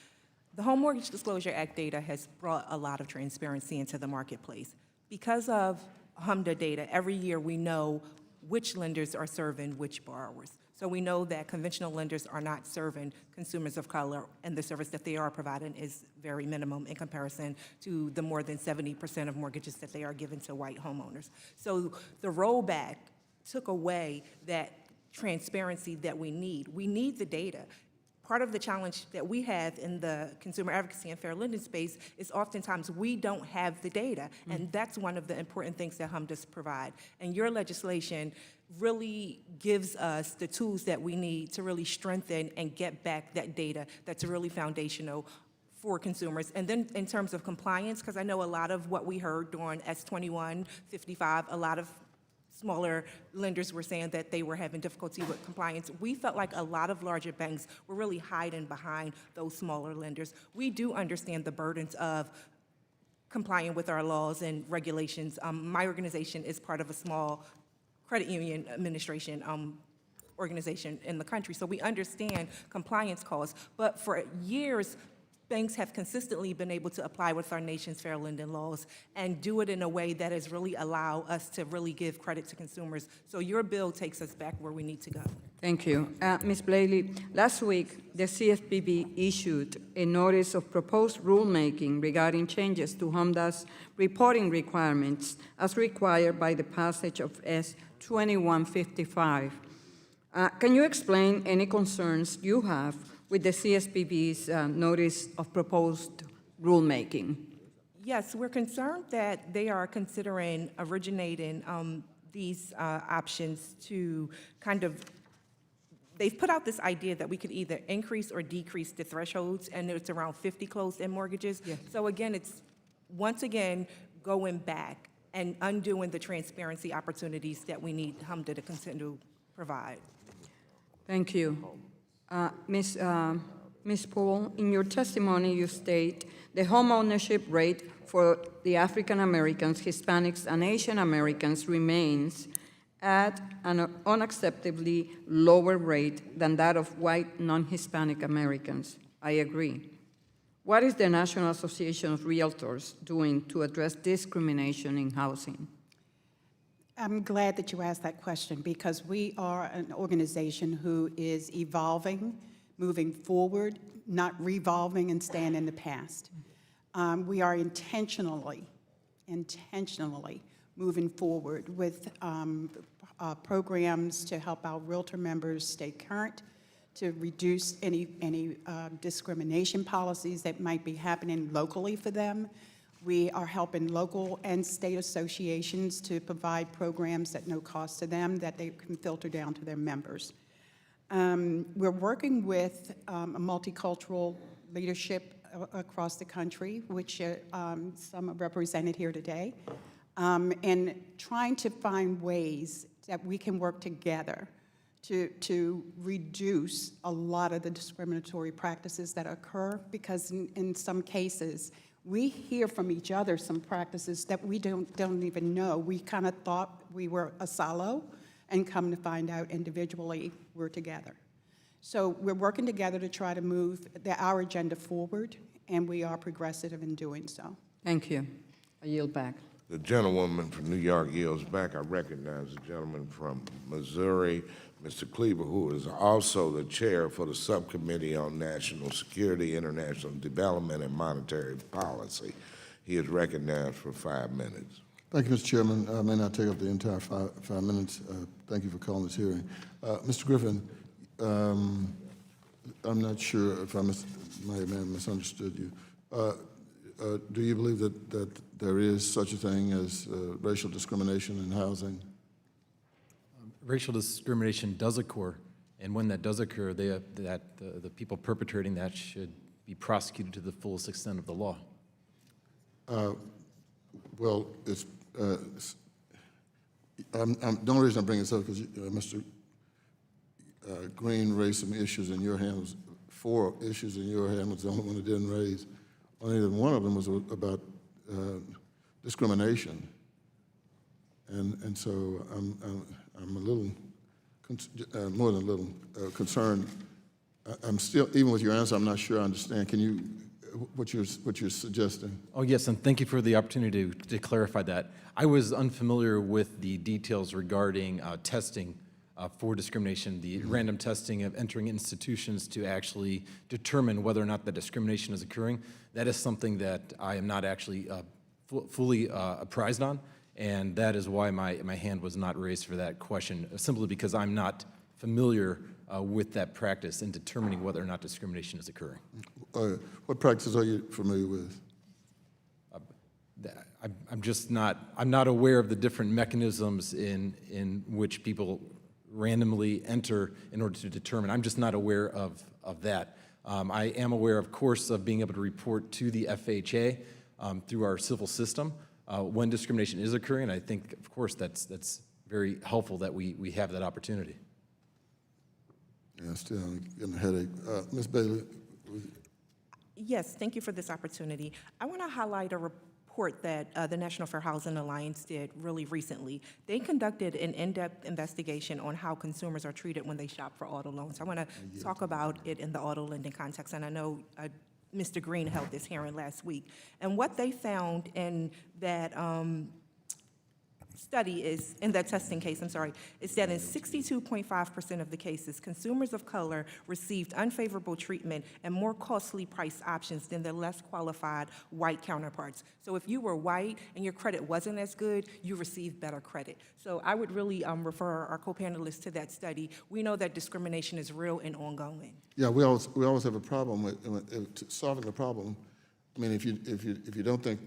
Speaker 5: The Home Mortgage Disclosure Act data has brought a lot of transparency into the marketplace. Because of HMDA data, every year we know which lenders are serving which borrowers. So we know that conventional lenders are not serving consumers of color, and the service that they are providing is very minimum in comparison to the more than 70% of mortgages that they are giving to white homeowners. So the rollback took away that transparency that we need. We need the data. Part of the challenge that we have in the consumer advocacy and fair lending space is oftentimes we don't have the data, and that's one of the important things that HMDAs provide. And your legislation really gives us the tools that we need to really strengthen and get back that data that's really foundational for consumers. And then in terms of compliance, because I know a lot of what we heard during S2155, a lot of smaller lenders were saying that they were having difficulty with compliance. We felt like a lot of larger banks were really hiding behind those smaller lenders. We do understand the burdens of complying with our laws and regulations. My organization is part of a small credit union administration organization in the country, so we understand compliance costs. But for years, banks have consistently been able to apply with our nation's fair lending laws and do it in a way that has really allowed us to really give credit to consumers. So your bill takes us back where we need to go.
Speaker 18: Thank you. Ms. Blakely, last week, the CFPB issued a notice of proposed rulemaking regarding changes to HMDA's reporting requirements as required by the passage of S. 2155. Can you explain any concerns you have with the CFPB's notice of proposed rulemaking?
Speaker 5: Yes, we're concerned that they are considering originating these options to kind of, they've put out this idea that we could either increase or decrease the thresholds, and it's around 50 closed-end mortgages. Yes. So again, it's once again going back and undoing the transparency opportunities that we need HMDA to continue to provide.
Speaker 18: Thank you. Ms. Poole, in your testimony, you state the home ownership rate for the African Americans, Hispanics, and Asian Americans remains at an unacceptably lower rate than that of white non-Hispanic Americans. I agree. What is the National Association of Realtors doing to address discrimination in housing?
Speaker 9: I'm glad that you asked that question because we are an organization who is evolving, moving forward, not revolving and staying in the past. We are intentionally moving forward with programs to help our Realtor members stay current, to reduce any discrimination policies that might be happening locally for them. We are helping local and state associations to provide programs at no cost to them that they can filter down to their members. We're working with a multicultural leadership across the country, which some are represented here today, and trying to find ways that we can work together to reduce a lot of the discriminatory practices that occur, because in some cases, we hear from each other some practices that we don't even know. We kind of thought we were a silo, and come to find out individually we're together. So we're working together to try to move our agenda forward, and we are progressive in doing so.
Speaker 18: Thank you. I yield back.
Speaker 1: The gentlewoman from New York yields back. I recognize the gentleman from Missouri, Mr. Cleaver, who is also the chair for the Subcommittee on National Security, International Development, and Monetary Policy. He is recognized for 5 minutes.
Speaker 21: Thank you, Mr. Chairman. I may not take up the entire five minutes. Thank you for calling this hearing. Mr. Griffin, I'm not sure if I may have misunderstood you. Do you believe that there is such a thing as racial discrimination in housing?
Speaker 10: Racial discrimination does occur, and when that does occur, the people perpetrating that should be prosecuted to the fullest extent of the law.
Speaker 21: Well, the only reason I bring this up is Mr. Green raised some issues in your hands. 4 issues in your hand was the only one that didn't raise. Only one of them was about discrimination, and so I'm a little, more than a little, concerned. I'm still, even with your answer, I'm not sure I understand. Can you, what you're suggesting?
Speaker 10: Oh, yes, and thank you for the opportunity to clarify that. I was unfamiliar with the details regarding testing for discrimination, the random testing of entering institutions to actually determine whether or not the discrimination is occurring. That is something that I am not actually fully apprised on, and that is why my hand was not raised for that question, simply because I'm not familiar with that practice in determining whether or not discrimination is occurring.
Speaker 21: What practices are you familiar with?
Speaker 10: I'm not aware of the different mechanisms in which people randomly enter in order to determine. I'm just not aware of that. I am aware, of course, of being able to report to the FHA through our civil system when discrimination is occurring, and I think, of course, that's very helpful that we have that opportunity.
Speaker 21: Yeah, still getting a headache. Ms. Bailey?
Speaker 5: Yes, thank you for this opportunity. I want to highlight a report that the National Fair Housing Alliance did really recently. They conducted an in-depth investigation on how consumers are treated when they shop for auto loans. I want to talk about it in the auto lending context, and I know Mr. Green held this hearing last week. And what they found in that study is, in that testing case, is that in 62.5% of the cases, consumers of color received unfavorable treatment and more costly price options than their less qualified white counterparts. So if you were white and your credit wasn't as good, you received better credit. So I would really refer our co-panelists to that study. We know that discrimination is real and ongoing.
Speaker 21: Yeah, we always have a problem with solving the problem. I mean, if you don't think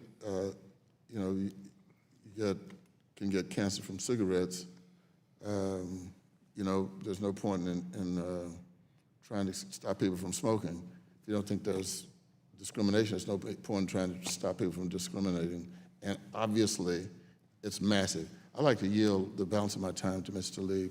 Speaker 21: you can get cancer from cigarettes, there's no point in trying to stop people from smoking. If you don't think there's discrimination, there's no point in trying to stop people from discriminating. And obviously, it's massive. I'd like to yield the balance of my time to Mr. Lee.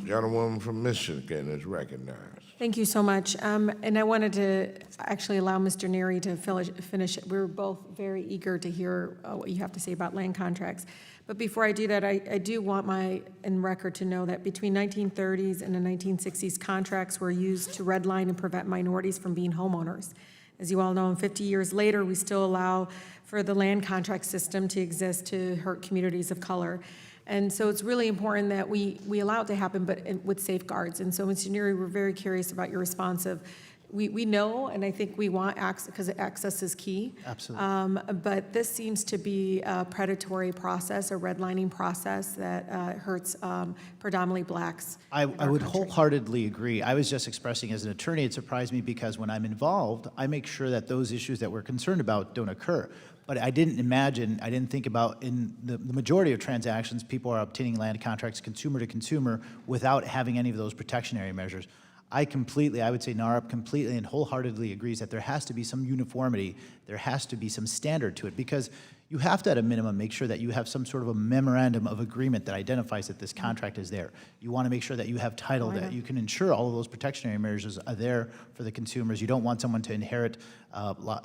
Speaker 1: Gentlewoman from Michigan is recognized.
Speaker 15: Thank you so much. And I wanted to actually allow Mr. Neary to finish. We were both very eager to hear what you have to say about land contracts. But before I do that, I do want in record to know that between 1930s and the 1960s, contracts were used to redline and prevent minorities from being homeowners. As you all know, 50 years later, we still allow for the land contract system to exist to hurt communities of color. And so it's really important that we allow it to happen, but with safeguards. And so, Mr. Neary, we're very curious about your response of we know, and I think we want access, because access is key.
Speaker 6: Absolutely.
Speaker 15: But this seems to be a predatory process, a redlining process that hurts predominantly blacks.
Speaker 6: I
Speaker 15: in our
Speaker 6: would
Speaker 15: country.
Speaker 6: wholeheartedly agree. I was just expressing as an attorney, it surprised me because when I'm involved, I make sure that those issues that we're concerned about don't occur. But I didn't think about in the majority of transactions, people are obtaining land contracts consumer to consumer without having any of those protectionary measures. I would say NARUP completely and wholeheartedly agrees that there has to be some uniformity, there has to be some standard to it, because you have to, at a minimum, make sure that you have some sort of a memorandum of agreement that identifies that this contract is there. You want to make sure that you have title, that you can ensure all of those protectionary measures are there for the consumers. You don't want someone to inherit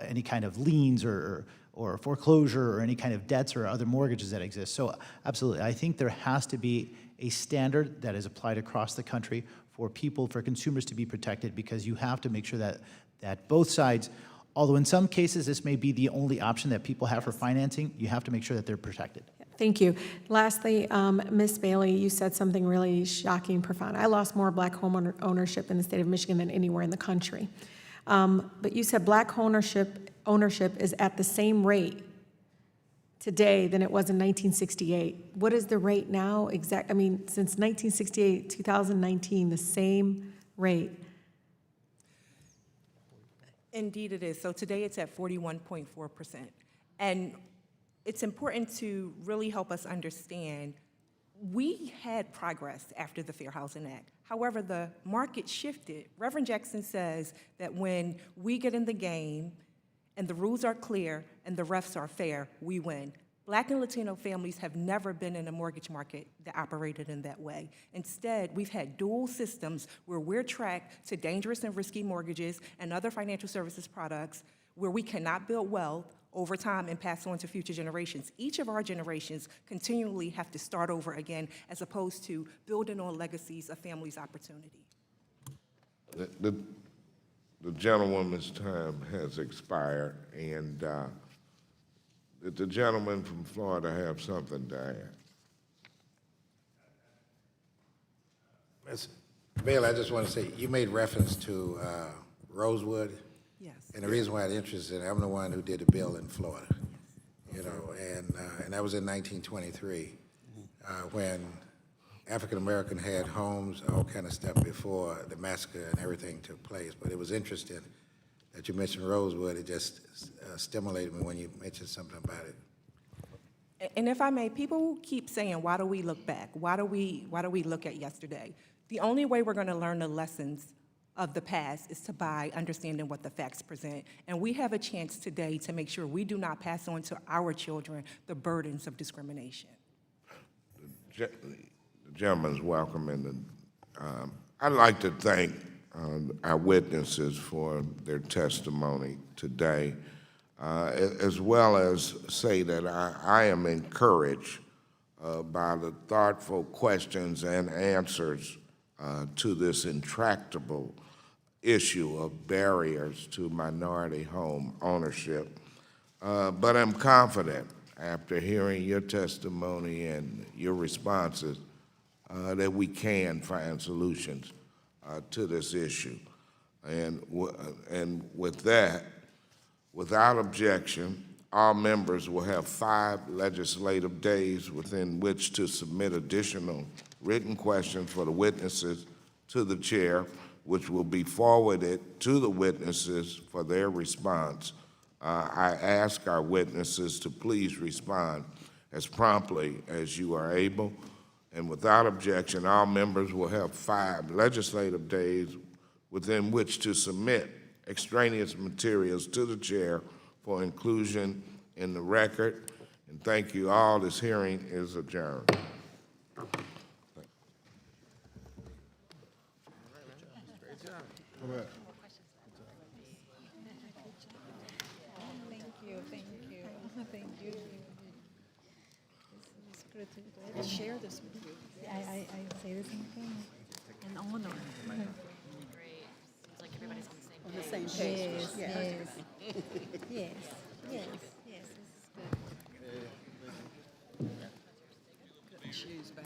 Speaker 6: any kind of liens or foreclosure or any kind of debts or other mortgages that exist. So absolutely, I think there has to be a standard that is applied across the country for consumers to be protected, because you have to make sure that both sides, although in some cases this may be the only option that people have for financing, you have to make sure that they're protected.
Speaker 15: Thank you. Lastly, Ms. Bailey, you said something really shocking, profound. I lost more black home ownership in the state of Michigan than anywhere in the country. But you said black ownership is at the same rate today than it was in 1968. What is the rate now? Since 1968, 2019, the same rate.
Speaker 5: Indeed it is. So today it's at 41.4%. And it's important to really help us understand we had progress after the Fair Housing Act. However, the market shifted. Reverend Jackson says that when we get in the game and the rules are clear and the refs are fair, we win. Black and Latino families have never been in a mortgage market that operated in that way. Instead, we've had dual systems where we're tracked to dangerous and risky mortgages and other financial services products where we cannot build wealth over time and pass on to future generations. Each of our generations continually have to start over again, as opposed to building on legacies of families' opportunity.
Speaker 1: The gentlewoman's time has expired, and did the gentleman from Florida have something to add?
Speaker 17: Bill, I just want to say, you made reference to Rosewood.
Speaker 5: Yes.
Speaker 17: And the reason why I'm interested, I'm the one who did the bill in Florida, and that was in 1923, when African American had homes, all kind of stuff before the massacre and everything took place. But it was interesting that you mentioned Rosewood. It just stimulated me when you mentioned something about it.
Speaker 5: And if I may, people keep saying, why do we look back? Why do we look at yesterday? The only way we're going to learn the lessons of the past is by understanding what the facts present. And we have a chance today to make sure we do not pass on to our children the burdens of discrimination.
Speaker 1: The gentleman's welcome, and I'd like to thank our witnesses for their testimony today, as well as say that I am encouraged by the thoughtful questions and answers to this intractable issue of barriers to minority home ownership. But I'm confident, after hearing your testimony and your responses, that we can find solutions to this issue. And with that, without objection, all members will have 5 legislative days within which to submit additional written questions for the witnesses to the chair, which will be forwarded to the witnesses for their response. I ask our witnesses to please respond as promptly as you are able. And without objection, all members will have 5 legislative days within which to submit extraneous materials to the chair for inclusion in the record. And thank you all. This hearing is adjourned.
Speaker 2: Share this with you. I say the same thing. And honor. Great. Seems like everybody's on the same page. Yes, yes. Yes, yes, yes. This is good.
Speaker 13: Shoes back.